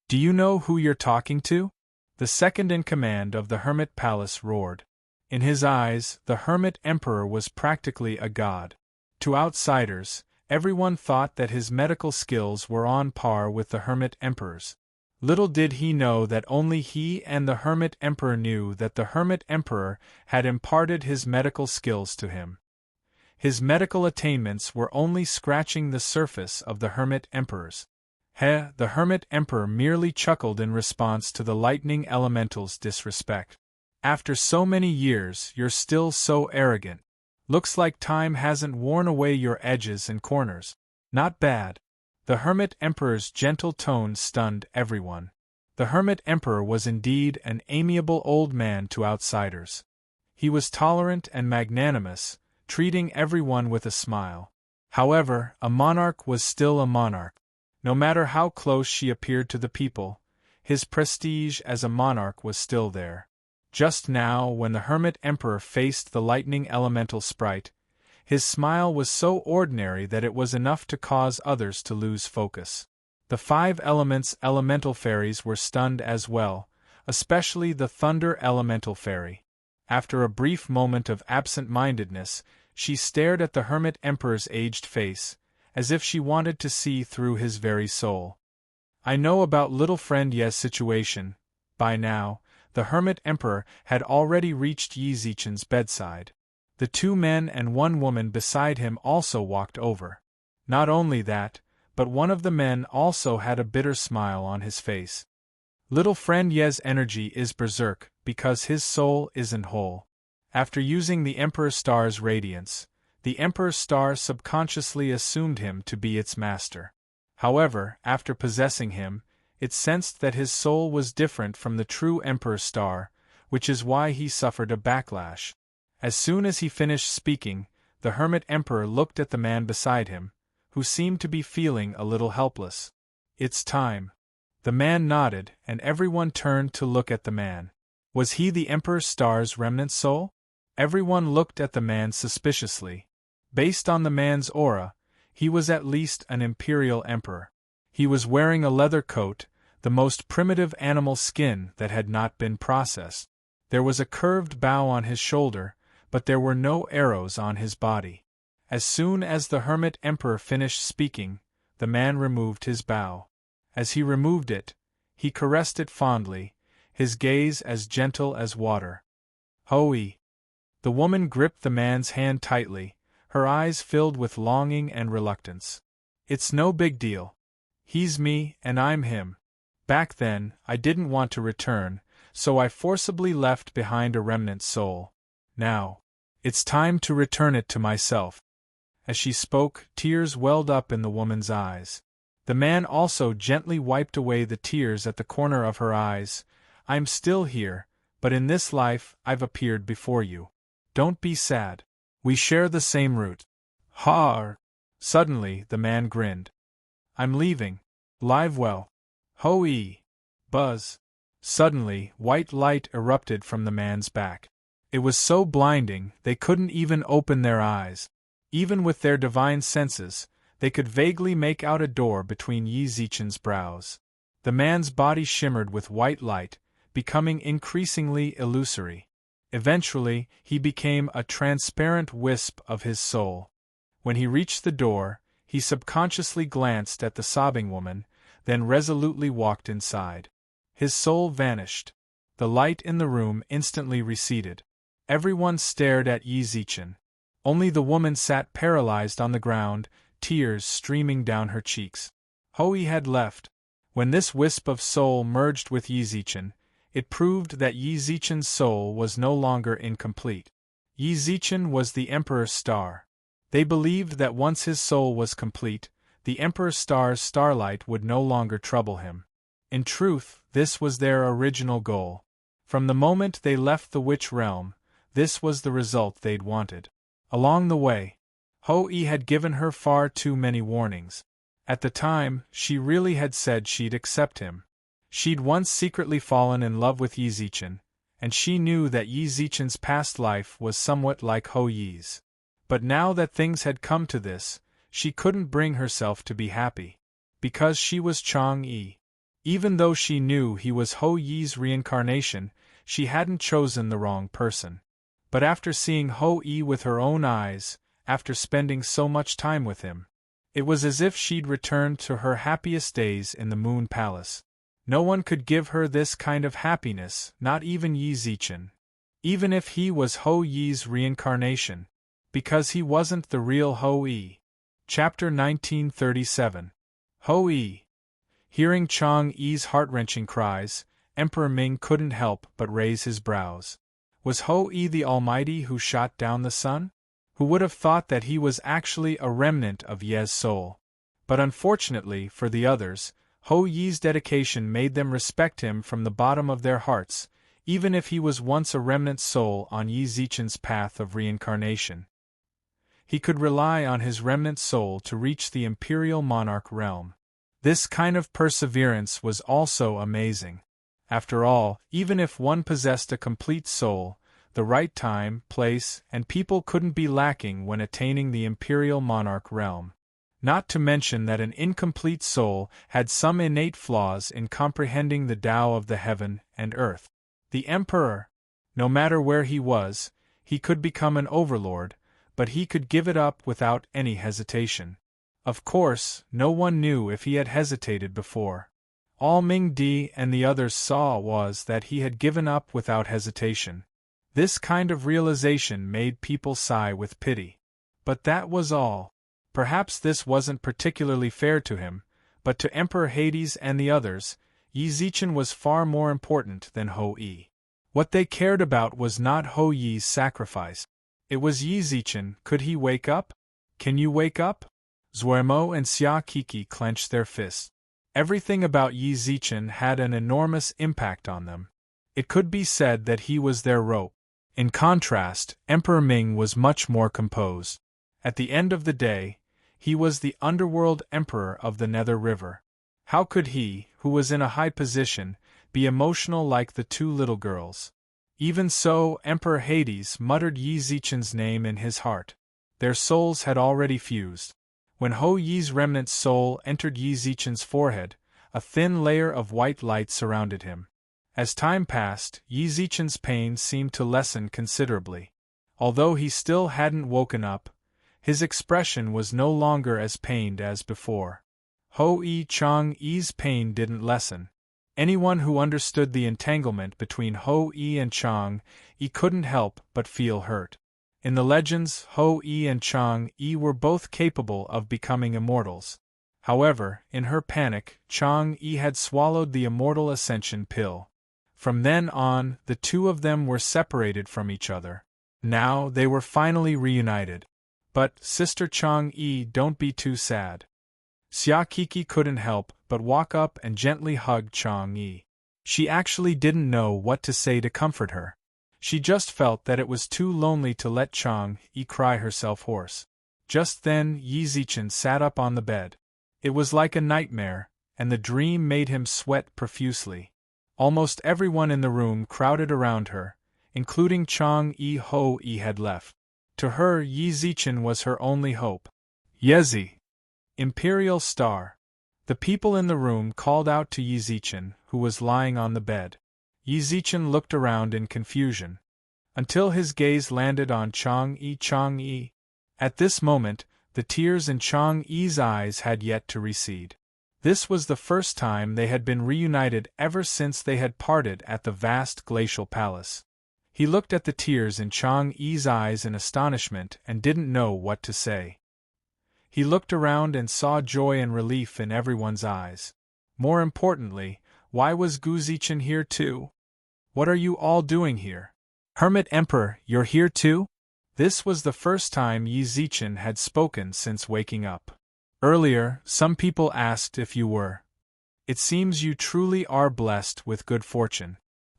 Do you know who you're talking to? the second in command of the Hermit Palace, roared. In his eyes, the Hermit Emperor was practically a god. To outsiders, everyone thought that his medical skills were on par with the Hermit Emperor's. Little did he know that only he and the Hermit Emperor knew that the Hermit Emperor had imparted his medical skills to him. His medical attainments were only scratching the surface of the Hermit Emperor's. The Hermit Emperor merely chuckled in response to the lightning elemental's disrespect. After so many years, you're still so arrogant. Looks like time hasn't worn away your edges and corners. Not bad. The Hermit Emperor's gentle tone stunned everyone. The Hermit Emperor was indeed an amiable old man to outsiders. He was tolerant and magnanimous, treating everyone with a smile. However, a monarch was still a monarch. No matter how close she appeared to the people, his prestige as a monarch was still there. Just now, when the Hermit Emperor faced the lightning elemental sprite, his smile was so ordinary that it was enough to cause others to lose focus. The 5 elements elemental fairies were stunned as well, especially the thunder elemental fairy. After a brief moment of absent-mindedness, she stared at the Hermit Emperor's aged face, as if she wanted to see through his very soul. I know about little friend Ye's situation. By now, the Hermit Emperor had already reached Yi Zichen's bedside. The 2 men and 1 woman beside him also walked over. Not only that, but one of the men also had a bitter smile on his face. Little friend Ye's energy is berserk because his soul isn't whole. After using the Emperor Star's radiance, the Emperor Star subconsciously assumed him to be its master. However, after possessing him, it sensed that his soul was different from the true Emperor Star, which is why he suffered a backlash. As soon as he finished speaking, the Hermit Emperor looked at the man beside him, who seemed to be feeling a little helpless. It's time. The man nodded, and everyone turned to look at the man. Was he the Emperor Star's remnant soul? Everyone looked at the man suspiciously. Based on the man's aura, he was at least an imperial emperor. He was wearing a leather coat, the most primitive animal skin that had not been processed. There was a curved bow on his shoulder, but there were no arrows on his body. As soon as the Hermit Emperor finished speaking, the man removed his bow. As he removed it, he caressed it fondly, his gaze as gentle as water. Hoi! The woman gripped the man's hand tightly, her eyes filled with longing and reluctance. It's no big deal. He's me, and I'm him. Back then, I didn't want to return, so I forcibly left behind a remnant soul. Now, it's time to return it to myself. As she spoke, tears welled up in the woman's eyes. The man also gently wiped away the tears at the corner of her eyes. I'm still here, but in this life I've appeared before you. Don't be sad. We share the same root. Har! Suddenly, the man grinned. I'm leaving. Live well. Hoi! Buzz! Suddenly, white light erupted from the man's back. It was so blinding, they couldn't even open their eyes. Even with their divine senses, they could vaguely make out a door between Yi Zichen's brows. The man's body shimmered with white light, becoming increasingly illusory. Eventually, he became a transparent wisp of his soul. When he reached the door, he subconsciously glanced at the sobbing woman, then resolutely walked inside. His soul vanished. The light in the room instantly receded. Everyone stared at Yi Zichen. Only the woman sat paralyzed on the ground, tears streaming down her cheeks. Hoi had left. When this wisp of soul merged with Yi Zichen, it proved that Yi Zichen's soul was no longer incomplete. Yi Zichen was the Emperor's star. They believed that once his soul was complete, the Emperor Star's starlight would no longer trouble him. In truth, this was their original goal. From the moment they left the witch realm, this was the result they'd wanted. Along the way, Hoi had given her far too many warnings. At the time, she really had said she'd accept him. She'd once secretly fallen in love with Yi Zichen, and she knew that Yi Zichen's past life was somewhat like Hoi's. But now that things had come to this, she couldn't bring herself to be happy. Because she was Chang'e. Even though she knew he was Ho Yi's reincarnation, she hadn't chosen the wrong person. But after seeing Ho Yi with her own eyes, after spending so much time with him, it was as if she'd returned to her happiest days in the Moon Palace. No one could give her this kind of happiness, not even Yi Zichen. Even if he was Ho Yi's reincarnation, because he wasn't the real Ho Yi. Chapter 1937. Ho Yi. Hearing Chang Yi's heart-wrenching cries, Emperor Ming couldn't help but raise his brows. Was Ho Yi the Almighty who shot down the sun? Who would have thought that he was actually a remnant of Ye's soul? But unfortunately for the others, Ho Yi's dedication made them respect him from the bottom of their hearts, even if he was once a remnant soul on Yi Zichen's path of reincarnation. He could rely on his remnant soul to reach the imperial monarch realm. This kind of perseverance was also amazing. After all, even if one possessed a complete soul, the right time, place, and people couldn't be lacking when attaining the imperial monarch realm. Not to mention that an incomplete soul had some innate flaws in comprehending the Tao of the heaven and earth. The emperor, no matter where he was, he could become an overlord, but he could give it up without any hesitation. Of course, no one knew if he had hesitated before. All Ming Di and the others saw was that he had given up without hesitation. This kind of realization made people sigh with pity. But that was all. Perhaps this wasn't particularly fair to him, but to Emperor Hades and the others, Yi Zichen was far more important than Ho Yi. What they cared about was not Ho Yi's sacrifice. It was Yi Zichen. Could he wake up? Can you wake up? Zuermo and Xia Kiki clenched their fists. Everything about Yi Zichen had an enormous impact on them. It could be said that he was their rope. In contrast, Emperor Ming was much more composed. At the end of the day, he was the underworld emperor of the Nether River. How could he, who was in a high position, be emotional like the two little girls? Even so, Emperor Hades muttered Yi Zichen's name in his heart. Their souls had already fused. When Ho Yi's remnant soul entered Yi Zichen's forehead, a thin layer of white light surrounded him. As time passed, Yi Zichen's pain seemed to lessen considerably. Although he still hadn't woken up, his expression was no longer as pained as before. Ho Yi Chang Yi's pain didn't lessen. Anyone who understood the entanglement between Ho Yi and Chang Yi couldn't help but feel hurt. In the legends, Ho Yi and Chang Yi were both capable of becoming immortals. However, in her panic, Chang Yi had swallowed the immortal ascension pill. From then on, the two of them were separated from each other. Now they were finally reunited. But, Sister Chang Yi, don't be too sad. Xia Kiki couldn't help but walk up and gently hug Chang Yi. She actually didn't know what to say to comfort her. She just felt that it was too lonely to let Chang Yi cry herself hoarse. Just then, Yi Zichen sat up on the bed. It was like a nightmare, and the dream made him sweat profusely. Almost everyone in the room crowded around her, including Chang Yi. Ho Yi had left. To her, Yi Zichen was her only hope. Yezi! Imperial Star! The people in the room called out to Yi Zichen, who was lying on the bed. Yi Zichen looked around in confusion, until his gaze landed on Chang Yi. Chang Yi. At this moment, the tears in Chang Yi's eyes had yet to recede. This was the first time they had been reunited ever since they had parted at the vast glacial palace. He looked at the tears in Chang Yi's eyes in astonishment and didn't know what to say. He looked around and saw joy and relief in everyone's eyes. More importantly, why was Gu Zichen here too? What are you all doing here? Hermit Emperor, you're here too? This was the first time Yi Zichen had spoken since waking up. Earlier, some people asked if you were. It seems you truly are blessed with good fortune.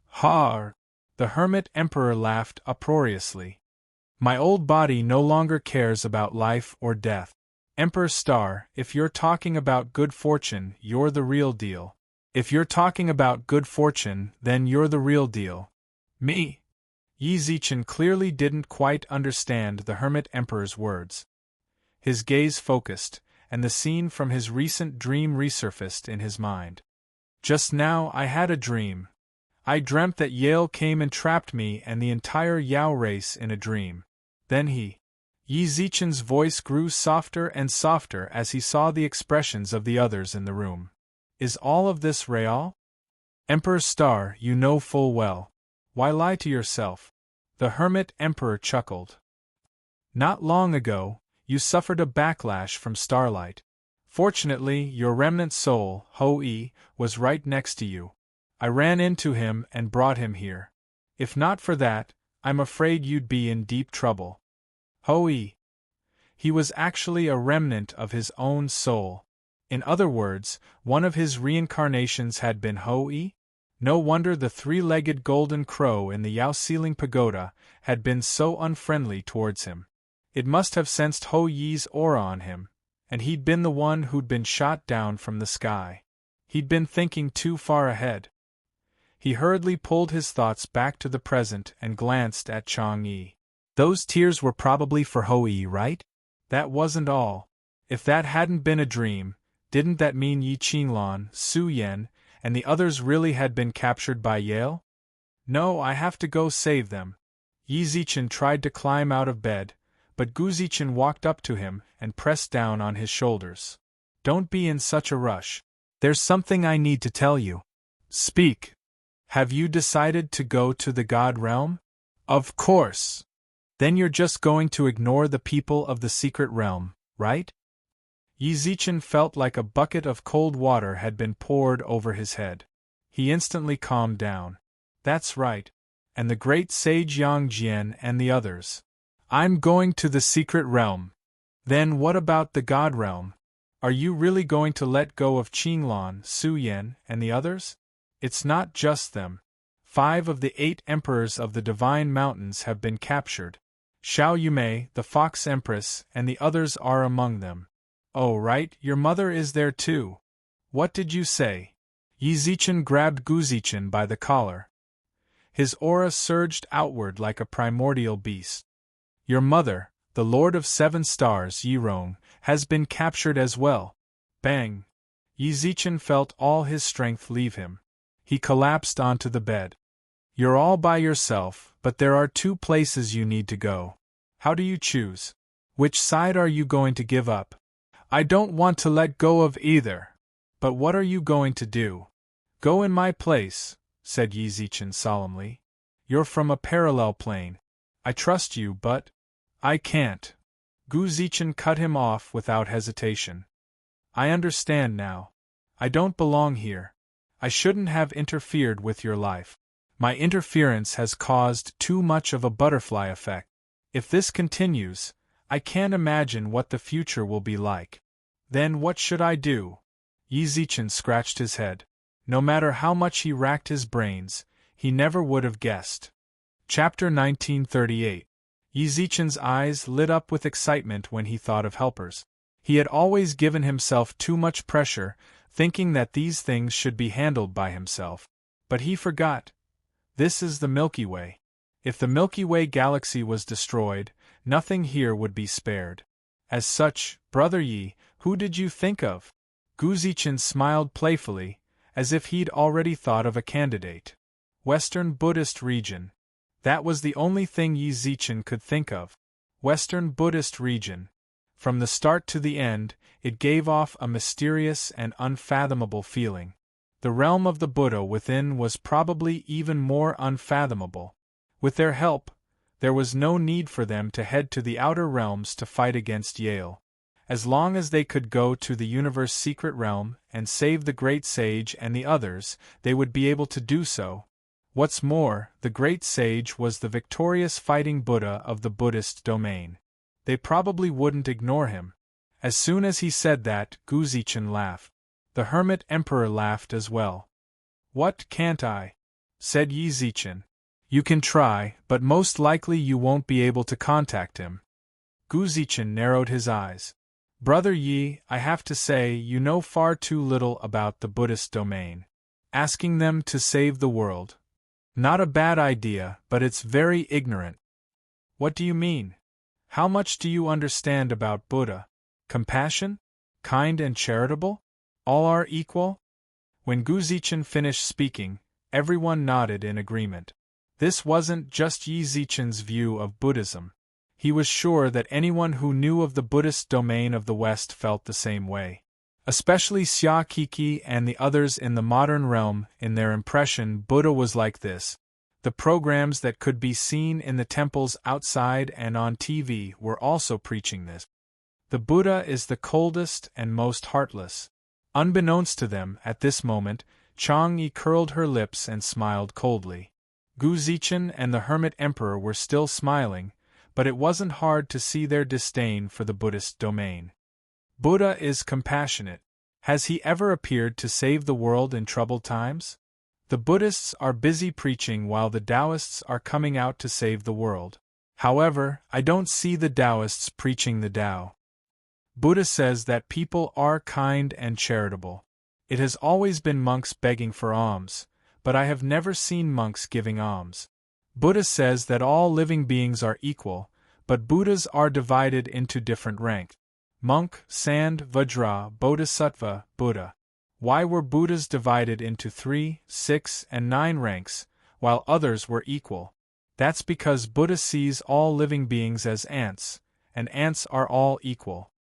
Ha! The Hermit Emperor laughed uproariously. My old body no longer cares about life or death. Emperor Star, if you're talking about good fortune, you're the real deal. If you're talking about good fortune, then you're the real deal. Me? Yi Zichen clearly didn't quite understand the Hermit Emperor's words. His gaze focused, and the scene from his recent dream resurfaced in his mind. Just now I had a dream. I dreamt that Yale came and trapped me and the entire Yao race in a dream. Then Yi Zichen's voice grew softer and softer as he saw the expressions of the others in the room. Is all of this real? Emperor Star, you know full well. Why lie to yourself? The Hermit Emperor chuckled. Not long ago, you suffered a backlash from starlight. Fortunately, your remnant soul, Ho-E, was right next to you. I ran into him and brought him here. If not for that, I'm afraid you'd be in deep trouble. Ho-E. He was actually a remnant of his own soul. In other words, one of his reincarnations had been Ho-E? No wonder the three-legged golden crow in the Yao ceiling pagoda had been so unfriendly towards him. It must have sensed Ho-Yi's aura on him, and he'd been the one who'd been shot down from the sky. He'd been thinking too far ahead. He hurriedly pulled his thoughts back to the present and glanced at Chang'e. Those tears were probably for Ho-E, right? That wasn't all. If that hadn't been a dream, didn't that mean Yi Qinglan, Su Yan, and the others really had been captured by Yale? No, I have to go save them. Yi Zichen tried to climb out of bed, but Gu Zichen walked up to him and pressed down on his shoulders. Don't be in such a rush. There's something I need to tell you. Speak. Have you decided to go to the God realm? Of course. Then you're just going to ignore the people of the secret realm, right? Yi Zichen felt like a bucket of cold water had been poured over his head. He instantly calmed down. That's right. And the great sage Yang Jian and the others. I'm going to the secret realm. Then what about the God realm? Are you really going to let go of Qinglan, Su Yan, and the others? It's not just them. 5 of the 8 emperors of the Divine Mountains have been captured. Xiao Yumei, the Fox Empress, and the others are among them. Oh right, your mother is there too. What did you say? Yi Zichen grabbed Gu Zichen by the collar. His aura surged outward like a primordial beast. Your mother, the Lord of 7 Stars Yi Rong, has been captured as well. Bang! Yi Zichen felt all his strength leave him. He collapsed onto the bed. You're all by yourself, but there are 2 places you need to go. How do you choose? Which side are you going to give up? I don't want to let go of either. But what are you going to do? Go in my place, said Yi Zichen solemnly. You're from a parallel plane. I trust you, but I can't. Gu Zichen cut him off without hesitation. I understand now. I don't belong here. I shouldn't have interfered with your life. My interference has caused too much of a butterfly effect. If this continues, I can't imagine what the future will be like. Then what should I do? Yi Zichen scratched his head. No matter how much he racked his brains, he never would have guessed. Chapter 1938. Yi Zichen's eyes lit up with excitement when he thought of helpers. He had always given himself too much pressure, thinking that these things should be handled by himself. But he forgot. This is the Milky Way. If the Milky Way galaxy was destroyed, nothing here would be spared. As such, Brother Yi, who did you think of? Gu Zichen smiled playfully, as if he'd already thought of a candidate. Western Buddhist region. That was the only thing Yi Zichen could think of. Western Buddhist region. From the start to the end, it gave off a mysterious and unfathomable feeling. The realm of the Buddha within was probably even more unfathomable. With their help, there was no need for them to head to the outer realms to fight against Yale. As long as they could go to the universe's secret realm and save the great sage and the others, they would be able to do so. What's more, the great sage was the victorious fighting Buddha of the Buddhist domain. They probably wouldn't ignore him. As soon as he said that, Gu Zichen laughed. The Hermit Emperor laughed as well. What, can't I? Said Yi Zichen. You can try, but most likely you won't be able to contact him. Gu Zichen narrowed his eyes. Brother Yi, I have to say you know far too little about the Buddhist domain. Asking them to save the world. Not a bad idea, but it's very ignorant. What do you mean? How much do you understand about Buddha? Compassion? Kind and charitable? All are equal? When Guzichen finished speaking, everyone nodded in agreement. This wasn't just Yi Zichen's view of Buddhism. He was sure that anyone who knew of the Buddhist domain of the West felt the same way. Especially Xia Kiki and the others in the modern realm. In their impression, Buddha was like this. The programs that could be seen in the temples outside and on TV were also preaching this. The Buddha is the coldest and most heartless. Unbeknownst to them, at this moment, Chang'e curled her lips and smiled coldly. Guzichen and the Hermit Emperor were still smiling, but it wasn't hard to see their disdain for the Buddhist domain. Buddha is compassionate. Has he ever appeared to save the world in troubled times? The Buddhists are busy preaching while the Taoists are coming out to save the world. However, I don't see the Taoists preaching the Tao. Buddha says that people are kind and charitable. It has always been monks begging for alms, but I have never seen monks giving alms. Buddha says that all living beings are equal, but Buddhas are divided into different ranks. Monk, Sant, Vajra, Bodhisattva, Buddha. Why were Buddhas divided into 3, 6, and 9 ranks, while others were equal? That's because Buddha sees all living beings as ants, and ants are all equal.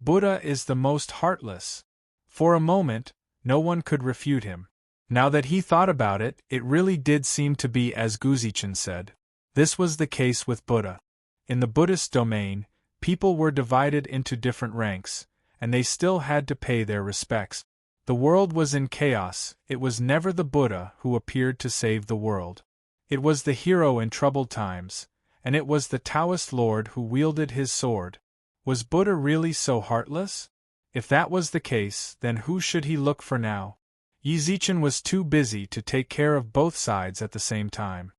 Buddha is the most heartless. For a moment, no one could refute him. Now that he thought about it, it really did seem to be as Guzichen said. This was the case with Buddha. In the Buddhist domain, people were divided into different ranks, and they still had to pay their respects. The world was in chaos. It was never the Buddha who appeared to save the world. It was the hero in troubled times, and it was the Taoist lord who wielded his sword. Was Buddha really so heartless? If that was the case, then who should he look for now? Yi Zichen was too busy to take care of both sides at the same time.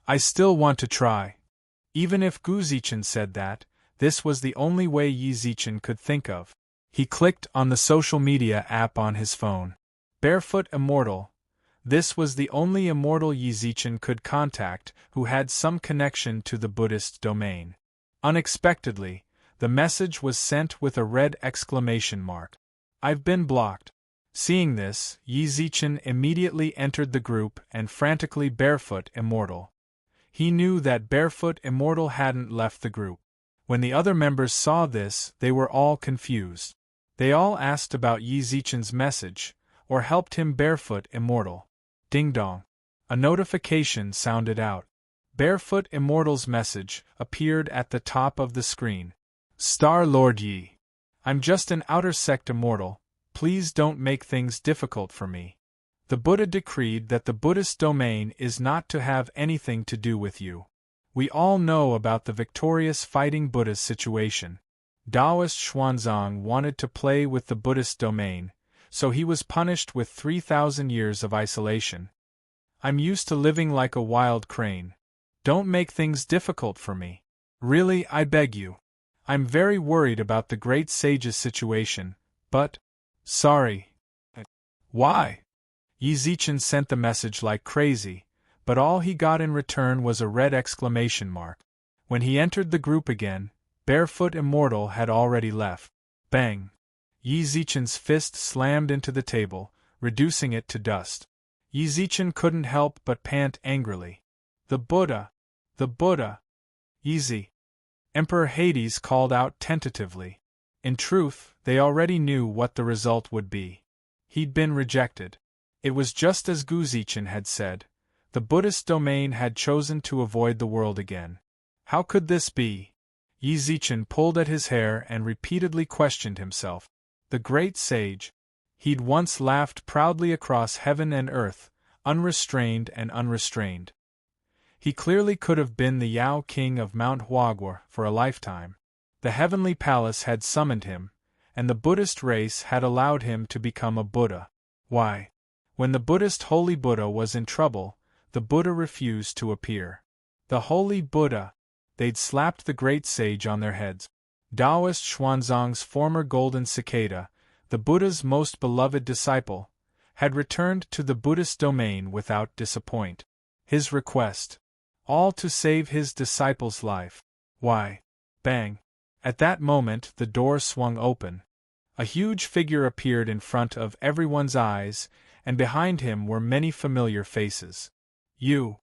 I still want to try. Even if Guzichen said that, this was the only way Yi Zichen could think of. He clicked on the social media app on his phone. Barefoot Immortal. This was the only immortal Yi Zichen could contact who had some connection to the Buddhist domain. Unexpectedly, the message was sent with a red exclamation mark. I've been blocked. Seeing this, Yi Zichen immediately entered the group and frantically Barefoot Immortal. He knew that Barefoot Immortal hadn't left the group. When the other members saw this, they were all confused. They all asked about Yi Zichen's message, or helped him Barefoot Immortal. Ding dong. A notification sounded out. Barefoot Immortal's message appeared at the top of the screen. Star Lord Yi. I'm just an outer sect immortal. Please don't make things difficult for me. The Buddha decreed that the Buddhist domain is not to have anything to do with you. We all know about the victorious fighting Buddha's situation. Taoist Xuanzang wanted to play with the Buddhist domain, so he was punished with 3,000 years of isolation. I'm used to living like a wild crane. Don't make things difficult for me. Really, I beg you. I'm very worried about the great sage's situation, but... Sorry. Why? Yi Zichen sent the message like crazy, but all he got in return was a red exclamation mark. When he entered the group again, Barefoot Immortal had already left. Bang! Yi Zichen's fist slammed into the table, reducing it to dust. Yi Zichen couldn't help but pant angrily. The Buddha! The Buddha! Easy! Emperor Hades called out tentatively. In truth, they already knew what the result would be. He'd been rejected. It was just as Guzichen had said. The Buddhist domain had chosen to avoid the world again. How could this be? Yi Zichen pulled at his hair and repeatedly questioned himself. The great sage. He'd once laughed proudly across heaven and earth, unrestrained and unrestrained. He clearly could have been the Yao King of Mount Huaguo for a lifetime. The heavenly palace had summoned him, and the Buddhist race had allowed him to become a Buddha. Why? When the Buddhist Holy Buddha was in trouble, the Buddha refused to appear. The Holy Buddha! They'd slapped the great sage on their heads. Taoist Xuanzang's former golden cicada, the Buddha's most beloved disciple, had returned to the Buddhist domain without disappoint. His request? All to save his disciple's life. Why? Bang! At that moment the door swung open. A huge figure appeared in front of everyone's eyes, and behind him were many familiar faces. Yu,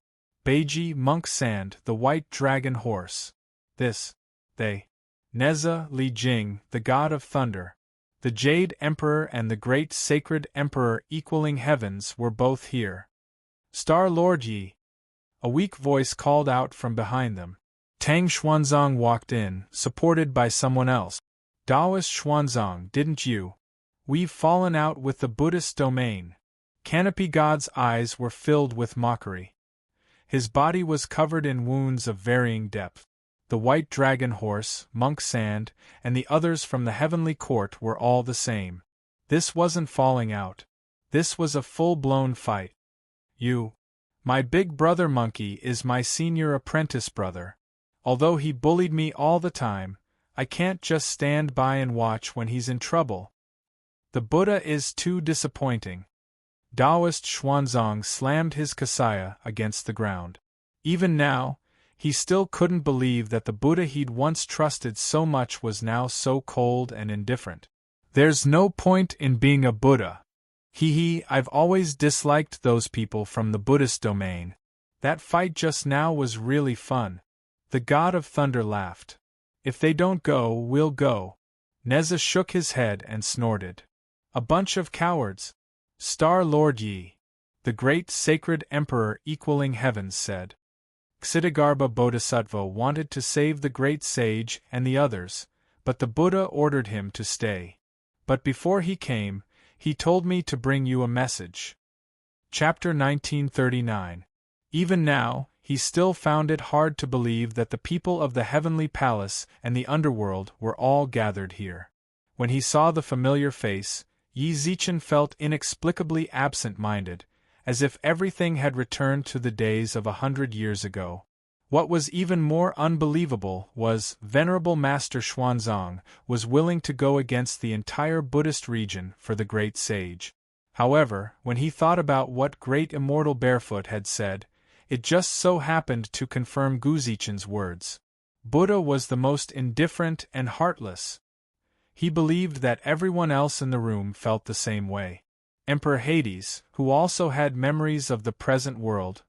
Beiji, Monk Sand, the white dragon horse. They. Neza, Li Jing, the god of thunder. The Jade Emperor and the great sacred Emperor equaling heavens were both here. Star Lord Yi. A weak voice called out from behind them. Tang Xuanzang walked in, supported by someone else. Taoist Xuanzang, didn't you? We've fallen out with the Buddhist domain. Canopy God's eyes were filled with mockery. His body was covered in wounds of varying depth. The white dragon horse, Monk Sand, and the others from the heavenly court were all the same. This wasn't falling out. This was a full-blown fight. My big brother Monkey is my senior apprentice brother. Although he bullied me all the time, I can't just stand by and watch when he's in trouble. The Buddha is too disappointing. Taoist Xuanzang slammed his kasaya against the ground. Even now, he still couldn't believe that the Buddha he'd once trusted so much was now so cold and indifferent. There's no point in being a Buddha. I've always disliked those people from the Buddhist domain. That fight just now was really fun. The god of thunder laughed. If they don't go, we'll go. Neza shook his head and snorted. A bunch of cowards. Star Lord Yi, the great sacred emperor equaling heavens, said. Ksitigarbha Bodhisattva wanted to save the great sage and the others, but the Buddha ordered him to stay. But before he came, he told me to bring you a message. Chapter 1939. Even now, he still found it hard to believe that the people of the heavenly palace and the underworld were all gathered here. When he saw the familiar face, Yi Zichen felt inexplicably absent-minded, as if everything had returned to the days of 100 years ago. What was even more unbelievable was Venerable Master Xuanzang was willing to go against the entire Buddhist region for the great sage. However, when he thought about what great immortal Barefoot had said, it just so happened to confirm Guzichen's words. Buddha was the most indifferent and heartless. He believed that everyone else in the room felt the same way. Emperor Hades, who also had memories of the present world.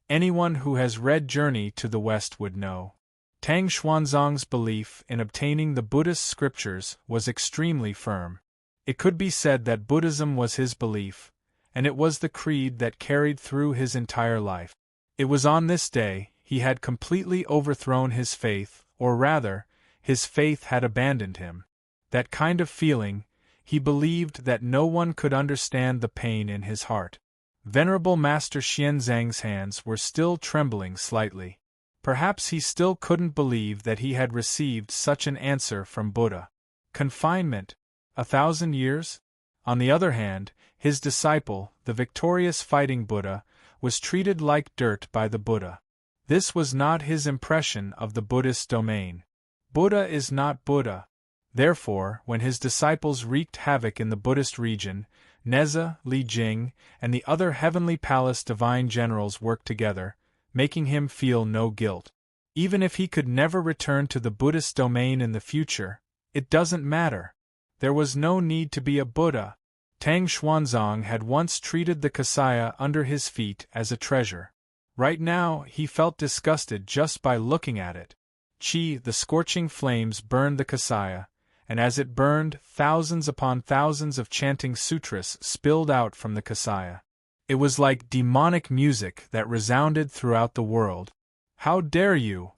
Anyone who has read Journey to the West would know. Tang Xuanzang's belief in obtaining the Buddhist scriptures was extremely firm. It could be said that Buddhism was his belief, and it was the creed that carried through his entire life. It was on this day he had completely overthrown his faith, or rather, his faith had abandoned him. That kind of feeling, he believed that no one could understand the pain in his heart. Venerable Master Xianzang's hands were still trembling slightly. Perhaps he still couldn't believe that he had received such an answer from Buddha. Confinement? 1,000 years? On the other hand, his disciple, the victorious fighting Buddha, was treated like dirt by the Buddha. This was not his impression of the Buddhist domain. Buddha is not Buddha. Therefore, when his disciples wreaked havoc in the Buddhist region, Neza, Li Jing, and the other heavenly palace divine generals worked together, making him feel no guilt. Even if he could never return to the Buddhist domain in the future, it doesn't matter. There was no need to be a Buddha. Tang Xuanzang had once treated the kasaya under his feet as a treasure. Right now, he felt disgusted just by looking at it. The scorching flames burned the kasaya, and as it burned, thousands upon thousands of chanting sutras spilled out from the kasaya. It was like demonic music that resounded throughout the world. How dare you!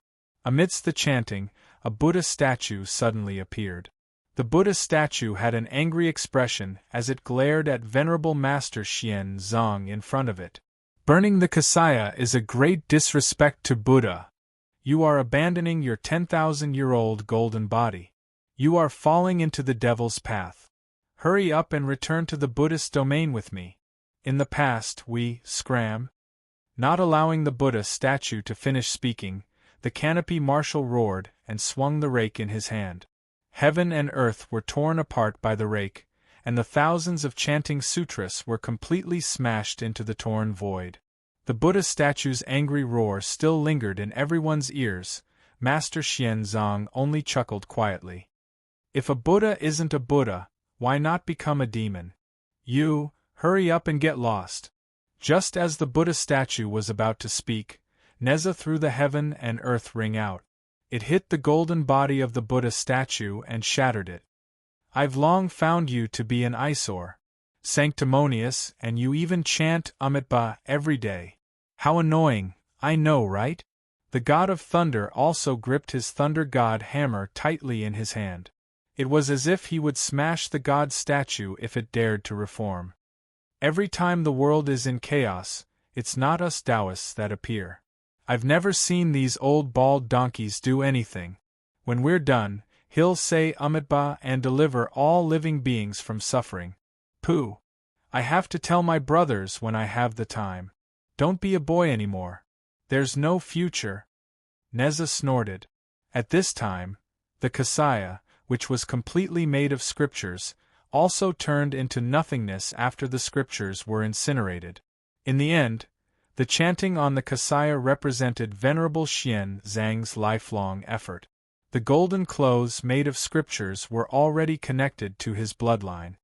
Amidst the chanting, a Buddha statue suddenly appeared. The Buddha statue had an angry expression as it glared at Venerable Master Xianzang in front of it. Burning the kasaya is a great disrespect to Buddha. You are abandoning your 10,000-year-old golden body. You are falling into the devil's path. Hurry up and return to the Buddhist domain with me. In the past, we scram. Not allowing the Buddha statue to finish speaking, the canopy marshal roared and swung the rake in his hand. Heaven and earth were torn apart by the rake, and the thousands of chanting sutras were completely smashed into the torn void. The Buddha statue's angry roar still lingered in everyone's ears. Master Xianzang only chuckled quietly. If a Buddha isn't a Buddha, why not become a demon? Hurry up and get lost. Just as the Buddha statue was about to speak, Neza threw the heaven and earth ring out. It hit the golden body of the Buddha statue and shattered it. I've long found you to be an eyesore. Sanctimonious, and you even chant Amitabha every day. How annoying, I know, right? The god of thunder also gripped his thunder god hammer tightly in his hand. It was as if he would smash the god statue if it dared to reform. Every time the world is in chaos, it's not us Taoists that appear. I've never seen these old bald donkeys do anything. When we're done, he'll say Amitabha and deliver all living beings from suffering. Pooh! I have to tell my brothers when I have the time. Don't be a boy anymore. There's no future. Neza snorted. At this time, the Kasaya, which was completely made of scriptures, also turned into nothingness after the scriptures were incinerated. In the end, the chanting on the Kasaya represented Venerable Xian Zhang's lifelong effort. The golden clothes made of scriptures were already connected to his bloodline.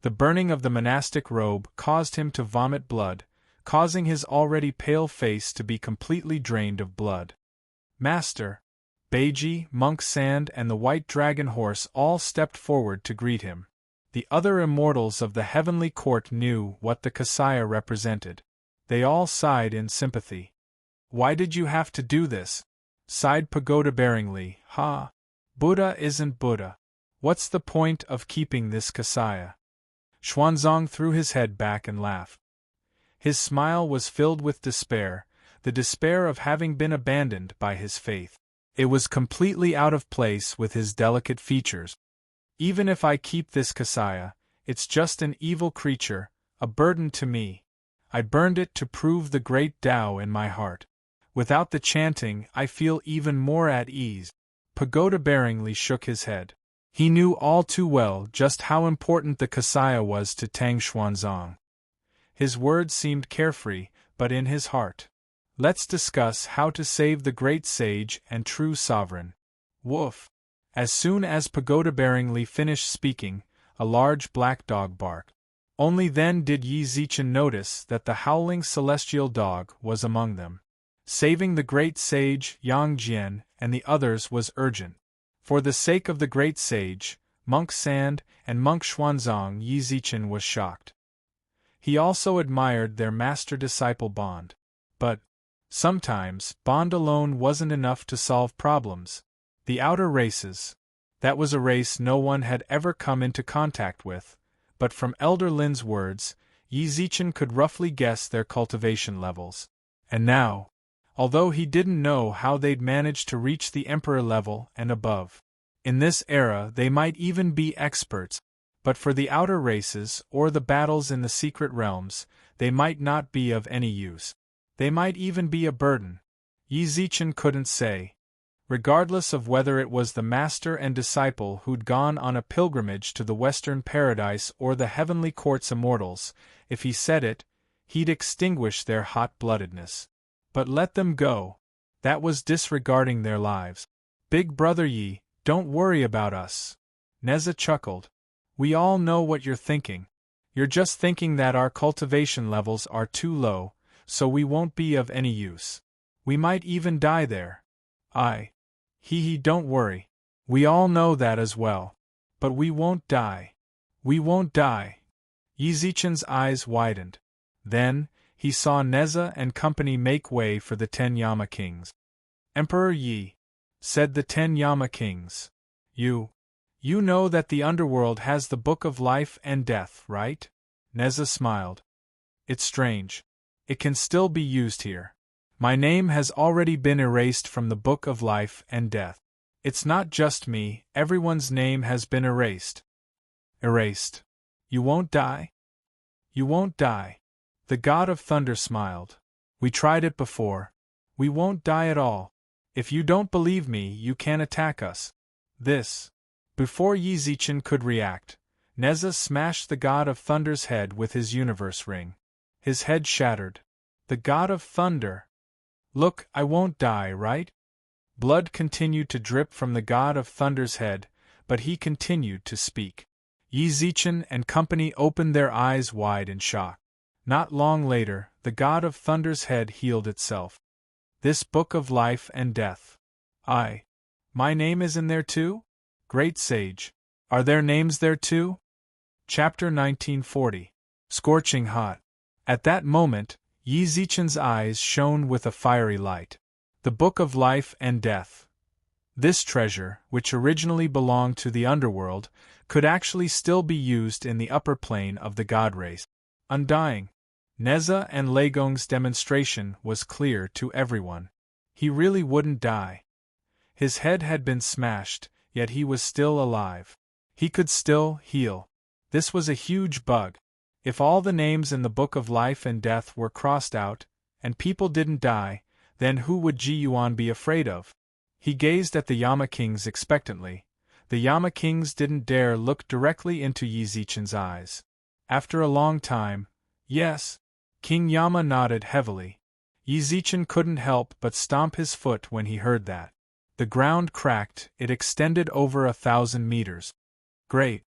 The burning of the monastic robe caused him to vomit blood, causing his already pale face to be completely drained of blood. Master, Beiji, Monk Sand and the white dragon horse all stepped forward to greet him. The other immortals of the heavenly court knew what the Kasaya represented. They all sighed in sympathy. Why did you have to do this? Sighed Pagoda Bearingly. Ha! Buddha isn't Buddha. What's the point of keeping this Kasaya? Xuanzang threw his head back and laughed. His smile was filled with despair, the despair of having been abandoned by his faith. It was completely out of place with his delicate features. Even if I keep this Kasaya, it's just an evil creature, a burden to me. I burned it to prove the great Tao in my heart. Without the chanting, I feel even more at ease. Pagoda Bearingly shook his head. He knew all too well just how important the Kasaya was to Tang Xuanzang. His words seemed carefree, but in his heart. Let's discuss how to save the great sage and true sovereign. Woof! As soon as Pagoda Bearingly finished speaking, a large black dog barked. Only then did Yi Zichen notice that the howling celestial dog was among them. Saving the great sage, Yang Jian, and the others was urgent. For the sake of the great sage, Monk Sand, and Monk Xuanzang, Yi Zichen was shocked. He also admired their master-disciple bond. But, sometimes, bond alone wasn't enough to solve problems. The outer races. That was a race no one had ever come into contact with, but from Elder Lin's words, Yi Zichen could roughly guess their cultivation levels. And now, although he didn't know how they'd managed to reach the Emperor level and above. In this era they might even be experts, but for the outer races or the battles in the secret realms, they might not be of any use. They might even be a burden. Yi Zichen couldn't say. Regardless of whether it was the master and disciple who'd gone on a pilgrimage to the Western Paradise or the Heavenly Court's immortals, if he said it, he'd extinguish their hot-bloodedness. But let them go. That was disregarding their lives. Big Brother Yi, don't worry about us. Neza chuckled. We all know what you're thinking. You're just thinking that our cultivation levels are too low, so we won't be of any use. We might even die there. Don't worry. We all know that as well. But we won't die. We won't die. Yi Zichen's eyes widened. Then, he saw Neza and company make way for the 10 Yama kings. Emperor Yi, said the 10 Yama kings. You know that the underworld has the Book of Life and Death, right? Neza smiled. It's strange. It can still be used here. My name has already been erased from the Book of Life and Death. It's not just me, everyone's name has been erased. Erased. You won't die? You won't die. The God of Thunder smiled. We tried it before. We won't die at all. If you don't believe me, you can attack us. Before Yi Zichen could react, Neza smashed the God of Thunder's head with his universe ring. His head shattered. The God of Thunder. Look, I won't die, right? Blood continued to drip from the God of Thunder's head, but he continued to speak. Yi Zichen and company opened their eyes wide in shock. Not long later, the god of thunder's head healed itself. This book of life and death. My name is in there too? Great sage. Are their names there too? Chapter 1940. Scorching hot. At that moment, Yi Zichen's eyes shone with a fiery light. The book of life and death. This treasure, which originally belonged to the underworld, could actually still be used in the upper plane of the god race. Undying. Neza and Legong's demonstration was clear to everyone. He really wouldn't die. His head had been smashed, yet he was still alive. He could still heal. This was a huge bug. If all the names in the Book of Life and Death were crossed out, and people didn't die, then who would Ji Yuan be afraid of? He gazed at the Yama Kings expectantly. The Yama Kings didn't dare look directly into Yi Zichen's eyes. After a long time, yes, King Yama nodded heavily. Yi Zichen couldn't help but stomp his foot when he heard that. The ground cracked, it extended over 1,000 meters. Great.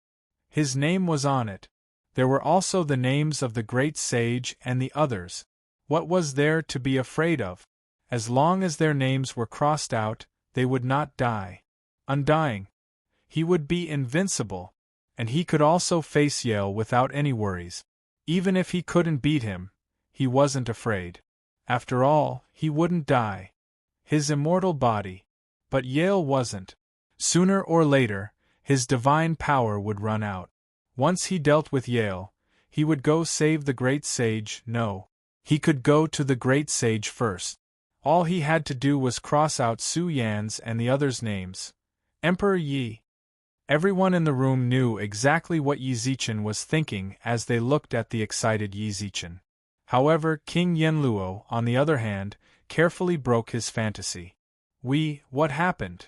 His name was on it. There were also the names of the great sage and the others. What was there to be afraid of? As long as their names were crossed out, they would not die. Undying. He would be invincible, and he could also face Yale without any worries. Even if he couldn't beat him, he wasn't afraid. After all, he wouldn't die. His immortal body. But Yale wasn't. Sooner or later, his divine power would run out. Once he dealt with Yale, he would go save the great sage. No, he could go to the great sage first. All he had to do was cross out Su Yan's and the others' names. Emperor Yi. Everyone in the room knew exactly what Yi Zichen was thinking as they looked at the excited Yi Zichen. However, King Yenluo, on the other hand, carefully broke his fantasy. What happened?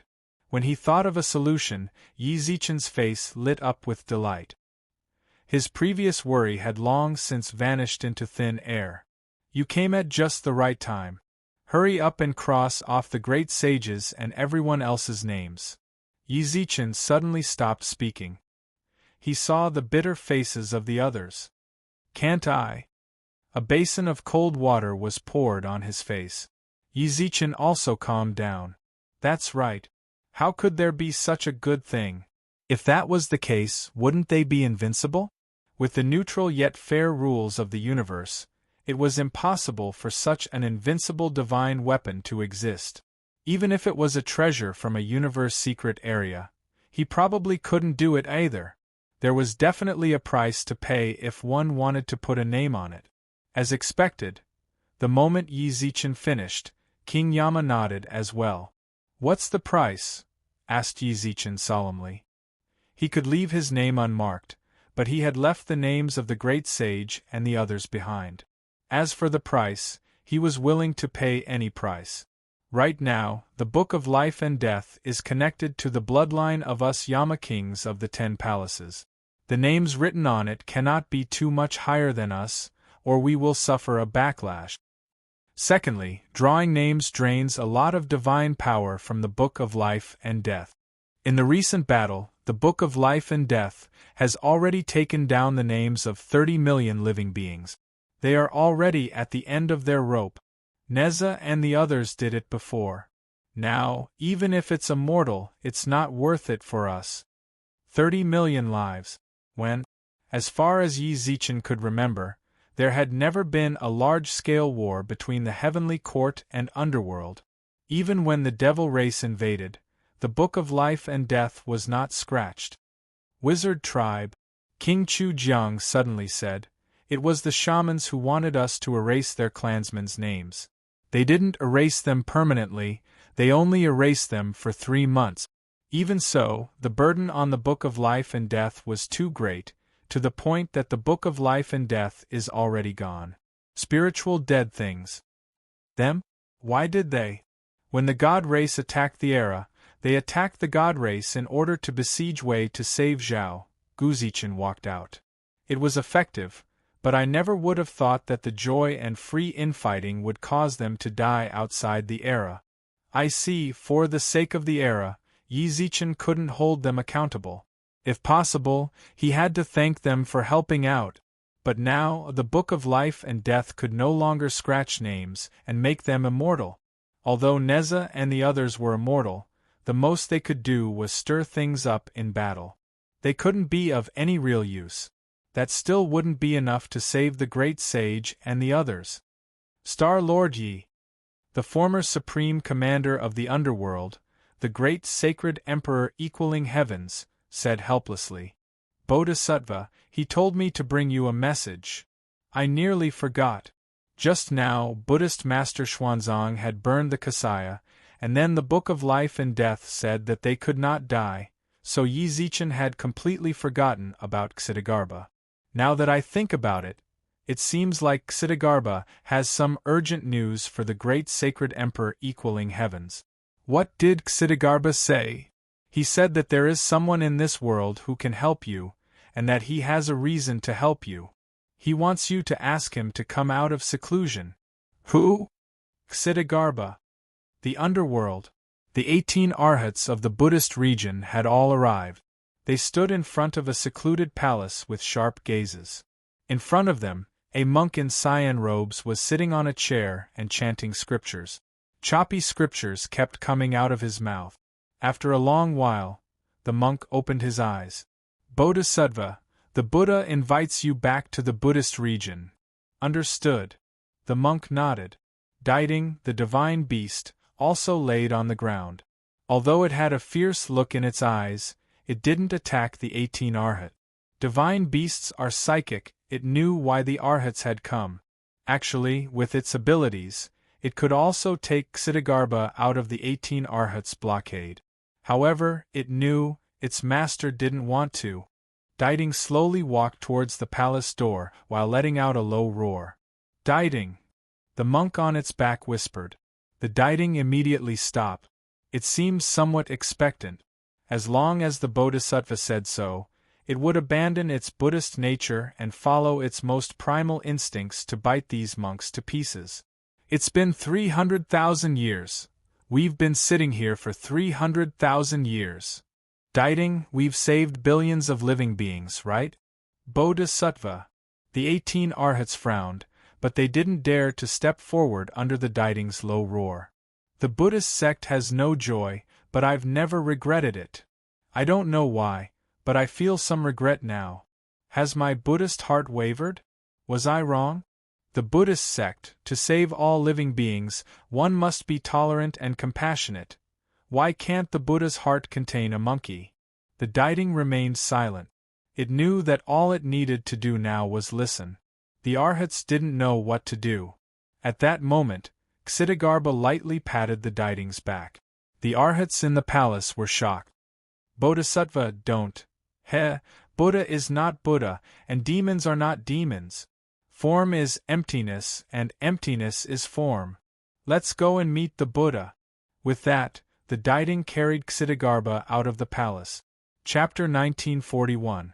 When he thought of a solution, Yi Zichen's face lit up with delight. His previous worry had long since vanished into thin air. You came at just the right time. Hurry up and cross off the great sages and everyone else's names. Yi Zichen suddenly stopped speaking. He saw the bitter faces of the others. Can't I? A basin of cold water was poured on his face. Yi Zichen also calmed down. That's right. How could there be such a good thing? If that was the case, wouldn't they be invincible? With the neutral yet fair rules of the universe, it was impossible for such an invincible divine weapon to exist. Even if it was a treasure from a universe-secret area, he probably couldn't do it either. There was definitely a price to pay if one wanted to put a name on it. As expected, the moment Yi Zichen finished, King Yama nodded as well. What's the price? Asked Yi Zichen solemnly. He could leave his name unmarked, but he had left the names of the great sage and the others behind. As for the price, he was willing to pay any price. Right now, the Book of Life and Death is connected to the bloodline of us Yama Kings of the 10 Palaces. The names written on it cannot be too much higher than us, or we will suffer a backlash. Secondly, drawing names drains a lot of divine power from the Book of Life and Death. In the recent battle, the Book of Life and Death has already taken down the names of 30 million living beings. They are already at the end of their rope. Neza and the others did it before. Now, even if it's immortal, it's not worth it for us. 30 million lives. When, as far as Yi Zichen could remember, there had never been a large-scale war between the heavenly court and underworld. Even when the devil race invaded, the Book of Life and Death was not scratched. Wizard tribe, King Chu Jiang suddenly said. It was the shamans who wanted us to erase their clansmen's names. They didn't erase them permanently, they only erased them for 3 months. Even so, the burden on the Book of Life and Death was too great, to the point that the Book of Life and Death is already gone. Spiritual dead things. Them? Why did they? When the god race attacked the era, they attacked the god race in order to besiege Wei to save Zhao. Guzichen walked out. It was effective, but I never would have thought that the joy and free infighting would cause them to die outside the era. I see, for the sake of the era, Yi Zichen couldn't hold them accountable. If possible, he had to thank them for helping out, but now the Book of Life and Death could no longer scratch names and make them immortal. Although Neza and the others were immortal, the most they could do was stir things up in battle. They couldn't be of any real use. That still wouldn't be enough to save the great sage and the others. Star-Lord Yi, the former supreme commander of the underworld, the great sacred emperor equaling heavens, said helplessly. Bodhisattva, he told me to bring you a message. I nearly forgot. Just now, Buddhist Master Xuanzang had burned the Kasaya, and then the Book of Life and Death said that they could not die, so Yi Zichen had completely forgotten about Ksitigarbha. Now that I think about it, it seems like Ksitigarbha has some urgent news for the great sacred emperor equaling heavens. What did Ksitigarbha say? He said that there is someone in this world who can help you, and that he has a reason to help you. He wants you to ask him to come out of seclusion. Who? Ksitigarbha. The underworld. The 18 arhats of the Buddhist region had all arrived. They stood in front of a secluded palace with sharp gazes. In front of them, a monk in cyan robes was sitting on a chair and chanting scriptures. Choppy scriptures kept coming out of his mouth. After a long while, the monk opened his eyes. Bodhisattva, the Buddha invites you back to the Buddhist region. Understood. The monk nodded. Diding, the divine beast, also laid on the ground. Although it had a fierce look in its eyes, it didn't attack the 18 arhat. Divine beasts are psychic, it knew why the arhats had come. Actually, with its abilities, it could also take Ksitigarbha out of the 18 arhats' blockade. However, it knew its master didn't want to. Diding slowly walked towards the palace door while letting out a low roar. Diding! The monk on its back whispered. The Diding immediately stopped. It seemed somewhat expectant. As long as the Bodhisattva said so, it would abandon its Buddhist nature and follow its most primal instincts to bite these monks to pieces. It's been 300,000 years. We've been sitting here for 300,000 years. Diding, we've saved billions of living beings, right? Bodhisattva. The 18 arhats frowned, but they didn't dare to step forward under the Diding's low roar. The Buddhist sect has no joy, but I've never regretted it. I don't know why, but I feel some regret now. Has my Buddhist heart wavered? Was I wrong? The Buddhist sect, to save all living beings, one must be tolerant and compassionate. Why can't the Buddha's heart contain a monkey? The Diding remained silent. It knew that all it needed to do now was listen. The arhats didn't know what to do. At that moment, Ksitigarbha lightly patted the Diding's back. The arhats in the palace were shocked. Bodhisattva, don't. Buddha is not Buddha, and demons are not demons. Form is emptiness, and emptiness is form. Let's go and meet the Buddha. With that, the Diding carried Ksitigarbha out of the palace. Chapter 1941.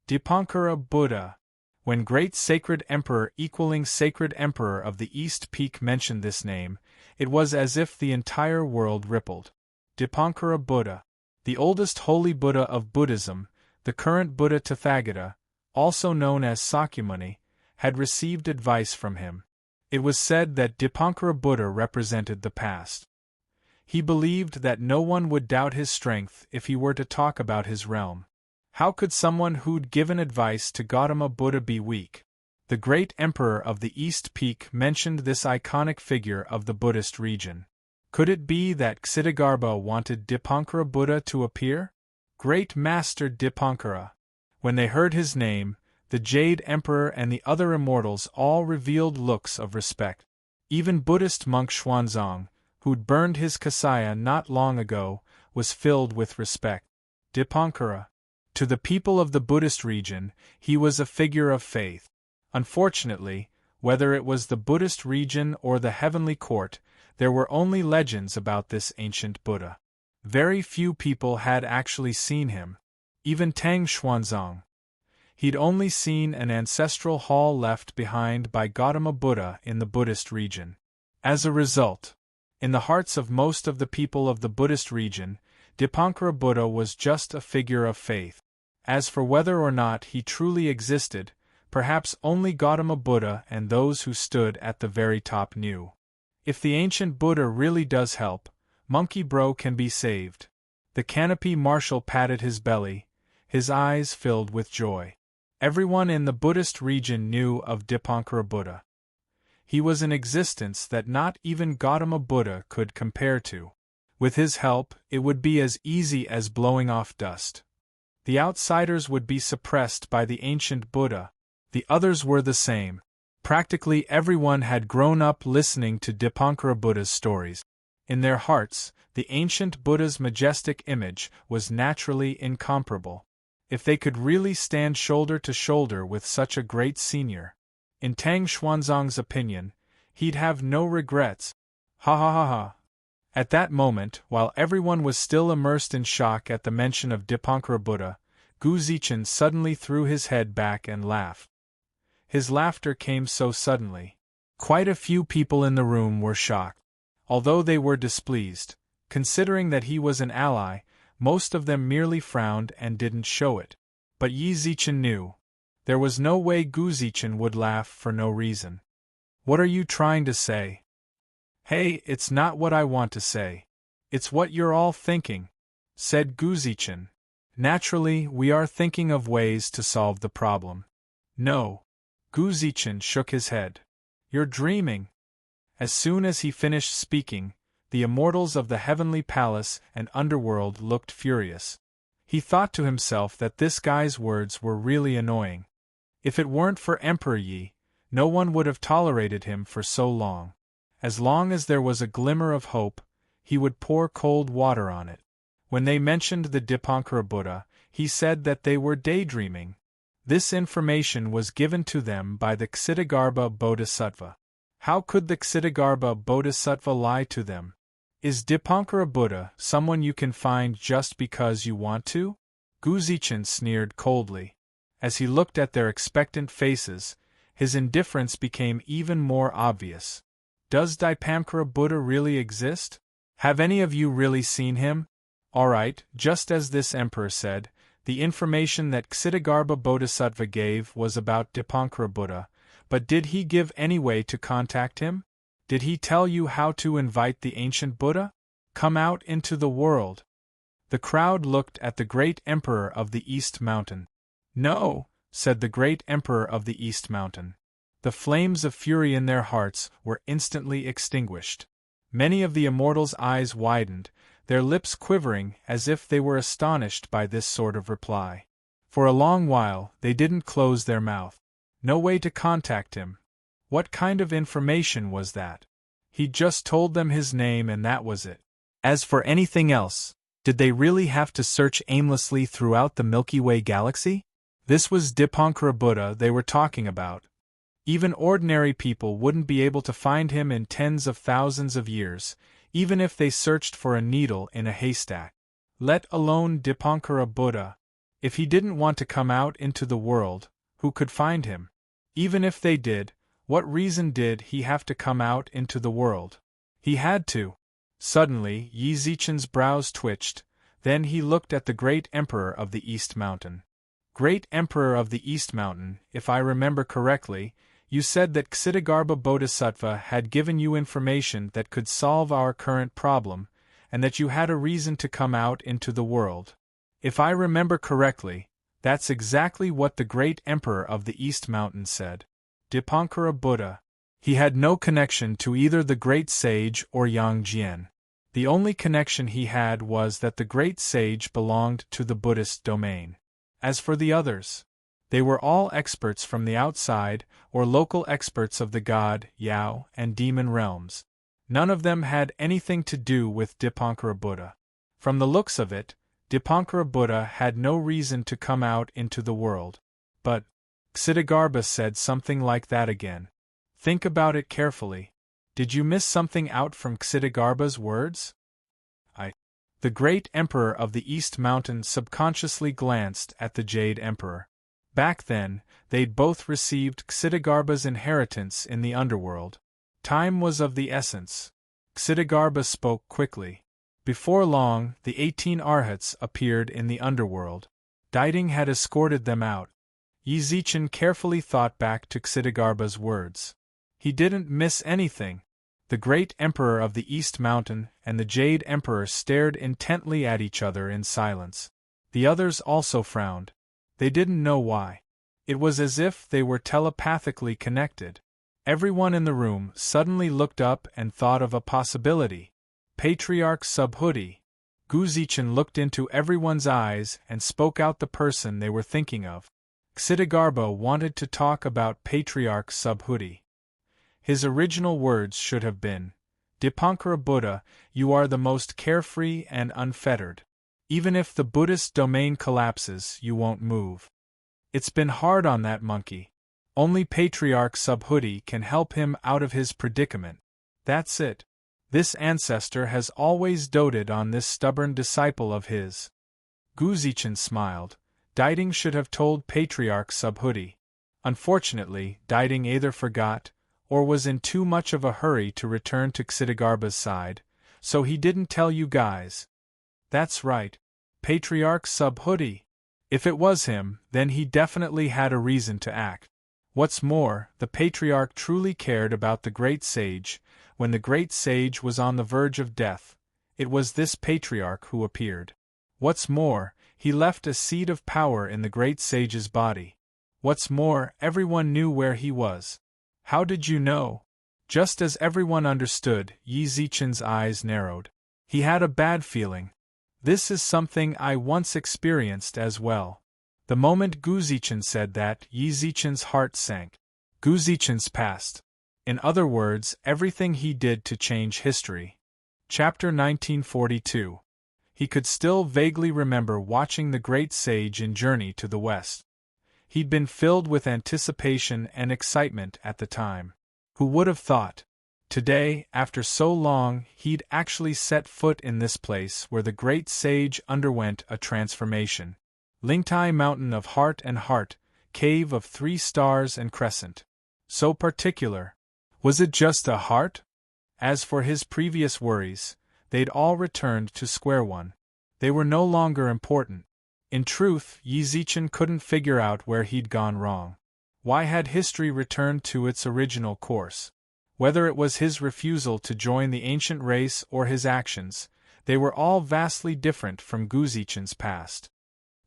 Dipankara Buddha. When great sacred emperor equaling sacred emperor of the East Peak mentioned this name, it was as if the entire world rippled. Dipankara Buddha. The oldest holy Buddha of Buddhism, the current Buddha Tathagata, also known as Sakyamuni, had received advice from him. It was said that Dipankara Buddha represented the past. He believed that no one would doubt his strength if he were to talk about his realm. How could someone who'd given advice to Gautama Buddha be weak? The great emperor of the East Peak mentioned this iconic figure of the Buddhist region. Could it be that Ksitigarbha wanted Dipankara Buddha to appear? Great Master Dipankara. When they heard his name, the Jade Emperor and the other immortals all revealed looks of respect. Even Buddhist monk Xuanzang, who'd burned his Kasaya not long ago, was filled with respect. Dipankara. To the people of the Buddhist region, he was a figure of faith. Unfortunately, whether it was the Buddhist region or the heavenly court, there were only legends about this ancient Buddha. Very few people had actually seen him. Even Tang Xuanzang. He'd only seen an ancestral hall left behind by Gautama Buddha in the Buddhist region. As a result, in the hearts of most of the people of the Buddhist region, Dipankara Buddha was just a figure of faith. As for whether or not he truly existed, perhaps only Gautama Buddha and those who stood at the very top knew. If the ancient Buddha really does help, Monkey Bro can be saved. The canopy marshal patted his belly, his eyes filled with joy. Everyone in the Buddhist region knew of Dipankara Buddha. He was an existence that not even Gautama Buddha could compare to. With his help, it would be as easy as blowing off dust. The outsiders would be suppressed by the ancient Buddha. The others were the same. Practically everyone had grown up listening to Dipankara Buddha's stories. In their hearts, the ancient Buddha's majestic image was naturally incomparable. If they could really stand shoulder to shoulder with such a great senior. In Tang Xuanzang's opinion, he'd have no regrets. Ha ha ha ha. At that moment, while everyone was still immersed in shock at the mention of Dipankara Buddha, Gu Zichen suddenly threw his head back and laughed. His laughter came so suddenly. Quite a few people in the room were shocked. Although they were displeased, considering that he was an ally, most of them merely frowned and didn't show it. But Yi Zichen knew. There was no way Gu Zichen would laugh for no reason. What are you trying to say? Hey, it's not what I want to say. It's what you're all thinking, said Gu Zichen. Naturally, we are thinking of ways to solve the problem. No. Gu Zichen shook his head. You're dreaming. As soon as he finished speaking, the immortals of the heavenly palace and underworld looked furious. He thought to himself that this guy's words were really annoying. If it weren't for Emperor Yi, no one would have tolerated him for so long. As long as there was a glimmer of hope, he would pour cold water on it. When they mentioned the Dipankara Buddha, he said that they were daydreaming. This information was given to them by the Ksitigarbha Bodhisattva. How could the Ksitigarbha Bodhisattva lie to them? Is Dipankara Buddha someone you can find just because you want to? Gu Zichen sneered coldly. As he looked at their expectant faces, his indifference became even more obvious. Does Dipankara Buddha really exist? Have any of you really seen him? Alright, just as this emperor said, the information that Ksitigarbha Bodhisattva gave was about Dipankara Buddha, but did he give any way to contact him? Did he tell you how to invite the ancient Buddha? Come out into the world. The crowd looked at the great emperor of the East Mountain. No, said the great emperor of the East Mountain. The flames of fury in their hearts were instantly extinguished. Many of the immortals' eyes widened, their lips quivering as if they were astonished by this sort of reply. For a long while, they didn't close their mouth. No way to contact him. What kind of information was that? He just told them his name and that was it. As for anything else, did they really have to search aimlessly throughout the Milky Way galaxy? This was Dipankara Buddha they were talking about. Even ordinary people wouldn't be able to find him in tens of thousands of years, even if they searched for a needle in a haystack. Let alone Dipankara Buddha. If he didn't want to come out into the world, who could find him? Even if they did, what reason did he have to come out into the world? He had to. Suddenly, Yi Zichen's brows twitched, then he looked at the great emperor of the East Mountain. Great Emperor of the East Mountain, if I remember correctly, you said that Ksitigarbha Bodhisattva had given you information that could solve our current problem, and that you had a reason to come out into the world. If I remember correctly, that's exactly what the great Emperor of the East Mountain said. Dipankara Buddha. He had no connection to either the great sage or Yang Jian. The only connection he had was that the great sage belonged to the Buddhist domain. As for the others, they were all experts from the outside or local experts of the god, Yao, and demon realms. None of them had anything to do with Dipankara Buddha. From the looks of it, Dipankara Buddha had no reason to come out into the world. But Ksitigarbha said something like that again. Think about it carefully. Did you miss something out from Ksitigarbha's words? The great emperor of the East Mountain subconsciously glanced at the Jade Emperor. Back then, they'd both received Ksitigarbha's inheritance in the underworld. Time was of the essence. Ksitigarbha spoke quickly. Before long, the 18 Arhats appeared in the underworld. Diding had escorted them out. Yizichen carefully thought back to Xidigarba's words. He didn't miss anything. The great emperor of the East Mountain and the Jade Emperor stared intently at each other in silence. The others also frowned. They didn't know why. It was as if they were telepathically connected. Everyone in the room suddenly looked up and thought of a possibility. Patriarch Subhuti. Guzichen looked into everyone's eyes and spoke out the person they were thinking of. Xidigarba wanted to talk about Patriarch Subhuti. His original words should have been, Dipankara Buddha, you are the most carefree and unfettered. Even if the Buddhist domain collapses, you won't move. It's been hard on that monkey. Only Patriarch Subhuti can help him out of his predicament. That's it. This ancestor has always doted on this stubborn disciple of his. Guzichen smiled. Diding should have told Patriarch Subhuti. Unfortunately, Diding either forgot, or was in too much of a hurry to return to Xidigarba's side, so he didn't tell you guys. That's right. Patriarch Subhuti. If it was him, then he definitely had a reason to act. What's more, the Patriarch truly cared about the Great Sage. When the Great Sage was on the verge of death, it was this Patriarch who appeared. What's more, he left a seed of power in the Great Sage's body. What's more, everyone knew where he was. How did you know? Just as everyone understood, Yizichen's eyes narrowed. He had a bad feeling. This is something I once experienced as well. The moment Guzichen said that, Yizichen's heart sank. Guzichen's past. In other words, everything he did to change history. Chapter 1942. He could still vaguely remember watching the Great Sage in Journey to the West. He'd been filled with anticipation and excitement at the time. Who would have thought? Today, after so long, he'd actually set foot in this place where the Great Sage underwent a transformation. Lingtai Mountain of Heart and Heart, Cave of 3 Stars and Crescent. So particular. Was it just a heart? As for his previous worries, they'd all returned to square one. They were no longer important. In truth, Yizichen couldn't figure out where he'd gone wrong. Why had history returned to its original course? Whether it was his refusal to join the ancient race or his actions, they were all vastly different from Guzichen's past.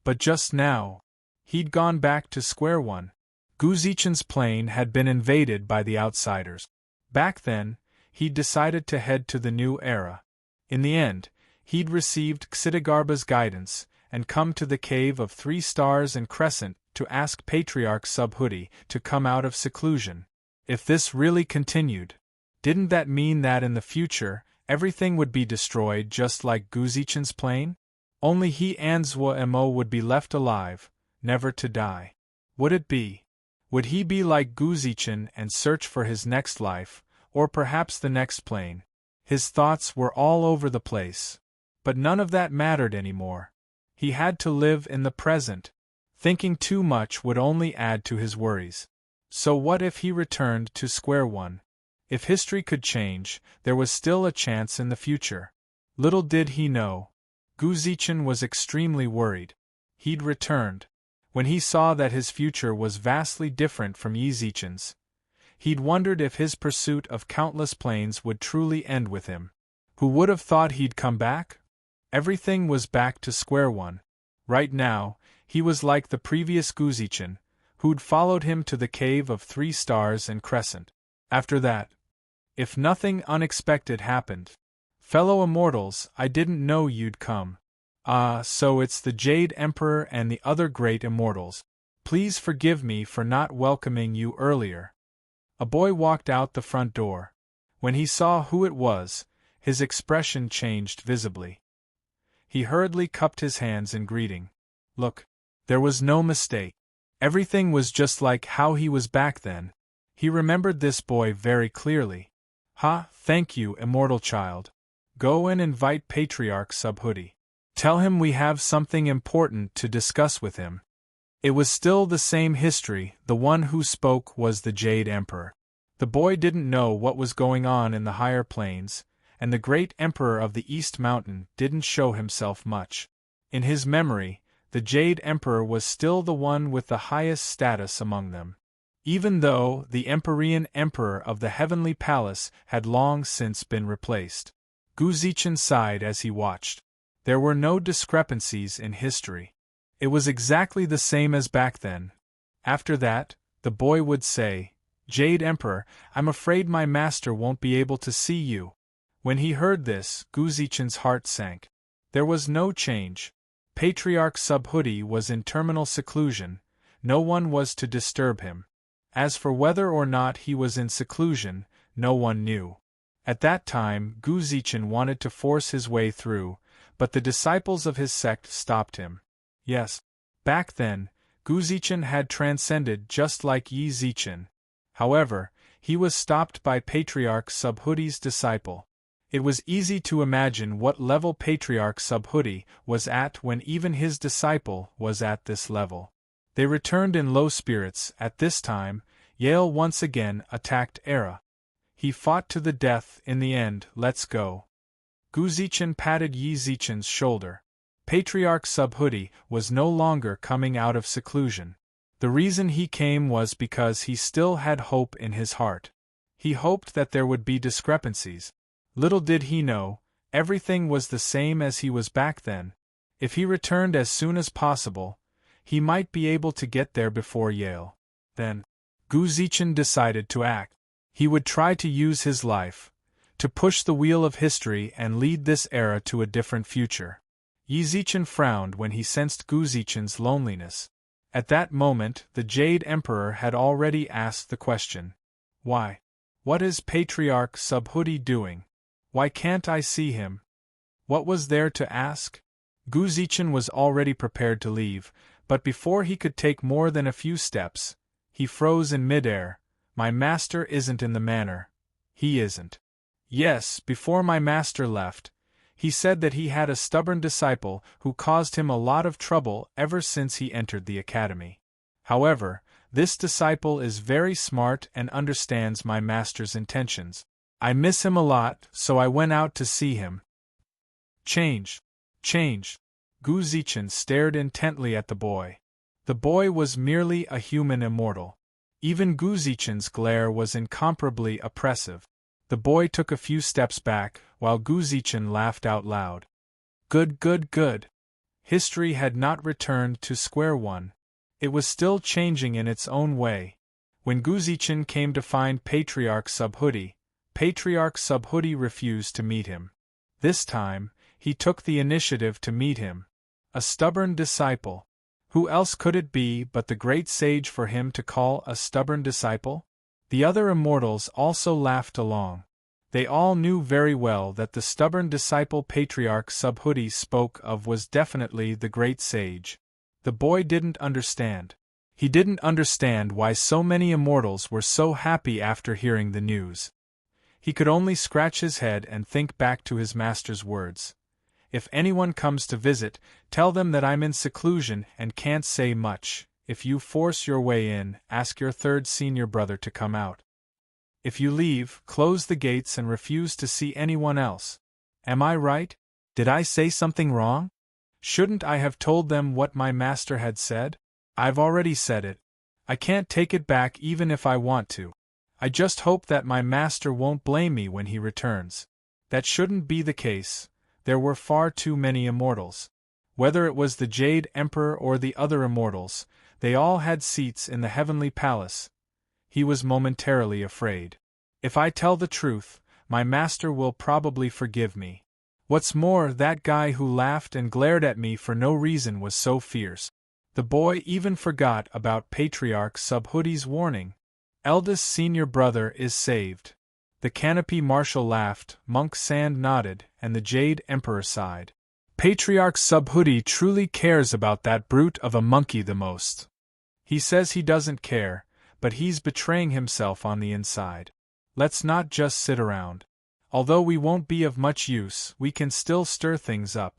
But just now, he'd gone back to square one. Guzichen's plane had been invaded by the outsiders. Back then, he'd decided to head to the new era. In the end, he'd received Xidigarba's guidance and come to the Cave of 3 Stars and Crescent to ask Patriarch Subhuti to come out of seclusion. If this really continued, didn't that mean that in the future, everything would be destroyed just like Guzichen's plane? Only he and Zwa would be left alive, never to die. Would it be? Would he be like Guzichen and search for his next life, or perhaps the next plane? His thoughts were all over the place. But none of that mattered anymore. He had to live in the present. Thinking too much would only add to his worries. So what if he returned to square one? If history could change, there was still a chance in the future. Little did he know. Guzichen was extremely worried. He'd returned. When he saw that his future was vastly different from Yizichen's, he'd wondered if his pursuit of countless planes would truly end with him. Who would have thought he'd come back? Everything was back to square one. Right now, he was like the previous Guzichen, who'd followed him to the Cave of 3 Stars and Crescent. After that, if nothing unexpected happened, fellow immortals, I didn't know you'd come. Ah, so it's the Jade Emperor and the other great immortals. Please forgive me for not welcoming you earlier. A boy walked out the front door. When he saw who it was, his expression changed visibly. He hurriedly cupped his hands in greeting. Look, there was no mistake. Everything was just like how he was back then. He remembered this boy very clearly. Thank you, immortal child. Go and invite Patriarch Subhuti. Tell him we have something important to discuss with him. It was still the same history. The one who spoke was the Jade Emperor. The boy didn't know what was going on in the higher planes, and the great Emperor of the East Mountain didn't show himself much. In his memory, the Jade Emperor was still the one with the highest status among them. Even though the Empyrean Emperor of the Heavenly Palace had long since been replaced. Gu Zichen sighed as he watched. There were no discrepancies in history. It was exactly the same as back then. After that, the boy would say, "Jade Emperor, I'm afraid my master won't be able to see you." When he heard this, Gu Zichen's heart sank. There was no change. Patriarch Subhuti was in terminal seclusion, no one was to disturb him. As for whether or not he was in seclusion, no one knew. At that time, Gu Zichen wanted to force his way through, but the disciples of his sect stopped him. Yes, back then, Gu Zichen had transcended just like Yi Zichen. However, he was stopped by Patriarch Subhuti's disciple. It was easy to imagine what level Patriarch Subhuti was at when even his disciple was at this level. They returned in low spirits. At this time, Yale once again attacked Era. He fought to the death in the end. Let's go. Gu Zichen patted Yi Zichen's shoulder. Patriarch Subhuti was no longer coming out of seclusion. The reason he came was because he still had hope in his heart. He hoped that there would be discrepancies. Little did he know, everything was the same as he was back then. If he returned as soon as possible, he might be able to get there before Yale. Then, Gu Zichen decided to act. He would try to use his life to push the wheel of history and lead this era to a different future. Yi Zichen frowned when he sensed Gu Zichen's loneliness. At that moment, the Jade Emperor had already asked the question. Why? What is Patriarch Subhuti doing? Why can't I see him? What was there to ask? Gu Zichen was already prepared to leave, but before he could take more than a few steps, he froze in midair. My master isn't in the manor. He isn't. Yes, before my master left, he said that he had a stubborn disciple who caused him a lot of trouble ever since he entered the academy. However, this disciple is very smart and understands my master's intentions. I miss him a lot, so I went out to see him. Change. Gu Zichen stared intently at the boy. The boy was merely a human immortal. Even Gu Zichen's glare was incomparably oppressive. The boy took a few steps back, while Gu Zichen laughed out loud. Good. History had not returned to square one. It was still changing in its own way. When Gu Zichen came to find Patriarch Subhuti refused to meet him. This time, he took the initiative to meet him. A stubborn disciple. Who else could it be but the great sage for him to call a stubborn disciple? The other immortals also laughed along. They all knew very well that the stubborn disciple Patriarch Subhuti spoke of was definitely the great sage. The boy didn't understand. He didn't understand why so many immortals were so happy after hearing the news. He could only scratch his head and think back to his master's words. If anyone comes to visit, tell them that I'm in seclusion and can't say much. If you force your way in, ask your third senior brother to come out. If you leave, close the gates and refuse to see anyone else. Am I right? Did I say something wrong? Shouldn't I have told them what my master had said? I've already said it. I can't take it back even if I want to. I just hope that my master won't blame me when he returns. That shouldn't be the case. There were far too many immortals. Whether it was the Jade Emperor or the other immortals, they all had seats in the Heavenly Palace. He was momentarily afraid. If I tell the truth, my master will probably forgive me. What's more, that guy who laughed and glared at me for no reason was so fierce. The boy even forgot about Patriarch Subhuti's warning. Eldest senior brother is saved. The canopy marshal laughed, Monk Sand nodded, and the Jade Emperor sighed. Patriarch Subhuti truly cares about that brute of a monkey the most. He says he doesn't care, but he's betraying himself on the inside. Let's not just sit around. Although we won't be of much use, we can still stir things up.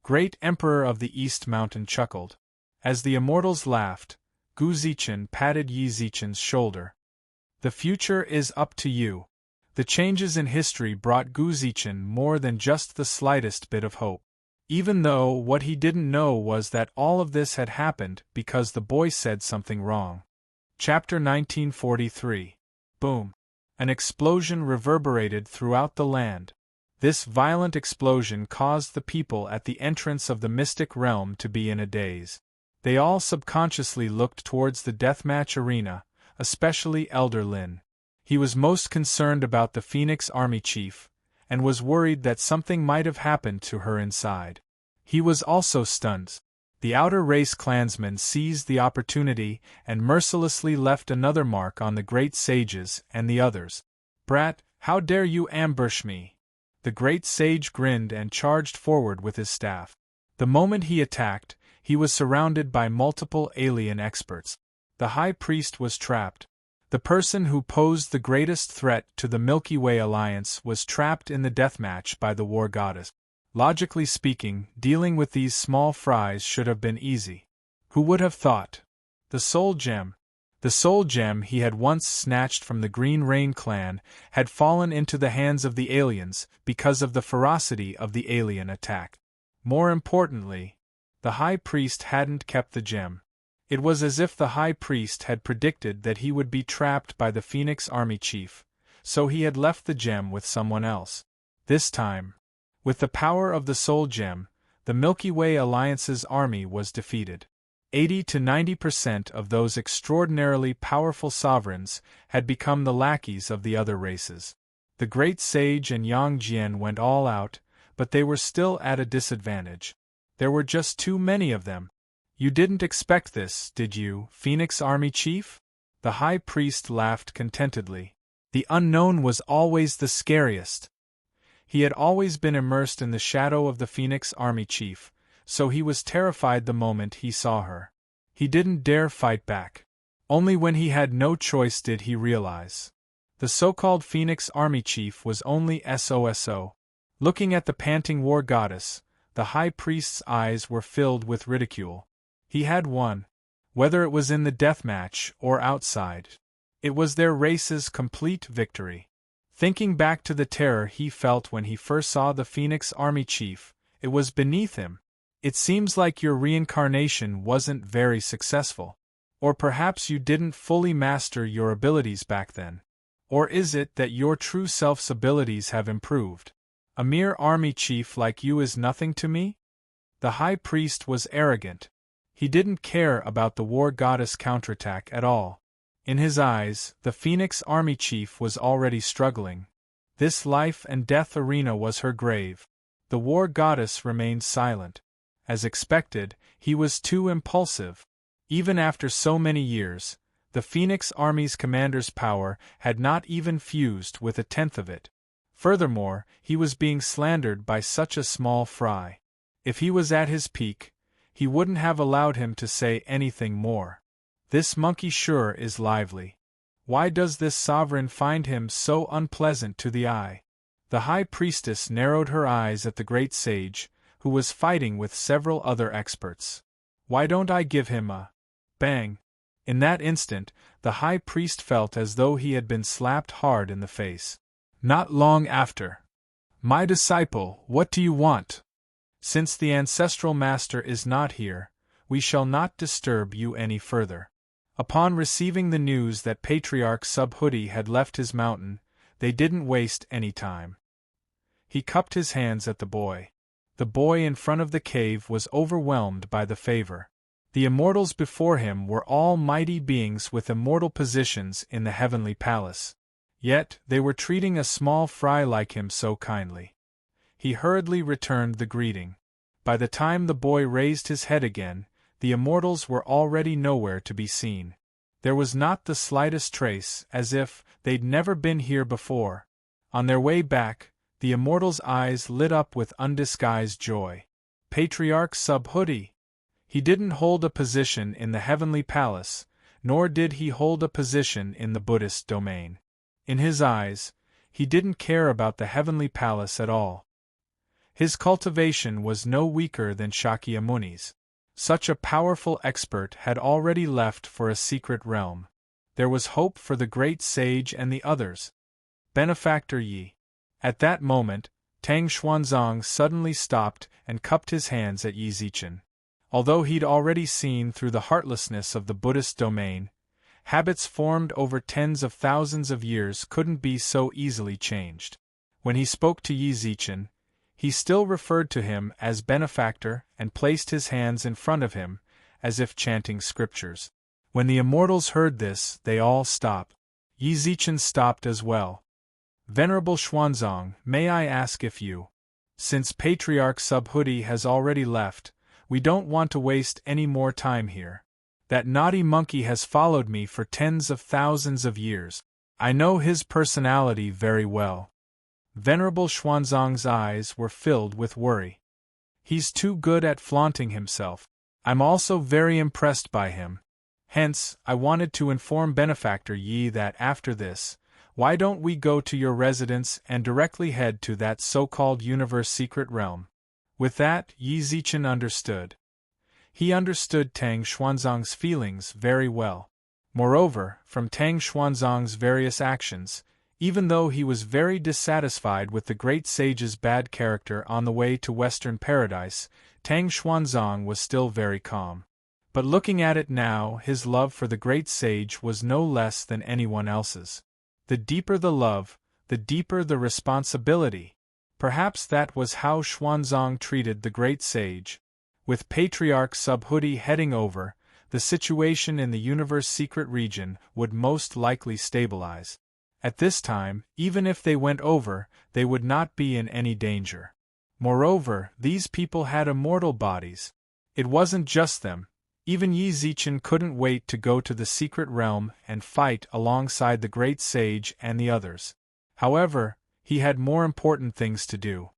Great Emperor of the East Mountain chuckled. As the immortals laughed, Gu Zichen patted Yi Zichen's shoulder. The future is up to you. The changes in history brought Gu Zichen more than just the slightest bit of hope. Even though what he didn't know was that all of this had happened because the boy said something wrong. Chapter 1943. Boom. An explosion reverberated throughout the land. This violent explosion caused the people at the entrance of the mystic realm to be in a daze. They all subconsciously looked towards the deathmatch arena, especially Elder Lin. He was most concerned about the Phoenix Army chief, and was worried that something might have happened to her inside. He was also stunned. The outer race clansmen seized the opportunity and mercilessly left another mark on the great sages and the others. "Brat, how dare you ambush me?" The great sage grinned and charged forward with his staff. The moment he attacked, he was surrounded by multiple alien experts. The high priest was trapped. The person who posed the greatest threat to the Milky Way alliance was trapped in the deathmatch by the war goddess. Logically speaking, dealing with these small fries should have been easy. Who would have thought? The soul gem he had once snatched from the Green Rain clan had fallen into the hands of the aliens because of the ferocity of the alien attack. More importantly, the high priest hadn't kept the gem. It was as if the high priest had predicted that he would be trapped by the Phoenix Army chief, so he had left the gem with someone else. This time, with the power of the soul gem, the Milky Way Alliance's army was defeated. 80 to 90% of those extraordinarily powerful sovereigns had become the lackeys of the other races. The great sage and Yang Jian went all out, but they were still at a disadvantage. There were just too many of them. "You didn't expect this, did you, Phoenix Army Chief?" The high priest laughed contentedly. The unknown was always the scariest. He had always been immersed in the shadow of the Phoenix Army Chief, so he was terrified the moment he saw her. He didn't dare fight back. Only when he had no choice did he realize. The so-called Phoenix Army Chief was only SOSO. Looking at the panting war goddess, the high priest's eyes were filled with ridicule. He had won. Whether it was in the deathmatch or outside, it was their race's complete victory. Thinking back to the terror he felt when he first saw the Phoenix Army Chief, it was beneath him. "It seems like your reincarnation wasn't very successful. Or perhaps you didn't fully master your abilities back then. Or is it that your true self's abilities have improved? A mere army chief like you is nothing to me?" The high priest was arrogant. He didn't care about the war goddess counterattack at all. In his eyes, the Phoenix Army Chief was already struggling. This life and death arena was her grave. The war goddess remained silent. As expected, he was too impulsive. Even after so many years, the Phoenix Army's commander's power had not even fused with a tenth of it. Furthermore, he was being slandered by such a small fry. If he was at his peak, he wouldn't have allowed him to say anything more. "This monkey sure is lively. Why does this sovereign find him so unpleasant to the eye?" The high priestess narrowed her eyes at the great sage, who was fighting with several other experts. "Why don't I give him a bang?" In that instant, the high priest felt as though he had been slapped hard in the face. Not long after. "My disciple, what do you want? Since the ancestral master is not here, we shall not disturb you any further." Upon receiving the news that Patriarch Subhuti had left his mountain, they didn't waste any time. He cupped his hands at the boy. The boy in front of the cave was overwhelmed by the favor. The immortals before him were all mighty beings with immortal positions in the heavenly palace. Yet they were treating a small fry like him so kindly. He hurriedly returned the greeting. By the time the boy raised his head again, the immortals were already nowhere to be seen. There was not the slightest trace, as if they'd never been here before. On their way back, the immortals' eyes lit up with undisguised joy. Patriarch Subhuti! He didn't hold a position in the heavenly palace, nor did he hold a position in the Buddhist domain. In his eyes, he didn't care about the heavenly palace at all. His cultivation was no weaker than Shakyamuni's. Such a powerful expert had already left for a secret realm. There was hope for the great sage and the others. Benefactor Yi. At that moment, Tang Xuanzang suddenly stopped and cupped his hands at Yi Zichen. Although he'd already seen through the heartlessness of the Buddhist domain, habits formed over tens of thousands of years couldn't be so easily changed. When he spoke to Yi Zichen, he still referred to him as benefactor and placed his hands in front of him, as if chanting scriptures. When the immortals heard this, they all stopped. Yi Zichen stopped as well. Venerable Xuanzang, may I ask if you, since Patriarch Subhuti has already left, we don't want to waste any more time here. That naughty monkey has followed me for tens of thousands of years. I know his personality very well. Venerable Xuanzang's eyes were filled with worry. He's too good at flaunting himself. I'm also very impressed by him. Hence, I wanted to inform Benefactor Yi that after this, why don't we go to your residence and directly head to that so-called universe secret realm? With that, Yi Zichen understood. He understood Tang Xuanzang's feelings very well. Moreover, from Tang Xuanzang's various actions, even though he was very dissatisfied with the great sage's bad character on the way to Western Paradise, Tang Xuanzang was still very calm. But looking at it now, his love for the great sage was no less than anyone else's. The deeper the love, the deeper the responsibility. Perhaps that was how Xuanzang treated the great sage. With Patriarch Subhuti heading over, the situation in the universe secret region would most likely stabilize. At this time, even if they went over, they would not be in any danger. Moreover, these people had immortal bodies. It wasn't just them. Even Yi Zichen couldn't wait to go to the secret realm and fight alongside the great sage and the others. However, he had more important things to do.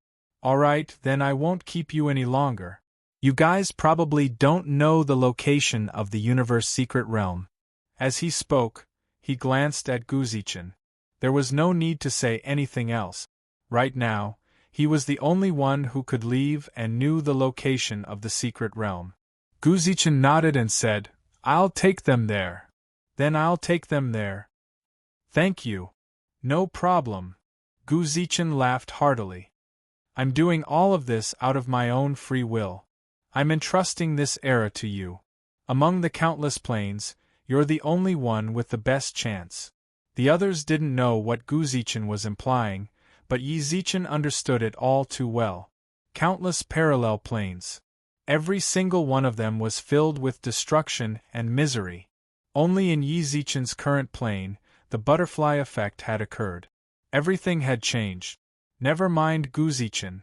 Alright, then I won't keep you any longer. You guys probably don't know the location of the universe secret realm. As he spoke, he glanced at Gu Zichen. There was no need to say anything else. Right now, he was the only one who could leave and knew the location of the secret realm. Gu Zichen nodded and said, I'll take them there. Then I'll take them there. Thank you. No problem. Gu Zichen laughed heartily. I'm doing all of this out of my own free will. I'm entrusting this era to you. Among the countless planes, you're the only one with the best chance. The others didn't know what Gu Zichen was implying, but Yi Zichen understood it all too well. Countless parallel planes. Every single one of them was filled with destruction and misery. Only in Yi Zichen's current plane, the butterfly effect had occurred. Everything had changed. Never mind Gu Zichen.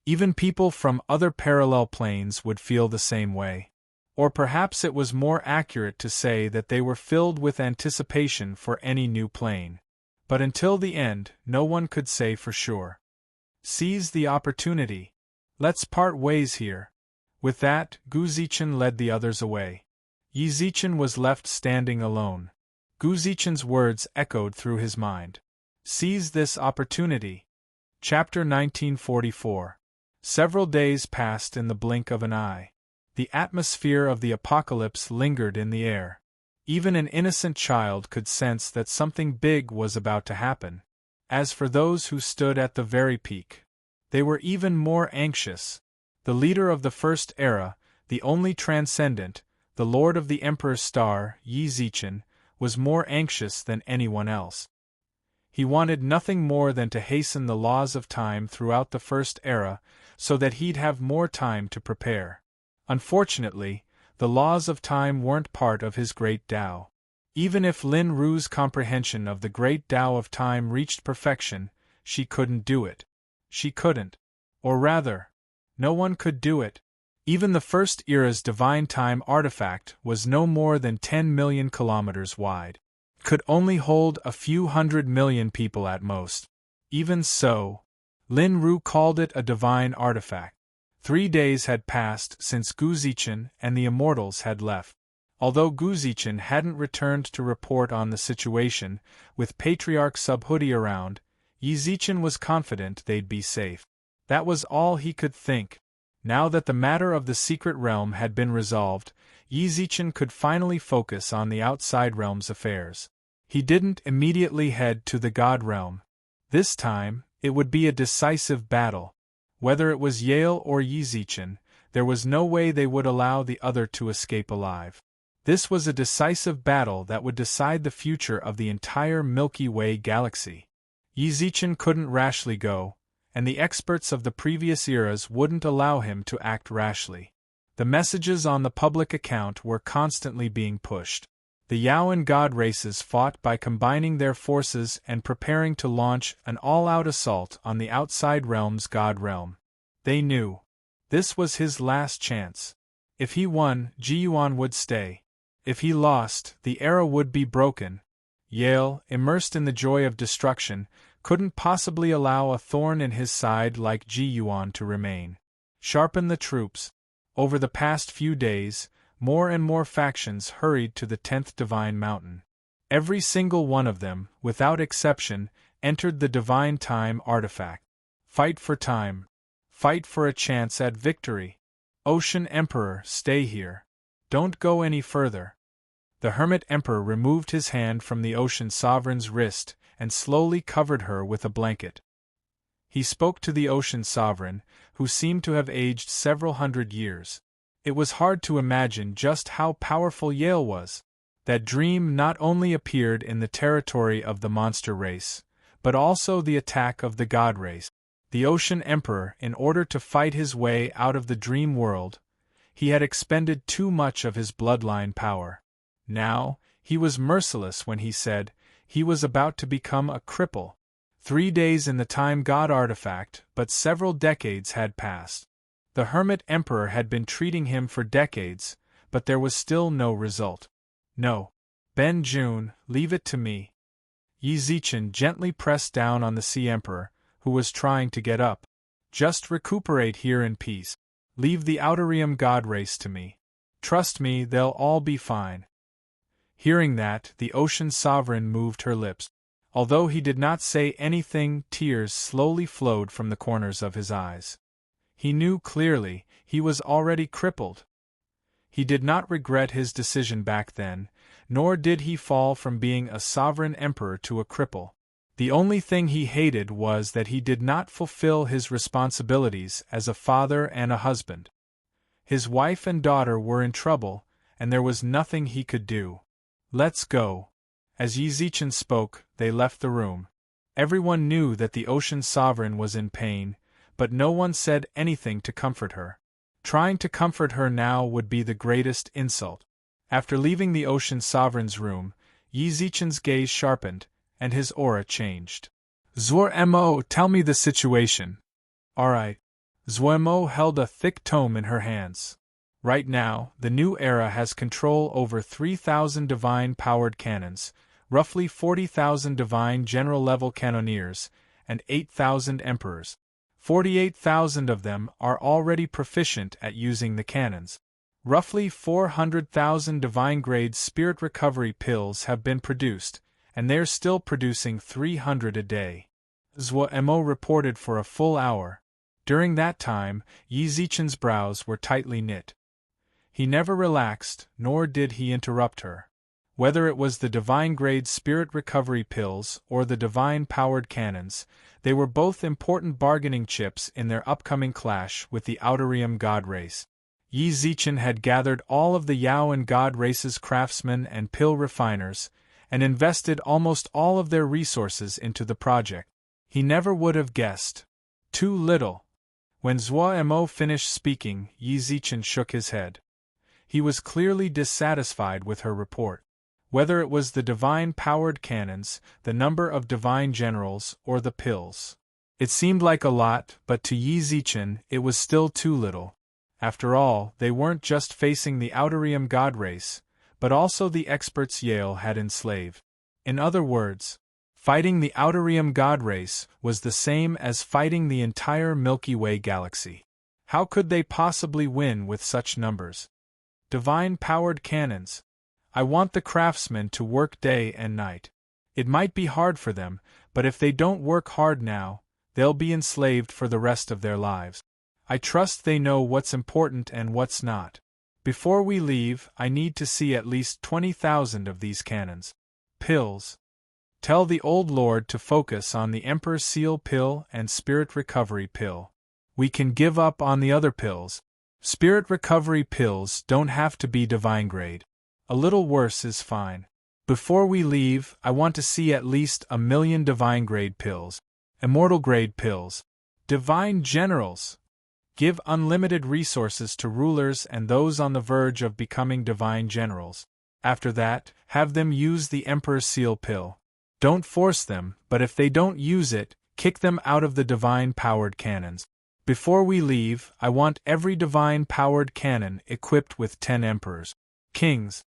Even people from other parallel planes would feel the same way. Or perhaps it was more accurate to say that they were filled with anticipation for any new plane. But until the end, no one could say for sure. Seize the opportunity. Let's part ways here. With that, Gu Zichen led the others away. Yi Zichen was left standing alone. Gu Zichen's words echoed through his mind. Seize this opportunity. Chapter 1944. Several days passed in the blink of an eye. The atmosphere of the apocalypse lingered in the air. Even an innocent child could sense that something big was about to happen. As for those who stood at the very peak, they were even more anxious. The leader of the first era, the only transcendent, the lord of the Emperor's star, Yi Zichen, was more anxious than anyone else. He wanted nothing more than to hasten the laws of time throughout the first era, so that he'd have more time to prepare. Unfortunately, the laws of time weren't part of his great Tao. Even if Lin Ru's comprehension of the great Tao of time reached perfection, she couldn't do it. She couldn't. Or rather, no one could do it. Even the first era's divine time artifact was no more than 10 million kilometers wide. Could only hold a few 100 million people at most. Even so, Lin Ru called it a divine artifact. 3 days had passed since Gu Zichen and the immortals had left. Although Gu Zichen hadn't returned to report on the situation, with Patriarch Subhuti around, Yi Zichen was confident they'd be safe. That was all he could think. Now that the matter of the secret realm had been resolved, Yi Zichen could finally focus on the outside realm's affairs. He didn't immediately head to the God realm. This time, It would be a decisive battle. Whether it was Yale or Yizichen, there was no way they would allow the other to escape alive. This was a decisive battle that would decide the future of the entire Milky Way galaxy. Yizichen couldn't rashly go, and the experts of the previous eras wouldn't allow him to act rashly. The messages on the public account were constantly being pushed. The Yao and God races fought by combining their forces and preparing to launch an all-out assault on the outside realm's God realm. They knew. This was his last chance. If he won, Jiyuan would stay. If he lost, the era would be broken. Yale, immersed in the joy of destruction, couldn't possibly allow a thorn in his side like Jiyuan to remain. Sharpen the troops. Over the past few days, more and more factions hurried to the 10th Divine Mountain. Every single one of them, without exception, entered the Divine Time artifact. Fight for time. Fight for a chance at victory. Ocean Emperor, stay here. Don't go any further. The Hermit Emperor removed his hand from the Ocean Sovereign's wrist and slowly covered her with a blanket. He spoke to the Ocean Sovereign, who seemed to have aged several hundred years. It was hard to imagine just how powerful Yale was. That dream not only appeared in the territory of the monster race, but also the attack of the God race. The Ocean Emperor, in order to fight his way out of the dream world, he had expended too much of his bloodline power. Now, he was merciless when he said he was about to become a cripple. 3 days in the Time God artifact, but several decades had passed. The Hermit Emperor had been treating him for decades, but there was still no result. No. Ben Jun, leave it to me. Yizichen gently pressed down on the Sea Emperor, who was trying to get up. Just recuperate here in peace. Leave the Outerium God race to me. Trust me, they'll all be fine. Hearing that, the Ocean Sovereign moved her lips. Although he did not say anything, tears slowly flowed from the corners of his eyes. He knew clearly, he was already crippled. He did not regret his decision back then, nor did he fall from being a sovereign emperor to a cripple. The only thing he hated was that he did not fulfill his responsibilities as a father and a husband. His wife and daughter were in trouble, and there was nothing he could do. Let's go. As Yizichen spoke, they left the room. Everyone knew that the Ocean Sovereign was in pain, but no one said anything to comfort her. Trying to comfort her now would be the greatest insult. After leaving the Ocean Sovereign's room, Yizichen's gaze sharpened, and his aura changed. Zuo-mo, tell me the situation. Alright. Zuo-mo held a thick tome in her hands. Right now, the new era has control over 3,000 divine-powered cannons, roughly 40,000 divine general-level cannoneers, and 8,000 emperors. 48,000 of them are already proficient at using the cannons. Roughly 400,000 divine-grade spirit recovery pills have been produced, and they're still producing 300 a day. Zuo-mo reported for a full hour. During that time, Yizichen's brows were tightly knit. He never relaxed, nor did he interrupt her. Whether it was the divine-grade spirit recovery pills or the divine-powered cannons, they were both important bargaining chips in their upcoming clash with the Outerium God race. Yizichen had gathered all of the Yao and God race's craftsmen and pill refiners, and invested almost all of their resources into the project. He never would have guessed. Too little. When Zuo-mo finished speaking, Yizichen shook his head. He was clearly dissatisfied with her report. Whether it was the divine-powered cannons, the number of divine generals, or the pills. It seemed like a lot, but to Yizichen it was still too little. After all, they weren't just facing the Outerium God race, but also the experts Yale had enslaved. In other words, fighting the Outerium God race was the same as fighting the entire Milky Way galaxy. How could they possibly win with such numbers? Divine-powered cannons. I want the craftsmen to work day and night. It might be hard for them, but if they don't work hard now, they'll be enslaved for the rest of their lives. I trust they know what's important and what's not. Before we leave, I need to see at least 20,000 of these cannons. Pills. Tell the old lord to focus on the Emperor Seal pill and Spirit Recovery pill. We can give up on the other pills. Spirit Recovery pills don't have to be divine grade. A little worse is fine. Before we leave, I want to see at least 1,000,000 divine grade pills. Immortal grade pills. Divine generals. Give unlimited resources to rulers and those on the verge of becoming divine generals. After that, have them use the Emperor Seal pill. Don't force them, but if they don't use it, kick them out of the divine-powered cannons. Before we leave, I want every divine-powered cannon equipped with 10 emperors. Kings.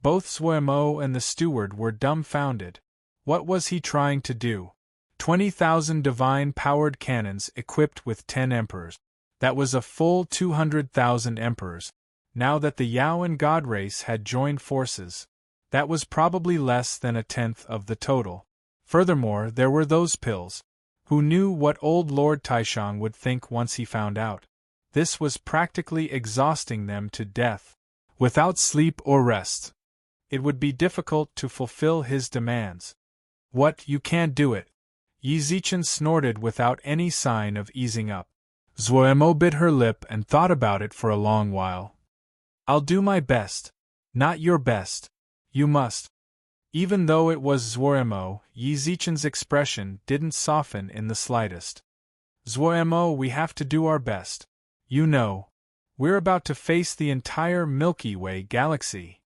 Both Zhuemo and the steward were dumbfounded. What was he trying to do? 20,000 divine-powered cannons equipped with 10 emperors. That was a full 200,000 emperors. Now that the Yao and God race had joined forces, that was probably less than 1/10 of the total. Furthermore, there were those pills. Who knew what old Lord Taishang would think once he found out? This was practically exhausting them to death. Without sleep or rest, it would be difficult to fulfill his demands. What, you can't do it? Yi Zichen snorted without any sign of easing up. Zhuemo bit her lip and thought about it for a long while. I'll do my best. Not your best. You must. Even though it was Zhuemo, Yi Zichen's expression didn't soften in the slightest. Zhuemo, we have to do our best. You know, we're about to face the entire Milky Way galaxy.